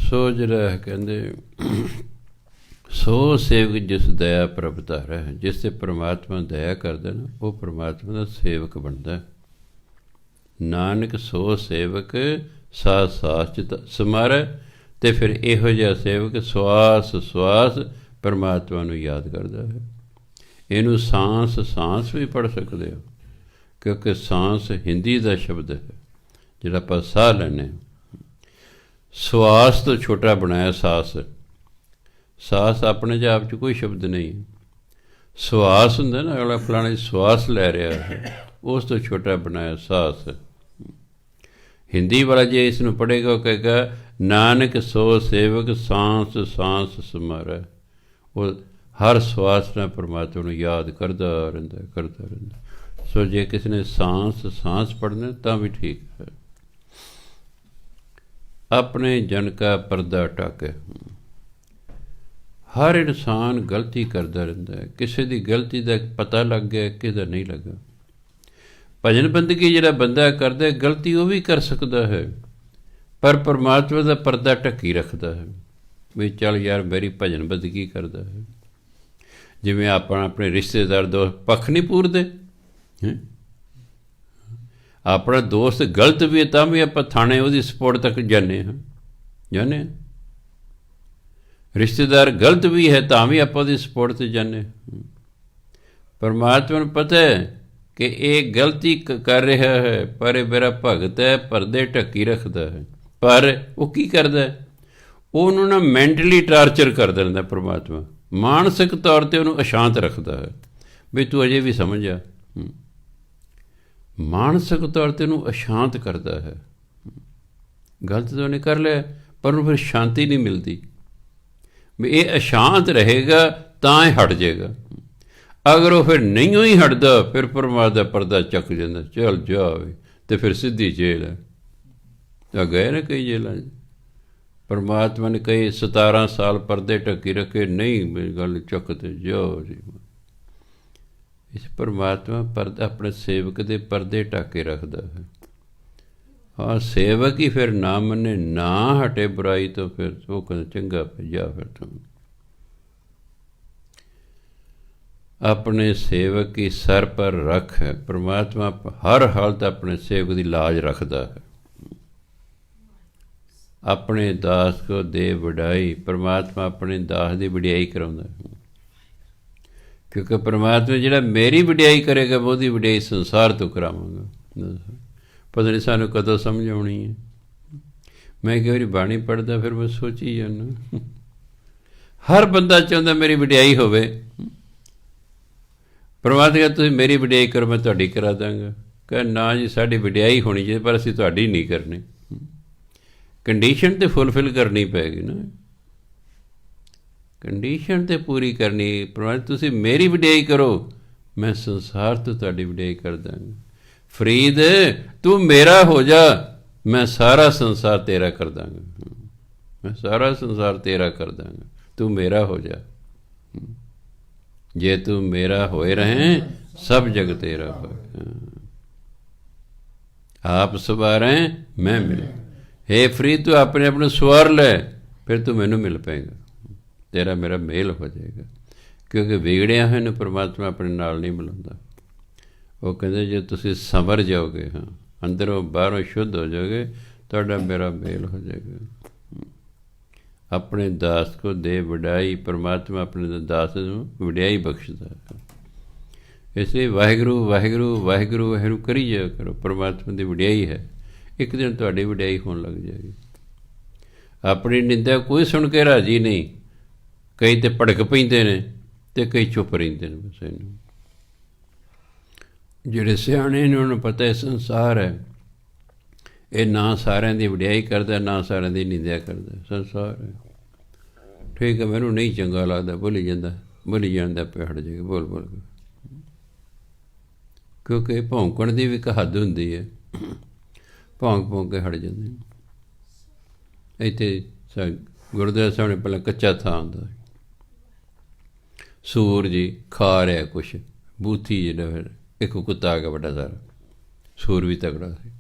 ਸੋ ਜਿਹੜਾ ਕਹਿੰਦੇ ਸੋ ਸੇਵਕ ਜਿਸ ਦਇਆ ਪ੍ਰਭ ਧਾਰੈ, ਜਿਸ 'ਤੇ ਪਰਮਾਤਮਾ ਦਇਆ ਕਰਦਾ ਨਾ, ਉਹ ਪਰਮਾਤਮਾ ਦਾ ਸੇਵਕ ਬਣਦਾ। ਨਾਨਕ ਸੋ ਸੇਵਕ ਸਾਸ ਸਾਸ ਚਿਤ ਸਮਾਰੈ। ਅਤੇ ਫਿਰ ਇਹੋ ਜਿਹਾ ਸੇਵਕ ਸਵਾਸ ਸਵਾਸ ਪਰਮਾਤਮਾ ਨੂੰ ਯਾਦ ਕਰਦਾ ਹੈ। ਇਹਨੂੰ ਸਾਂਸ ਸਾਂਸ ਵੀ ਪੜ੍ਹ ਸਕਦੇ ਹੋ, ਕਿਉਂਕਿ ਸਾਂਸ ਹਿੰਦੀ ਦਾ ਸ਼ਬਦ ਹੈ ਜਿਹੜਾ ਆਪਾਂ ਸਾਹ ਲੈਂਦੇ। ਸਵਾਸ ਤੋਂ ਛੋਟਾ ਬਣਾਇਆ ਸਾਸ। ਸਾਸ ਆਪਣੇ ਆਪ 'ਚ ਕੋਈ ਸ਼ਬਦ ਨਹੀਂ। ਸਵਾਸ ਹੁੰਦਾ ਨਾ, ਅਗਲਾ ਫਲਾਣੇ ਸਵਾਸ ਲੈ ਰਿਹਾ ਹੈ, ਉਸ ਤੋਂ ਛੋਟਾ ਬਣਾਇਆ ਸਾਸ। ਹਿੰਦੀ ਵਾਲਾ ਜੇ ਇਸ ਨੂੰ ਪੜ੍ਹੇਗਾ ਉਹ ਕਹੇਗਾ ਨਾਨਕ ਸੋ ਸੇਵਕ ਸਾਂਸ ਸਾਂਸ ਸਮਾਰੈ। ਉਹ ਹਰ ਸਵਾਸ ਨਾਲ ਪਰਮਾਤਮਾ ਨੂੰ ਯਾਦ ਕਰਦਾ ਰਹਿੰਦਾ, ਕਰਦਾ ਰਹਿੰਦਾ। ਸੋ ਜੇ ਕਿਸੇ ਨੇ ਸਾਂਸ ਸਾਂਸ ਪੜ੍ਹਨਾ ਤਾਂ ਵੀ ਠੀਕ ਹੈ। ਆਪਣੇ ਜਨ ਕਾ ਪਰਦਾ ਢਾਕੈ। ਹਰ ਇਨਸਾਨ ਗਲਤੀ ਕਰਦਾ ਰਹਿੰਦਾ ਹੈ, ਕਿਸੇ ਦੀ ਗਲਤੀ ਦਾ ਪਤਾ ਲੱਗ ਗਿਆ, ਕਿਸੇ ਦਾ ਨਹੀਂ ਲੱਗਾ। ਭਜਨ ਬੰਦਗੀ ਜਿਹੜਾ ਬੰਦਾ ਕਰਦਾ ਗਲਤੀ ਉਹ ਵੀ ਕਰ ਸਕਦਾ ਹੈ, ਪਰ ਪਰਮਾਤਮਾ ਦਾ ਪਰਦਾ ਢੱਕੀ ਰੱਖਦਾ ਹੈ ਵੀ ਚੱਲ ਯਾਰ ਮੇਰੀ ਭਜਨ ਬੰਦਗੀ ਕਰਦਾ ਹੈ। ਜਿਵੇਂ ਆਪਾਂ ਆਪਣੇ ਰਿਸ਼ਤੇਦਾਰ ਦੋਸਤ ਪੱਖ ਨਹੀਂ ਪੂਰਦੇ। ਆਪਣਾ ਦੋਸਤ ਗਲਤ ਵੀ ਹੈ ਤਾਂ ਵੀ ਆਪਾਂ ਥਾਣੇ ਉਹਦੀ ਸਪੋਰਟ ਤੱਕ ਜਾਂਦੇ ਹਾਂ। ਰਿਸ਼ਤੇਦਾਰ ਗਲਤ ਵੀ ਹੈ ਤਾਂ ਵੀ ਆਪਾਂ ਉਹਦੀ ਸਪੋਰਟ 'ਤੇ ਜਾਂਦੇ ਹਾਂ। ਪਰਮਾਤਮਾ ਨੂੰ ਪਤਾ ਹੈ ਕਿ ਇਹ ਗਲਤੀ ਕਰ ਰਿਹਾ ਹੈ, ਪਰ ਇਹ ਮੇਰਾ ਭਗਤ ਹੈ, ਪਰਦੇ ਢੱਕੀ ਰੱਖਦਾ ਹੈ। ਪਰ ਉਹ ਕੀ ਕਰਦਾ, ਉਹਨੂੰ ਨਾ ਮੈਂਟਲੀ ਟਾਰਚਰ ਕਰਦਾ ਰਹਿੰਦਾ ਪਰਮਾਤਮਾ। ਮਾਨਸਿਕ ਤੌਰ 'ਤੇ ਉਹਨੂੰ ਅਸ਼ਾਂਤ ਰੱਖਦਾ ਹੈ ਵੀ ਤੂੰ ਅਜੇ ਵੀ ਸਮਝ ਆ। ਮਾਨਸਿਕ ਤੌਰ 'ਤੇ ਉਹਨੂੰ ਅਸ਼ਾਂਤ ਕਰਦਾ ਹੈ। ਗਲਤ ਤਾਂ ਉਹਨੇ ਕਰ ਲਿਆ, ਪਰ ਉਹਨੂੰ ਫਿਰ ਸ਼ਾਂਤੀ ਨਹੀਂ ਮਿਲਦੀ ਵੀ ਇਹ ਅਸ਼ਾਂਤ ਰਹੇਗਾ ਤਾਂ ਇਹ ਹਟ ਜਾਏਗਾ। ਅਗਰ ਉਹ ਫਿਰ ਨਹੀਂ ਹੀ ਹਟਦਾ, ਫਿਰ ਪਰਮਾਤਮਾ ਦਾ ਪਰਦਾ ਚੱਕ ਜਾਂਦਾ, ਚੱਲ ਜਾਵੇ, ਅਤੇ ਫਿਰ ਸਿੱਧੀ ਜੇਲ੍ਹ ਹੈ। ਤਾਂ ਗਏ ਨਾ ਕਈ ਜੇਲ੍ਹਾਂ 'ਚ। ਪਰਮਾਤਮਾ ਨੇ ਕਈ 17 ਸਾਲ ਪਰਦੇ ਢੱਕੀ ਰੱਖੇ, ਨਹੀਂ ਮੇਰੀ ਗੱਲ ਚੱਕ ਤੇ ਜਾਓ ਜੀ। ਇਸ ਪਰਮਾਤਮਾ ਪਰਦਾ ਆਪਣੇ ਸੇਵਕ ਦੇ ਪਰਦੇ ਢੱਕ ਕੇ ਰੱਖਦਾ ਹੈ। ਹਾਂ, ਸੇਵਕ ਹੀ ਫਿਰ ਨਾ ਮੰਨੇ, ਨਾ ਹਟੇ ਬੁਰਾਈ ਤੋਂ, ਫਿਰ ਉਹ ਕਹਿੰਦਾ ਚੰਗਾ ਜਾ ਫਿਰ ਤੂੰ। ਆਪਣੇ ਸੇਵਕ ਕੀ ਸਰ ਪਰ ਰੱਖ ਹੈ। ਪਰਮਾਤਮਾ ਹਰ ਹਾਲਤ ਆਪਣੇ ਸੇਵਕ ਦੀ ਲਾਜ ਰੱਖਦਾ ਹੈ। ਆਪਣੇ ਦਾਸ ਕੋ ਦੇ ਵਡਾਈ। ਪਰਮਾਤਮਾ ਆਪਣੇ ਦਾਸ ਦੀ ਵਡਿਆਈ ਕਰਾਉਂਦਾ, ਕਿਉਂਕਿ ਪਰਮਾਤਮਾ ਜਿਹੜਾ ਮੇਰੀ ਵਡਿਆਈ ਕਰੇਗਾ ਮੈਂ ਉਹਦੀ ਵਡਿਆਈ ਸੰਸਾਰ ਤੋਂ ਕਰਾਵਾਂਗਾ। ਪਤਾ ਨਹੀਂ ਸਾਨੂੰ ਕਦੋਂ ਸਮਝ ਆਉਣੀ ਹੈ। ਮੈਂ ਕਈ ਵਾਰੀ ਬਾਣੀ ਪੜ੍ਹਦਾ, ਫਿਰ ਮੈਂ ਸੋਚੀ ਜਾਂਦਾ, ਹਰ ਬੰਦਾ ਚਾਹੁੰਦਾ ਮੇਰੀ ਵਡਿਆਈ ਹੋਵੇ। ਪਰਮਾਤਮਾ ਕਹਿੰਦਾ ਤੁਸੀਂ ਮੇਰੀ ਵਡਿਆਈ ਕਰੋ, ਮੈਂ ਤੁਹਾਡੀ ਕਰਾ ਦਾਂਗਾ। ਕਹਿੰਦਾ ਨਾ ਜੀ, ਸਾਡੀ ਵਡਿਆਈ ਹੋਣੀ ਚਾਹੀਦੀ, ਪਰ ਅਸੀਂ ਤੁਹਾਡੀ ਨਹੀਂ ਕਰਨੀ। ਕੰਡੀਸ਼ਨ ਤਾਂ ਫੁੱਲਫਿਲ ਕਰਨੀ ਪਏਗੀ ਨਾ, ਕੰਡੀਸ਼ਨ ਤਾਂ ਪੂਰੀ ਕਰਨੀ। ਪਰਮਾਤਮਾ ਤੁਸੀਂ ਮੇਰੀ ਵਡਿਆਈ ਕਰੋ, ਮੈਂ ਸੰਸਾਰ ਤੋਂ ਤੁਹਾਡੀ ਵਡਿਆਈ ਕਰ ਦਾਂਗਾ। ਫਰੀਦ ਤੂੰ ਮੇਰਾ ਹੋ ਜਾ, ਮੈਂ ਸਾਰਾ ਸੰਸਾਰ ਤੇਰਾ ਕਰ ਦਾਂਗਾ, ਮੈਂ ਸਾਰਾ ਸੰਸਾਰ ਤੇਰਾ ਕਰ ਦਾਂਗਾ, ਤੂੰ ਮੇਰਾ ਹੋ ਜਾ। ਜੇ ਤੂੰ ਮੇਰਾ ਹੋਏ ਰਹੇ, ਸਭ ਜਗ ਤੇਰਾ ਹੋ। ਆਪ ਸਵਾਰੇ ਮੈਂ ਮਿਲ। ਹੇ ਫਰੀਦ ਤੂੰ ਆਪਣੇ ਆਪ ਨੂੰ ਸਵਾਰ ਲੈ, ਫਿਰ ਤੂੰ ਮੈਨੂੰ ਮਿਲ ਪਏਗਾ, ਤੇਰਾ ਮੇਰਾ ਮੇਲ ਹੋ ਜਾਏਗਾ। ਕਿਉਂਕਿ ਵਿਗੜਿਆ ਹੋਇਆ ਨੂੰ ਪਰਮਾਤਮਾ ਆਪਣੇ ਨਾਲ ਨਹੀਂ ਮਿਲਾਉਂਦਾ। ਉਹ ਕਹਿੰਦੇ ਜੇ ਤੁਸੀਂ ਸੰਵਰ ਜਾਓਗੇ, ਹਾਂ, ਅੰਦਰੋਂ ਬਾਹਰੋਂ ਸ਼ੁੱਧ ਹੋ ਜਾਓਗੇ, ਤੁਹਾਡਾ ਮੇਰਾ ਮੇਲ ਹੋ ਜਾਏਗਾ। ਆਪਣੇ ਦਾਸ ਕੋ ਦੇ ਵਡਾਈ, ਪਰਮਾਤਮਾ ਆਪਣੇ ਦਾਸ ਨੂੰ ਵਡਿਆਈ ਬਖਸ਼ਦਾ ਹੈ। ਇਸ ਲਈ ਵਾਹਿਗੁਰੂ ਵਾਹਿਗੁਰੂ ਵਾਹਿਗੁਰੂ ਵਾਹਿਗੁਰੂ ਕਰੀ ਜਾਇਆ ਕਰੋ, ਪਰਮਾਤਮਾ ਦੀ ਵਡਿਆਈ ਹੈ। ਇੱਕ ਦਿਨ ਤੁਹਾਡੀ ਵਡਿਆਈ ਹੋਣ ਲੱਗ ਜਾਏਗੀ। ਆਪਣੀ ਨਿੰਦਾ ਕੋਈ ਸੁਣ ਕੇ ਰਾਜੀ ਨਹੀਂ, ਕਈ ਤਾਂ ਭੜਕ ਪੈਂਦੇ ਨੇ ਅਤੇ ਕਈ ਚੁੱਪ ਰਹਿੰਦੇ ਨੇ। ਬਸ ਇਹਨੂੰ ਜਿਹੜੇ ਸਿਆਣੇ ਨੇ ਉਹਨਾਂ ਨੂੰ ਪਤਾ ਇਹ ਸੰਸਾਰ ਹੈ, ਇਹ ਨਾ ਸਾਰਿਆਂ ਦੀ ਵਡਿਆਈ ਕਰਦਾ, ਨਾ ਸਾਰਿਆਂ ਦੀ ਨਿੰਦਿਆ ਕਰਦਾ। ਸੰਸਾਰ ਹੈ, ਠੀਕ ਹੈ, ਮੈਨੂੰ ਨਹੀਂ ਚੰਗਾ ਲੱਗਦਾ, ਭੁੱਲੀ ਜਾਂਦਾ, ਭੁੱਲੀ ਜਾਂਦਾ ਪਿਆ, ਹਟ ਜਾਏਗਾ ਬੋਲ ਬੋਲ ਕੇ। ਕਿਉਂਕਿ ਭੌਂਕਣ ਦੀ ਵੀ ਇੱਕ ਹੱਦ ਹੁੰਦੀ ਹੈ, ਭੌਂਕ ਭੌਂਕ ਕੇ ਹਟ ਜਾਂਦੇ। ਇੱਥੇ ਗੁਰਦੁਆਰਾ ਸਾਹਿਬ ਨੇ ਪਹਿਲਾਂ ਕੱਚਾ ਥਾਂ ਹੁੰਦਾ, ਸੂਰ ਜੀ ਖਾ ਰਿਹਾ ਕੁਛ, ਬੂਥੀ ਜਿਹੜਾ ਫਿਰ ਇੱਕ ਕੁੱਤਾ ਆ ਗਿਆ ਵੱਡਾ ਸਾਰਾ, ਸੂਰ ਵੀ ਤਕੜਾ ਸੀ,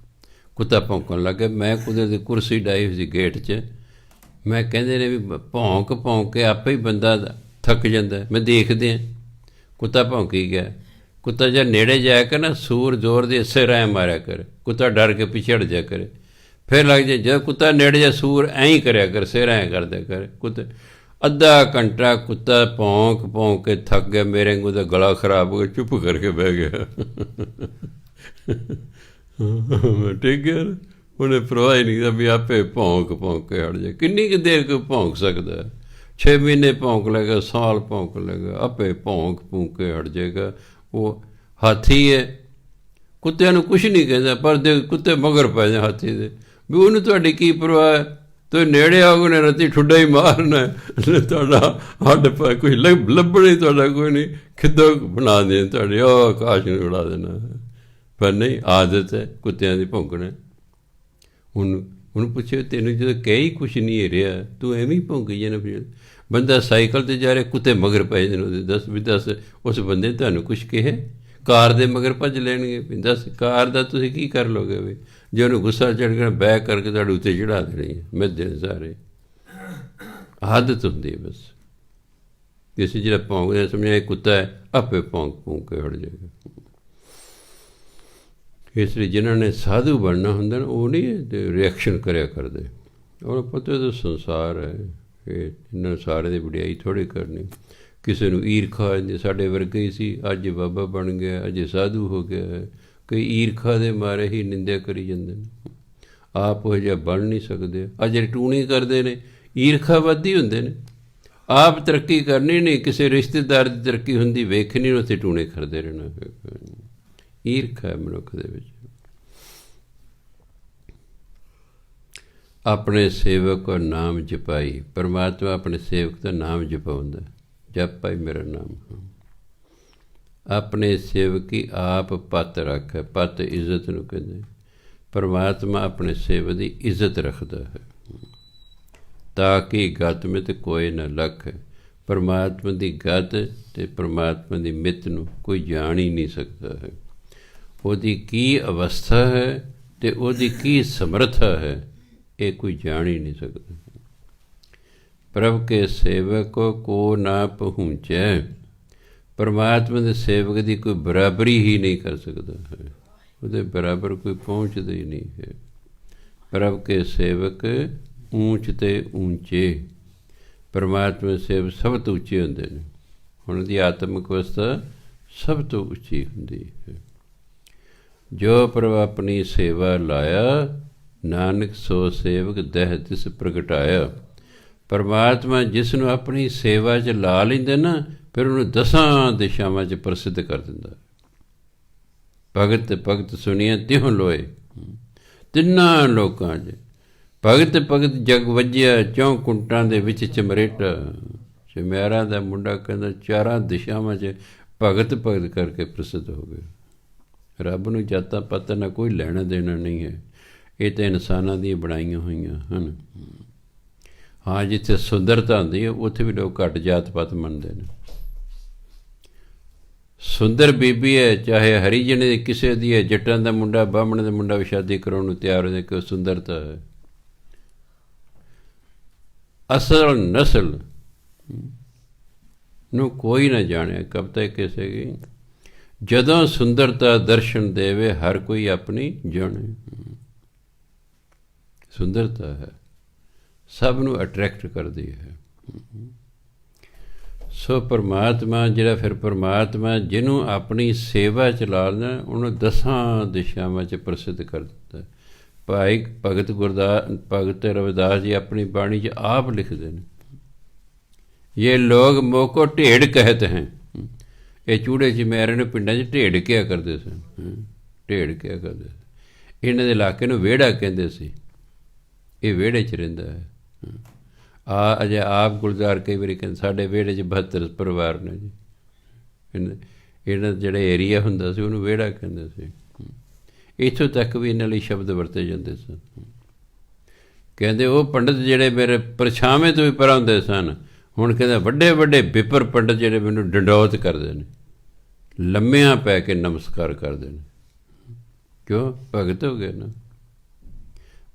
ਕੁੱਤਾ ਭੌਂਕਣ ਲੱਗ ਗਿਆ। ਮੈਂ ਕੁਦਰਤੀ ਕੁਰਸੀ ਡਾਈ ਹੋਈ ਸੀ ਗੇਟ 'ਚ, ਮੈਂ ਕਹਿੰਦੇ ਨੇ ਵੀ ਭੌਂਕ ਭੌਂਕ ਕੇ ਆਪੇ ਹੀ ਬੰਦਾ ਥੱਕ ਜਾਂਦਾ। ਮੈਂ ਦੇਖਦੇ ਹਾਂ ਕੁੱਤਾ ਭੌਂਕੀ ਗਿਆ, ਕੁੱਤਾ ਜਦ ਨੇੜੇ ਜਾਇਆ ਕਰ ਨਾ, ਸੂਰ ਜ਼ੋਰ ਦੇ ਇਸੇ ਰਾਹ ਮਾਰਿਆ ਕਰ, ਕੁੱਤਾ ਡਰ ਕੇ ਪਿੱਛੇ ਹਟ ਜਾ ਕਰੇ, ਫਿਰ ਲੱਗ ਜਾਏ। ਜਦ ਕੁੱਤਾ ਨੇੜੇ ਜਾ, ਸੂਰ ਐਂ ਹੀ ਕਰਿਆ ਕਰ, ਸਿਰ ਐਂ ਕਰਦਾ ਕਰ। ਕੁੱਤੇ ਅੱਧਾ ਘੰਟਾ ਕੁੱਤਾ ਭੌਂਕ ਭੌਂਕ ਕੇ ਥੱਕ ਗਿਆ, ਮੇਰੇ ਵਾਂਗੂ ਦਾ ਗਲਾ ਖਰਾਬ ਹੋ ਗਿਆ, ਚੁੱਪ ਕਰਕੇ ਬਹਿ ਗਿਆ। ਠੀਕ ਹੈ, ਉਹਨੇ ਪਰਵਾਹ ਹੀ ਨਹੀਂ ਵੀ ਆਪੇ ਭੌਂਕ ਭੌਂਕ ਕੇ ਹਟ ਜਾਏ। ਕਿੰਨੀ ਕੁ ਦੇਰ ਕੋਈ ਭੌਂਕ ਸਕਦਾ? 6 ਮਹੀਨੇ ਭੌਂਕ ਲਏਗਾ, ਸਾਲ ਭੌਂਕ ਲਏਗਾ, ਆਪੇ ਭੌਂਕ ਭੌਂਕ ਕੇ ਹਟ ਜਾਏਗਾ। ਉਹ ਹਾਥੀ ਹੈ, ਕੁੱਤਿਆਂ ਨੂੰ ਕੁਛ ਨਹੀਂ ਕਹਿੰਦਾ, ਪਰ ਦੇ ਕੁੱਤੇ ਮਗਰ ਪੈ ਜਾਣ ਹਾਥੀ ਦੇ, ਵੀ ਉਹਨੂੰ ਤੁਹਾਡੀ ਕੀ ਪਰਵਾਹ ਹੈ? ਤੁਸੀਂ ਨੇੜੇ ਆਓਗੇ ਨੇ ਰਾਤੀ ਠੁੱਡਾ ਹੀ ਮਾਰਨਾ, ਤੁਹਾਡਾ ਹੱਡ ਪਾ ਕੋਈ ਲੱਭਣਾ ਹੀ ਤੁਹਾਡਾ ਕੋਈ ਨਹੀਂ, ਖਿੱਦੋਂ ਬਣਾ ਦੇ ਤੁਹਾਡੇ, ਉਹ ਆਕਾਸ਼ ਨੂੰ ਉਡਾ ਦੇਣਾ। ਪਰ ਨਹੀਂ, ਆਦਤ ਹੈ ਕੁੱਤਿਆਂ ਦੀ ਭੌਂਕਣਾ। ਹੁਣ ਪੁੱਛਿਓ, ਤੈਨੂੰ ਜਦੋਂ ਕਹੀ ਕੁਛ ਨਹੀਂ ਰਿਹਾ, ਤੂੰ ਐਵੇਂ ਹੀ ਭੌਂਕੀ ਜਾਣਾ। ਫਿਰ ਬੰਦਾ ਸਾਈਕਲ 'ਤੇ ਜਾ ਰਿਹਾ, ਕੁੱਤੇ ਮਗਰ ਪੈ ਜਾਂਦੇ ਉਹਦੇ, ਦੱਸ ਵੀ ਦੱਸ ਉਸ ਬੰਦੇ ਤੁਹਾਨੂੰ ਕੁਛ ਕਹੇ? ਕਾਰ ਦੇ ਮਗਰ ਭੱਜ ਲੈਣਗੇ, ਵੀ ਦੱਸ ਕਾਰ ਦਾ ਤੁਸੀਂ ਕੀ ਕਰ ਲਓਗੇ? ਵੀ ਜੇ ਉਹਨੂੰ ਗੁੱਸਾ ਚੜ੍ਹ ਗਿਆ, ਬੈਕ ਕਰਕੇ ਤੁਹਾਡੇ ਉੱਤੇ ਚੜ੍ਹਾ ਦੇਣੀ ਹੈ, ਮਿੱਧੇ ਨੇ ਸਾਰੇ। ਆਦਤ ਹੁੰਦੀ ਹੈ ਬਸ। ਕਿਸੇ ਜਿਹੜਾ ਭੌਂਕਦਾ ਸਮਝਿਆ ਇਹ ਕੁੱਤਾ ਹੈ, ਆਪੇ ਭੌਂਕ ਭੌਂਕ ਕੇ ਹਟ ਜਾਏਗਾ। ਇਸ ਲਈ ਜਿਨ੍ਹਾਂ ਨੇ ਸਾਧੂ ਬਣਨਾ ਹੁੰਦਾ ਨਾ, ਉਹ ਨਹੀਂ ਰਿਐਕਸ਼ਨ ਕਰਿਆ ਕਰਦੇ। ਉਹਨੂੰ ਪਤਾ ਤਾਂ ਸੰਸਾਰ ਹੈ, ਇਹ ਇਹਨਾਂ ਸਾਰੇ ਦੀ ਵਡਿਆਈ ਥੋੜ੍ਹੀ ਕਰਨੀ। ਕਿਸੇ ਨੂੰ ਈਰਖਾ ਜਾਂਦੀ, ਸਾਡੇ ਵਰਗੇ ਹੀ ਸੀ, ਅੱਜ ਬਾਬਾ ਬਣ ਗਿਆ, ਅੱਜ ਸਾਧੂ ਹੋ ਗਿਆ। ਕਈ ਈਰਖਾ ਦੇ ਮਾਰੇ ਹੀ ਨਿੰਦਿਆ ਕਰੀ ਜਾਂਦੇ ਨੇ, ਆਪ ਉਹ ਜਿਹਾ ਬਣ ਨਹੀਂ ਸਕਦੇ। ਅੱਜ ਜਿਹੜੇ ਟੂਣੀ ਕਰਦੇ ਨੇ, ਈਰਖਾਵਾਦੀ ਹੁੰਦੇ ਨੇ। ਆਪ ਤਰੱਕੀ ਕਰਨੀ ਨਹੀਂ, ਕਿਸੇ ਰਿਸ਼ਤੇਦਾਰ ਦੀ ਤਰੱਕੀ ਹੁੰਦੀ ਵੇਖਣੀ, ਉੱਥੇ ਟੂਣੇ ਕਰਦੇ ਰਹਿਣਾ। ਈਰਖਾ ਹੈ ਮਨੁੱਖ ਦੇ ਵਿੱਚ। ਆਪਣੇ ਸੇਵਕ ਨਾਮ ਜਪਾਈ, ਪਰਮਾਤਮਾ ਆਪਣੇ ਸੇਵਕ ਦਾ ਨਾਮ ਜਪਾਉਂਦਾ, ਜਪ ਭਾਈ ਮੇਰਾ ਨਾਮ। ਆਪਣੇ ਸੇਵਕੀ ਆਪ ਪੱਤ ਰੱਖ, ਪੱਤ ਇੱਜ਼ਤ ਨੂੰ ਕਹਿੰਦੇ। ਪਰਮਾਤਮਾ ਆਪਣੇ ਸੇਵਕ ਦੀ ਇੱਜ਼ਤ ਰੱਖਦਾ ਹੈ, ਤਾਂ ਕਿ ਗਤ ਮਿਤ ਕੋਈ ਨਾ ਲਖ। ਪਰਮਾਤਮਾ ਦੀ ਗਤ ਅਤੇ ਪਰਮਾਤਮਾ ਦੀ ਮਿੱਤ ਨੂੰ ਕੋਈ ਜਾਣ ਹੀ ਨਹੀਂ ਸਕਦਾ ਹੈ। ਉਹਦੀ ਕੀ ਅਵਸਥਾ ਹੈ ਅਤੇ ਉਹਦੀ ਕੀ ਸਮਰੱਥਾ ਹੈ, ਇਹ ਕੋਈ ਜਾਣ ਹੀ ਨਹੀਂ ਸਕਦਾ। ਪ੍ਰਭ ਕੇ ਸੇਵਕ ਕੋ ਨਾ ਪਹੁੰਚੈ, ਪਰਮਾਤਮਾ ਦੇ ਸੇਵਕ ਦੀ ਕੋਈ ਬਰਾਬਰੀ ਹੀ ਨਹੀਂ ਕਰ ਸਕਦਾ ਹੈ, ਉਹਦੇ ਬਰਾਬਰ ਕੋਈ ਪਹੁੰਚਦਾ ਹੀ ਨਹੀਂ ਹੈ। ਪ੍ਰਭ ਕੇ ਸੇਵਕ ਊਂਚ ਤੇ ਊਂਚੇ, ਪਰਮਾਤਮਾ ਦੇ ਸੇਵਕ ਸਭ ਤੋਂ ਉੱਚੇ ਹੁੰਦੇ ਨੇ। ਉਹਨਾਂ ਦੀ ਆਤਮਿਕ ਅਵਸਥਾ ਸਭ ਤੋਂ ਉੱਚੀ ਹੁੰਦੀ ਹੈ। ਜੋ ਪ੍ਰਭ ਆਪਣੀ ਸੇਵਾ ਲਾਇਆ, ਨਾਨਕ ਸੋ ਸੇਵਕ ਦਹਿ ਤਿਸ ਪ੍ਰਗਟਾਇਆ। ਪਰਮਾਤਮਾ ਜਿਸ ਨੂੰ ਆਪਣੀ ਸੇਵਾ 'ਚ ਲਾ ਲੈਂਦੇ ਨਾ, ਫਿਰ ਉਹਨੂੰ 10 ਦਿਸ਼ਾਵਾਂ 'ਚ ਪ੍ਰਸਿੱਧ ਕਰ ਦਿੰਦਾ। ਭਗਤ ਭਗਤ ਸੁਣੀਏ ਤਿਉ ਲੋਏ, ਤਿੰਨਾਂ ਲੋਕਾਂ 'ਚ ਭਗਤ ਭਗਤ ਜਗ ਵੱਜਿਆ, 4 ਕੁੰਟਾਂ ਦੇ ਵਿੱਚ ਚਮਰੇਟਾ। ਚਮਿਆਰਾਂ ਦਾ ਮੁੰਡਾ ਕਹਿੰਦਾ 4 ਦਿਸ਼ਾਵਾਂ 'ਚ ਭਗਤ ਭਗਤ ਕਰਕੇ ਪ੍ਰਸਿੱਧ ਹੋ ਗਏ। ਰੱਬ ਨੂੰ ਜਾਤਾਂ ਪਾਤਾਂ ਨਾਲ ਕੋਈ ਲੈਣਾ ਦੇਣਾ ਨਹੀਂ ਹੈ, ਇਹ ਤਾਂ ਇਨਸਾਨਾਂ ਦੀਆਂ ਬਣਾਈਆਂ ਹੋਈਆਂ ਹਨ। ਹਾਂ, ਜਿੱਥੇ ਸੁੰਦਰਤਾ ਹੁੰਦੀ ਹੈ ਉੱਥੇ ਵੀ ਲੋਕ ਘੱਟ ਜਾਤ ਪਾਤ ਮੰਨਦੇ ਨੇ। ਸੁੰਦਰ ਬੀਬੀ ਹੈ, ਚਾਹੇ ਹਰੀਜਨ ਦੀ ਕਿਸੇ ਦੀ ਹੈ, ਜੱਟਾਂ ਦਾ ਮੁੰਡਾ ਬਾਹਮਣ ਦਾ ਮੁੰਡਾ ਵੀ ਸ਼ਾਦੀ ਕਰਾਉਣ ਨੂੰ ਤਿਆਰ ਹੋ ਜਾਏ ਕਿ ਸੁੰਦਰਤਾ ਹੈ। ਅਸਲ ਨਸਲ ਨੂੰ ਕੋਈ ਨਾ ਜਾਣੇ। ਕਵਿਤਾ ਕਿਸੇ ਕੀ, ਜਦੋਂ ਸੁੰਦਰਤਾ ਦਰਸ਼ਨ ਦੇਵੇ ਹਰ ਕੋਈ ਆਪਣੀ ਜਾਣੇ। ਸੁੰਦਰਤਾ ਹੈ, ਸਭ ਨੂੰ ਅਟਰੈਕਟ ਕਰਦੀ ਹੈ। ਸੋ ਪਰਮਾਤਮਾ ਜਿਹੜਾ, ਫਿਰ ਪਰਮਾਤਮਾ ਜਿਹਨੂੰ ਆਪਣੀ ਸੇਵਾ 'ਚ ਲਾ ਲੈਣਾ, ਉਹਨੂੰ 10 ਦਿਸ਼ਾਵਾਂ 'ਚ ਪ੍ਰਸਿੱਧ ਕਰ ਦਿੱਤਾ। ਭਾਈ ਭਗਤ ਰਵਿਦਾਸ ਜੀ ਆਪਣੀ ਬਾਣੀ 'ਚ ਆਪ ਲਿਖਦੇ ਨੇ, ਇਹ ਲੋਕ ਮੋਕੋ ਢੇੜ ਕਹਿਤ ਹੈ। ਇਹ ਚੂੜੇ ਚਮਿਆਰੇ ਨੂੰ ਪਿੰਡਾਂ 'ਚ ਢੇੜ ਕਿਹਾ ਕਰਦੇ ਸਨ, ਢੇੜ ਕਿਹਾ ਕਰਦੇ ਸੀ। ਇਹਨਾਂ ਦੇ ਇਲਾਕੇ ਨੂੰ ਵਿਹੜਾ ਕਹਿੰਦੇ ਸੀ, ਇਹ ਵਿਹੜੇ 'ਚ ਰਹਿੰਦਾ ਹੈ। ਅਜੇ ਆਪ ਗੁਲਜ਼ਾਰ ਕਈ ਵਾਰੀ ਕਹਿੰਦੇ ਸਾਡੇ ਵਿਹੜੇ 'ਚ 72 ਪਰਿਵਾਰ ਨੇ ਜੀ। ਇਹਨਾਂ ਦਾ ਜਿਹੜਾ ਏਰੀਆ ਹੁੰਦਾ ਸੀ ਉਹਨੂੰ ਵਿਹੜਾ ਕਹਿੰਦੇ ਸੀ। ਇੱਥੋਂ ਤੱਕ ਵੀ ਇਹਨਾਂ ਲਈ ਸ਼ਬਦ ਵਰਤੇ ਜਾਂਦੇ ਸਨ। ਕਹਿੰਦੇ ਉਹ ਪੰਡਤ ਜਿਹੜੇ ਮੇਰੇ ਪਰਛਾਵੇਂ ਤੋਂ ਵੀ ਪਰਾਂ ਹੁੰਦੇ ਸਨ, ਹੁਣ ਕਹਿੰਦੇ ਵੱਡੇ ਵੱਡੇ ਬਿਪਰ ਪੰਡਤ ਜਿਹੜੇ ਮੈਨੂੰ ਡੰਡੌਤ ਕਰਦੇ ਨੇ, ਲੰਮਿਆਂ ਪੈ ਕੇ ਨਮਸਕਾਰ ਕਰਦੇ ਨੇ। ਕਿਉਂ? ਭਗਤ ਹੋ ਗਏ ਨਾ।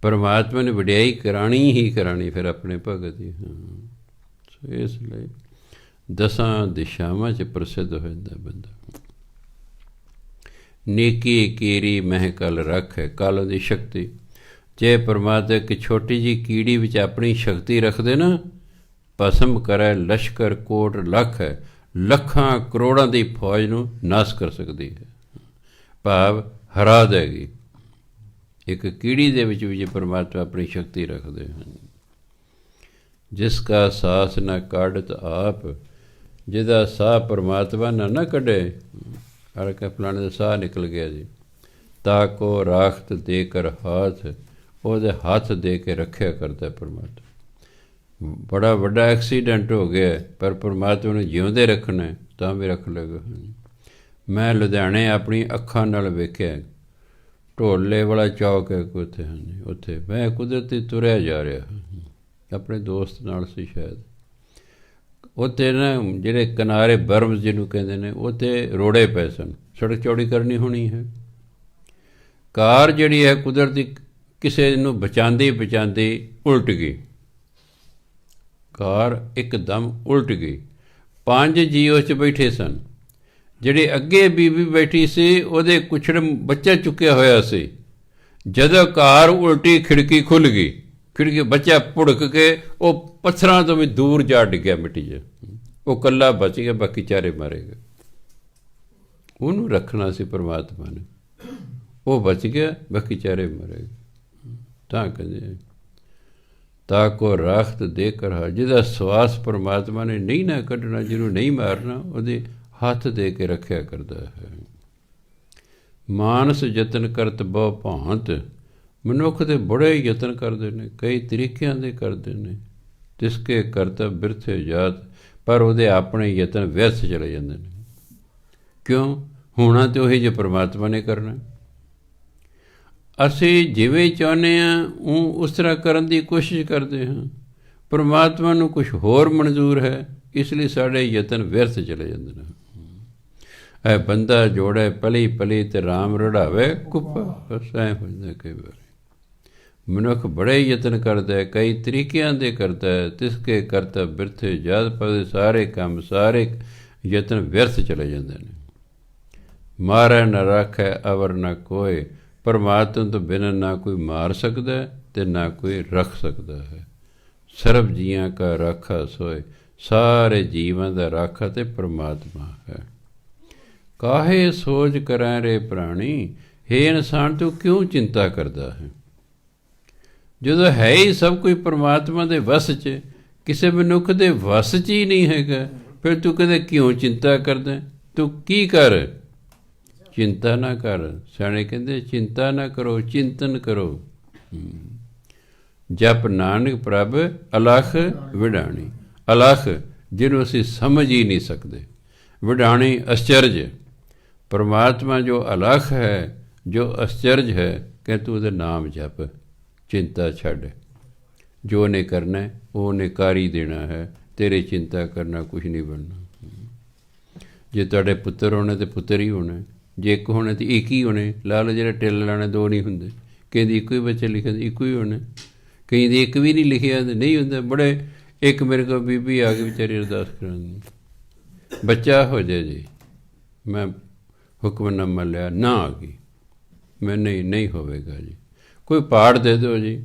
ਪਰਮਾਤਮਾ ਨੇ ਵਡਿਆਈ ਕਰਾਣੀ ਹੀ ਕਰਾਣੀ ਫਿਰ ਆਪਣੇ ਭਗਤ ਦੀ। ਸੋ ਇਸ ਲਈ 10 ਦਿਸ਼ਾਵਾਂ 'ਚ ਪ੍ਰਸਿੱਧ ਹੋ ਜਾਂਦਾ ਬੰਦਾ। ਨੇਕੀ ਕੀੜੀ ਮਹਿ ਕਲ ਰੱਖ ਹੈ, ਕਾਲੋਂ ਦੀ ਸ਼ਕਤੀ। ਜੇ ਪਰਮਾਤਮਾ ਇੱਕ ਛੋਟੀ ਜਿਹੀ ਕੀੜੀ ਵਿੱਚ ਆਪਣੀ ਸ਼ਕਤੀ ਰੱਖਦੇ ਨਾ, ਭਸਮ ਕਰੇ ਲਸ਼ਕਰ ਕੋਟ ਲੱਖ ਹੈ, ਲੱਖਾਂ ਕਰੋੜਾਂ ਦੀ ਫੌਜ ਨੂੰ ਨਾਸ ਕਰ ਸਕਦੀ ਹੈ, ਭਾਵ ਹਰਾ ਦੇਗੀ। ਇੱਕ ਕੀੜੀ ਦੇ ਵਿੱਚ ਵੀ ਜੇ ਪਰਮਾਤਮਾ ਆਪਣੀ ਸ਼ਕਤੀ ਰੱਖਦੇ ਹਨ। ਜਿਸ ਕਾ ਸਾਸ ਨਾ ਕਾਢਤ ਆਪ, ਜਿਹਦਾ ਸਾਹ ਪਰਮਾਤਮਾ ਨਾ ਕੱਢੇ, ਹਰ ਕੇ ਫਲਾਣੇ ਦਾ ਸਾਹ ਨਿਕਲ ਗਿਆ ਜੀ, ਤਾ ਕੋ ਰਾਖਤ ਦੇ ਕਰ ਹੱਥ, ਉਹਦੇ ਹੱਥ ਦੇ ਕੇ ਰੱਖਿਆ ਕਰਦਾ ਪਰਮਾਤਮਾ। ਬੜਾ ਵੱਡਾ ਐਕਸੀਡੈਂਟ ਹੋ ਗਿਆ, ਪਰ ਪਰਮਾਤਮਾ ਨੂੰ ਜਿਉਂਦੇ ਰੱਖਣਾ ਤਾਂ ਵੀ ਰੱਖ ਲਏਗਾ। ਮੈਂ ਲੁਧਿਆਣੇ ਆਪਣੀ ਅੱਖਾਂ ਨਾਲ ਵੇਖਿਆ, ਢੋਲੇ ਵਾਲਾ ਚੌਕ ਹੈ ਉੱਥੇ, ਹਾਂਜੀ ਉੱਥੇ ਮੈਂ ਕੁਦਰਤੀ ਤੁਰਿਆ ਜਾ ਰਿਹਾ, ਆਪਣੇ ਦੋਸਤ ਨਾਲ ਸੀ ਸ਼ਾਇਦ। ਉੱਥੇ ਨਾ ਜਿਹੜੇ ਕਿਨਾਰੇ ਬਰਮਸ ਜਿਹਨੂੰ ਕਹਿੰਦੇ ਨੇ, ਉੱਥੇ ਰੋੜੇ ਪਏ ਸਨ, ਸੜਕ ਚੌੜੀ ਕਰਨੀ ਹੋਣੀ ਹੈ। ਕਾਰ ਜਿਹੜੀ ਹੈ ਕੁਦਰਤੀ ਕਿਸੇ ਨੂੰ ਬਚਾਉਂਦੀ ਉਲਟ ਗਈ, ਕਾਰ ਇੱਕਦਮ ਉਲਟ ਗਈ। 5 ਜੀਅ ਉਸ 'ਚ ਬੈਠੇ ਸਨ। ਜਿਹੜੇ ਅੱਗੇ ਬੀਬੀ ਬੈਠੀ ਸੀ ਉਹਦੇ ਕੁਛੜ ਬੱਚਾ ਚੁੱਕਿਆ ਹੋਇਆ ਸੀ। ਜਦੋਂ ਕਾਰ ਉਲਟੀ ਖਿੜਕੀ ਖੁੱਲ੍ਹ ਗਈ, ਖਿੜਕੀ ਬੱਚਾ ਭੁੜਕ ਕੇ ਉਹ ਪੱਥਰਾਂ ਤੋਂ ਵੀ ਦੂਰ ਜਾ ਡਿੱਗਿਆ ਮਿੱਟੀ 'ਚ। ਉਹ ਇਕੱਲਾ ਬਚ ਗਿਆ, ਬਾਕੀ ਚਾਰੇ ਮਾਰੇ ਗਏ। ਉਹਨੂੰ ਰੱਖਣਾ ਸੀ ਪਰਮਾਤਮਾ ਨੇ, ਉਹ ਬਚ ਗਿਆ, ਬਾਕੀ ਚਾਰੇ ਮਾਰੇ ਗਏ। ਤਾਂ ਕਹਿੰਦੇ ਤਾ ਕੋ ਰਾਖਤ ਦੇ ਕਰ, ਜਿਹਦਾ ਸਵਾਸ ਪਰਮਾਤਮਾ ਨੇ ਨਹੀਂ ਨਾ ਕੱਢਣਾ, ਜਿਹਨੂੰ ਨਹੀਂ ਮਾਰਨਾ, ਉਹਦੇ ਹੱਥ ਦੇ ਕੇ ਰੱਖਿਆ ਕਰਦਾ ਹੈ। ਮਾਨਸ ਯਤਨ ਕਰਤ ਬਹੁ ਭਾਂਤ, ਮਨੁੱਖ ਦੇ ਬੜੇ ਯਤਨ ਕਰਦੇ ਨੇ, ਕਈ ਤਰੀਕਿਆਂ ਦੇ ਕਰਦੇ ਨੇ। ਤਿਸਕੇ ਕਰਤਵ ਬਿਰਥੇ ਜਾਤ, ਪਰ ਉਹਦੇ ਆਪਣੇ ਯਤਨ ਵਿਅਰਥ ਚਲੇ ਜਾਂਦੇ ਨੇ। ਕਿਉਂ? ਹੋਣਾ ਤਾਂ ਉਹੀ ਜੇ ਪਰਮਾਤਮਾ ਨੇ ਕਰਨਾ। ਅਸੀਂ ਜਿਵੇਂ ਚਾਹੁੰਦੇ ਹਾਂ ਉਹ ਉਸ ਤਰ੍ਹਾਂ ਕਰਨ ਦੀ ਕੋਸ਼ਿਸ਼ ਕਰਦੇ ਹਾਂ, ਪਰਮਾਤਮਾ ਨੂੰ ਕੁਛ ਹੋਰ ਮਨਜ਼ੂਰ ਹੈ, ਇਸ ਲਈ ਸਾਡੇ ਯਤਨ ਵਿਅਰਥ ਚਲੇ ਜਾਂਦੇ ਨੇ। ਇਹ ਬੰਦਾ ਜੋੜੇ ਪਲੀ ਪਲੀ ਤੇ ਰਾਮ ਰੜਾਵੇ ਕੁੱਪਾ, ਬਸ ਐਂ ਹੋ ਜਾਂਦਾ ਕਈ ਵਾਰੀ। ਮਨੁੱਖ ਬੜੇ ਯਤਨ ਕਰਦਾ ਹੈ, ਕਈ ਤਰੀਕਿਆਂ ਦੇ ਕਰਦਾ ਹੈ। ਤਿਸਕੇ ਕਰਤਵ ਬਿਰਥੇ ਜਾਤ, ਪਰ ਸਾਰੇ ਕੰਮ ਸਾਰੇ ਯਤਨ ਵਿਅਰਥ ਚਲੇ ਜਾਂਦੇ ਨੇ। ਮਾਰੈ ਨ ਰਾਖੈ ਅਵਰ ਨ ਕੋਏ, ਪਰਮਾਤਮਾ ਤੋਂ ਬਿਨਾਂ ਨਾ ਕੋਈ ਮਾਰ ਸਕਦਾ ਅਤੇ ਨਾ ਕੋਈ ਰੱਖ ਸਕਦਾ ਹੈ। ਸਰਬ ਜੀਆਂ ਕਾ ਰਾਖਾ ਸੋਏ, ਸਾਰੇ ਜੀਵਾਂ ਦਾ ਰਾਖਾ ਤੇ ਪਰਮਾਤਮਾ ਹੈ। ਕਾਹੇ ਸੋਚ ਕਰੈ ਰੇ ਪ੍ਰਾਣੀ, ਹੇ ਇਨਸਾਨ ਤੂੰ ਕਿਉਂ ਚਿੰਤਾ ਕਰਦਾ ਹੈ? ਜਦੋਂ ਹੈ ਹੀ ਸਭ ਕੁਝ ਪਰਮਾਤਮਾ ਦੇ ਵਸ 'ਚ, ਕਿਸੇ ਮਨੁੱਖ ਦੇ ਵਸ 'ਚ ਹੀ ਨਹੀਂ ਹੈਗਾ, ਫਿਰ ਤੂੰ ਕਹਿੰਦੇ ਕਿਉਂ ਚਿੰਤਾ ਕਰਦਾ? ਤੂੰ ਕੀ ਕਰ, ਚਿੰਤਾ ਨਾ ਕਰ। ਸਿਆਣੇ ਕਹਿੰਦੇ ਚਿੰਤਾ ਨਾ ਕਰੋ, ਚਿੰਤਨ ਕਰੋ। ਜਪ ਨਾਨਕ ਪ੍ਰਭ ਅਲਖ ਵਿਡਾਣੀ। ਅਲਖ ਜਿਹਨੂੰ ਅਸੀਂ ਸਮਝ ਹੀ ਨਹੀਂ ਸਕਦੇ, ਵਿਡਾਣੀ ਅਚਰਜ। ਪਰਮਾਤਮਾ ਜੋ ਅਲਖ ਹੈ, ਜੋ ਅਚਰਜ ਹੈ, ਕਿ ਤੂੰ ਉਹਦਾ ਨਾਮ ਜਪ, ਚਿੰਤਾ ਛੱਡ। ਜੋ ਉਹਨੇ ਕਰਨਾ ਉਹ ਉਹਨੇ ਕਰ ਹੀ ਦੇਣਾ ਹੈ, ਤੇਰੇ ਚਿੰਤਾ ਕਰਨਾ ਕੁਛ ਨਹੀਂ ਬਣਨਾ। ਜੇ ਤੁਹਾਡੇ ਪੁੱਤਰ ਹੋਣੇ ਤਾਂ ਪੁੱਤਰ ਹੀ ਹੋਣਾ, ਜੇ ਇੱਕ ਹੋਣੇ ਤਾਂ ਇੱਕ ਹੀ ਹੋਣੇ। ਲਾ ਲਓ ਜਿਹੜਾ ਟਿੱਲ ਲਾਣਾ ਦੋ ਨਹੀਂ ਹੁੰਦੇ, ਕਹਿੰਦੀ ਇੱਕੋ ਹੀ ਬੱਚੇ ਲਿਖੇ ਇੱਕੋ ਹੀ ਹੋਣੇ, ਕਈ ਦੀ ਇੱਕ ਵੀ ਨਹੀਂ ਲਿਖਿਆ ਤਾਂ ਨਹੀਂ ਹੁੰਦਾ। ਬੜੇ ਇੱਕ ਮੇਰੇ ਕੋਲ ਬੀਬੀ ਆ ਗਈ ਵਿਚਾਰੀ ਅਰਦਾਸ ਕਰਾਉਣ, ਬੱਚਾ ਹੋ ਜਾਏ ਜੀ। ਮੈਂ ਹੁਕਮਨਾਮਾ ਲਿਆ, ਨਾ ਆ ਗਈ। ਮੈਂ ਨਹੀਂ ਹੋਵੇਗਾ ਜੀ, ਕੋਈ ਪਾਠ ਦੇ ਦਿਓ ਜੀ।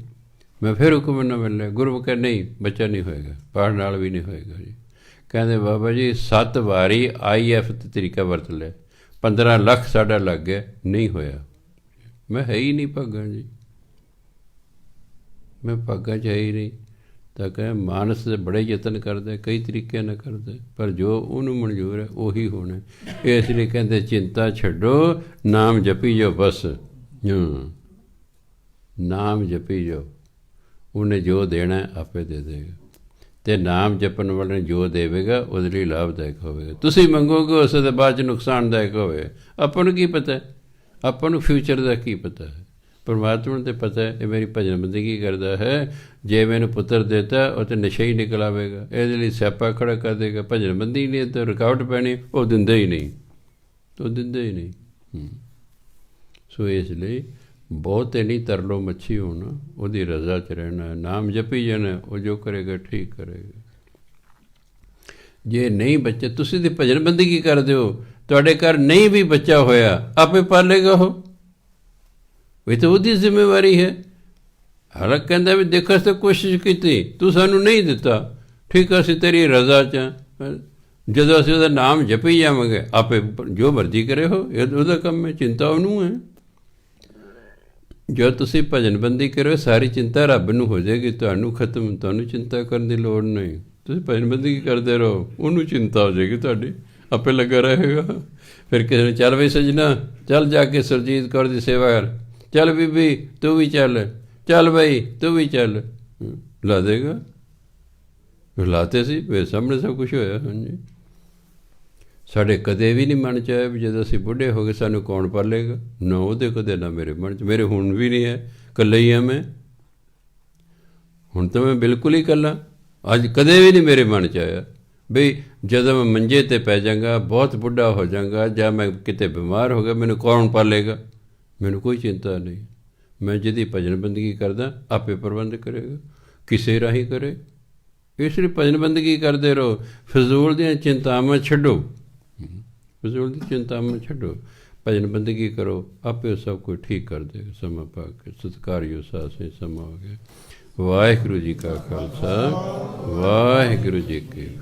ਮੈਂ ਫਿਰ ਹੁਕਮਨਾਮਾ ਲਿਆ, ਗੁਰੂ ਕਹਿੰਦਾ ਨਹੀਂ ਬੱਚਾ ਨਹੀਂ ਹੋਏਗਾ, ਪਾਠ ਨਾਲ ਵੀ ਨਹੀਂ ਹੋਏਗਾ ਜੀ। ਕਹਿੰਦੇ ਬਾਬਾ ਜੀ 7 ਵਾਰੀ IF ਤੇ ਤਰੀਕਾ ਵਰਤ ਲਿਆ, 15 ਲੱਖ ਸਾਡਾ ਲੱਗ ਗਿਆ, ਨਹੀਂ ਹੋਇਆ। ਮੈਂ ਹੈ ਹੀ ਨਹੀਂ ਭਾਗਾਂ ਜੀ, ਮੈਂ ਭਾਗਾਂ 'ਚ ਹੈ ਹੀ ਨਹੀਂ। ਤਾਂ ਕਹੇ ਮਾਨਸ ਦੇ ਬੜੇ ਯਤਨ ਕਰਦਾ, ਕਈ ਤਰੀਕਿਆਂ ਨਾਲ ਕਰਦਾ, ਪਰ ਜੋ ਉਹਨੂੰ ਮਨਜ਼ੂਰ ਹੈ ਉਹੀ ਹੋਣਾ। ਇਸ ਲਈ ਕਹਿੰਦੇ ਚਿੰਤਾ ਛੱਡੋ, ਨਾਮ ਜਪੀ ਜਾਓ ਬਸ। ਨਾਮ ਜਪੀ ਜਾਓ, ਉਹਨੇ ਜੋ ਦੇਣਾ ਆਪੇ ਦੇ ਦੇਗਾ। ਅਤੇ ਨਾਮ ਜਪਣ ਵਾਲੇ ਨੂੰ ਜੋ ਦੇਵੇਗਾ ਉਹਦੇ ਲਈ ਲਾਭਦਾਇਕ ਹੋਵੇਗਾ। ਤੁਸੀਂ ਮੰਗੋਗੇ ਉਸ ਦੇ ਬਾਅਦ 'ਚ ਨੁਕਸਾਨਦਾਇਕ ਹੋਵੇ। ਆਪਾਂ ਨੂੰ ਕੀ ਪਤਾ, ਆਪਾਂ ਨੂੰ ਫਿਊਚਰ ਦਾ ਕੀ ਪਤਾ ਹੈ। ਪਰਮਾਤਮਾ ਨੂੰ ਤਾਂ ਪਤਾ ਹੈ ਇਹ ਮੇਰੀ ਭਜਨ ਬੰਦਗੀ ਕਰਦਾ ਹੈ, ਜੇ ਮੈਨੂੰ ਪੁੱਤਰ ਦੇਤਾ ਉਹ ਤਾਂ ਨਸ਼ਾ ਹੀ ਨਿਕਲ ਆਵੇਗਾ, ਇਹਦੇ ਲਈ ਸਿਆਪਾ ਖੜਾ ਕਰ ਦੇਗਾ। ਭਜਨ ਬੰਦੀ ਨਹੀਂ ਤਾਂ ਰੁਕਾਵਟ ਪੈਣੀ, ਉਹ ਦਿੰਦਾ ਹੀ ਨਹੀਂ, ਉਹ ਦਿੰਦਾ ਹੀ ਨਹੀਂ। ਸੋ ਇਸ ਲਈ ਬਹੁਤੇ ਨਹੀਂ ਤਰਲੋ ਮੱਛੀ ਹੋਣਾ, ਉਹਦੀ ਰਜ਼ਾ 'ਚ ਰਹਿਣਾ, ਨਾਮ ਜਪੀ ਜਾਣਾ, ਉਹ ਜੋ ਕਰੇਗਾ ਠੀਕ ਕਰੇਗਾ। ਜੇ ਨਹੀਂ ਬੱਚੇ, ਤੁਸੀਂ ਤਾਂ ਭਜਨ ਬੰਦਗੀ ਕਰਦੇ ਹੋ, ਤੁਹਾਡੇ ਘਰ ਨਹੀਂ ਵੀ ਬੱਚਾ ਹੋਇਆ, ਆਪੇ ਪਾਲੇਗਾ ਉਹ, ਇਹ ਤਾਂ ਉਹਦੀ ਜ਼ਿੰਮੇਵਾਰੀ ਹੈ। ਹਾਲਾਂਕਿ ਕਹਿੰਦਾ ਵੀ ਦੇਖੋ ਅਸੀਂ ਤਾਂ ਕੋਸ਼ਿਸ਼ ਕੀਤੀ, ਤੂੰ ਸਾਨੂੰ ਨਹੀਂ ਦਿੱਤਾ, ਠੀਕ ਹੈ ਅਸੀਂ ਤੇਰੀ ਰਜ਼ਾ 'ਚ। ਜਦੋਂ ਅਸੀਂ ਉਹਦਾ ਨਾਮ ਜਪੀ ਜਾਵਾਂਗੇ, ਆਪੇ ਜੋ ਮਰਜ਼ੀ ਕਰੇ ਹੋ, ਇਹ ਉਹਦਾ ਕੰਮ ਹੈ, ਚਿੰਤਾ ਉਹਨੂੰ ਹੈ। ਜੋ ਤੁਸੀਂ ਭਜਨ ਬੰਦੀ ਕਰੋ, ਸਾਰੀ ਚਿੰਤਾ ਰੱਬ ਨੂੰ ਹੋ ਜਾਏਗੀ, ਤੁਹਾਨੂੰ ਖਤਮ, ਤੁਹਾਨੂੰ ਚਿੰਤਾ ਕਰਨ ਦੀ ਲੋੜ ਨਹੀਂ। ਤੁਸੀਂ ਭਜਨ ਬੰਦੀ ਕਰਦੇ ਰਹੋ, ਉਹਨੂੰ ਚਿੰਤਾ ਹੋ ਜਾਏਗੀ ਤੁਹਾਡੀ, ਆਪੇ ਲੱਗਾ ਰਹੇਗਾ। ਫਿਰ ਕਿਸੇ ਨੂੰ ਚੱਲ ਬਈ ਸਜਣਾ, ਚੱਲ ਜਾ ਕੇ ਸੁਰਜੀਤ ਕੌਰ ਦੀ ਸੇਵਾ ਕਰ, ਚੱਲ ਬੀਬੀ ਤੂੰ ਵੀ ਚੱਲ, ਚੱਲ ਬਈ ਤੂੰ ਵੀ ਚੱਲ, ਲਾ ਦੇਗਾ। ਲਾਤੇ ਸੀ, ਮੇਰੇ ਸਾਹਮਣੇ ਸਭ ਕੁਛ ਹੋਇਆ। ਹਾਂਜੀ, ਸਾਡੇ ਕਦੇ ਵੀ ਨਹੀਂ ਮਨ 'ਚ ਆਇਆ ਵੀ ਜਦੋਂ ਅਸੀਂ ਬੁੱਢੇ ਹੋ ਗਏ ਸਾਨੂੰ ਕੌਣ ਪਾਲੇਗਾ। ਨਾ ਉਹਦੇ ਕਦੇ, ਨਾ ਮੇਰੇ ਮਨ 'ਚ, ਮੇਰੇ ਹੁਣ ਵੀ ਨਹੀਂ ਹੈ, ਇਕੱਲਾ ਹੀ ਹਾਂ ਮੈਂ। ਹੁਣ ਤਾਂ ਮੈਂ ਬਿਲਕੁਲ ਹੀ ਇਕੱਲਾ। ਅੱਜ ਕਦੇ ਵੀ ਨਹੀਂ ਮੇਰੇ ਮਨ 'ਚ ਆਇਆ ਬਈ ਜਦੋਂ ਮੈਂ ਮੰਜੇ 'ਤੇ ਪੈ ਜਾਂਗਾ, ਬਹੁਤ ਬੁੱਢਾ ਹੋ ਜਾਂਗਾ, ਜਾਂ ਮੈਂ ਕਿਤੇ ਬਿਮਾਰ ਹੋ ਗਿਆ, ਮੈਨੂੰ ਕੌਣ ਪਾਲੇਗਾ। ਮੈਨੂੰ ਕੋਈ ਚਿੰਤਾ ਨਹੀਂ। ਮੈਂ ਜਿਹਦੀ ਭਜਨ ਬੰਦਗੀ ਕਰਦਾ ਆਪੇ ਪ੍ਰਬੰਧ ਕਰੇਗਾ, ਕਿਸੇ ਰਾਹੀਂ ਕਰੇ। ਇਸ ਲਈ ਭਜਨ ਬੰਦਗੀ ਕਰਦੇ ਰਹੋ, ਫਜ਼ੂਲ ਦੀਆਂ ਚਿੰਤਾਵਾਂ ਛੱਡੋ, ਫਜ਼ੂਲ ਦੀ ਚਿੰਤਾਵਾਂ ਛੱਡੋ, ਭਜਨ ਬੰਦਗੀ ਕਰੋ, ਆਪੇ ਸਭ ਕੁਝ ਠੀਕ ਕਰ ਦੇਗਾ। ਸਮਾਂ ਪਾ ਕੇ ਸਤਿਕਾਰਯੋਗ ਸਾਧ ਸੰਗਤ ਸਮਾਂ ਹੋ ਗਿਆ। ਵਾਹਿਗੁਰੂ ਜੀ ਕਾ ਖਾਲਸਾ, ਵਾਹਿਗੁਰੂ ਜੀ ਕੀ ਫਤਿਹ।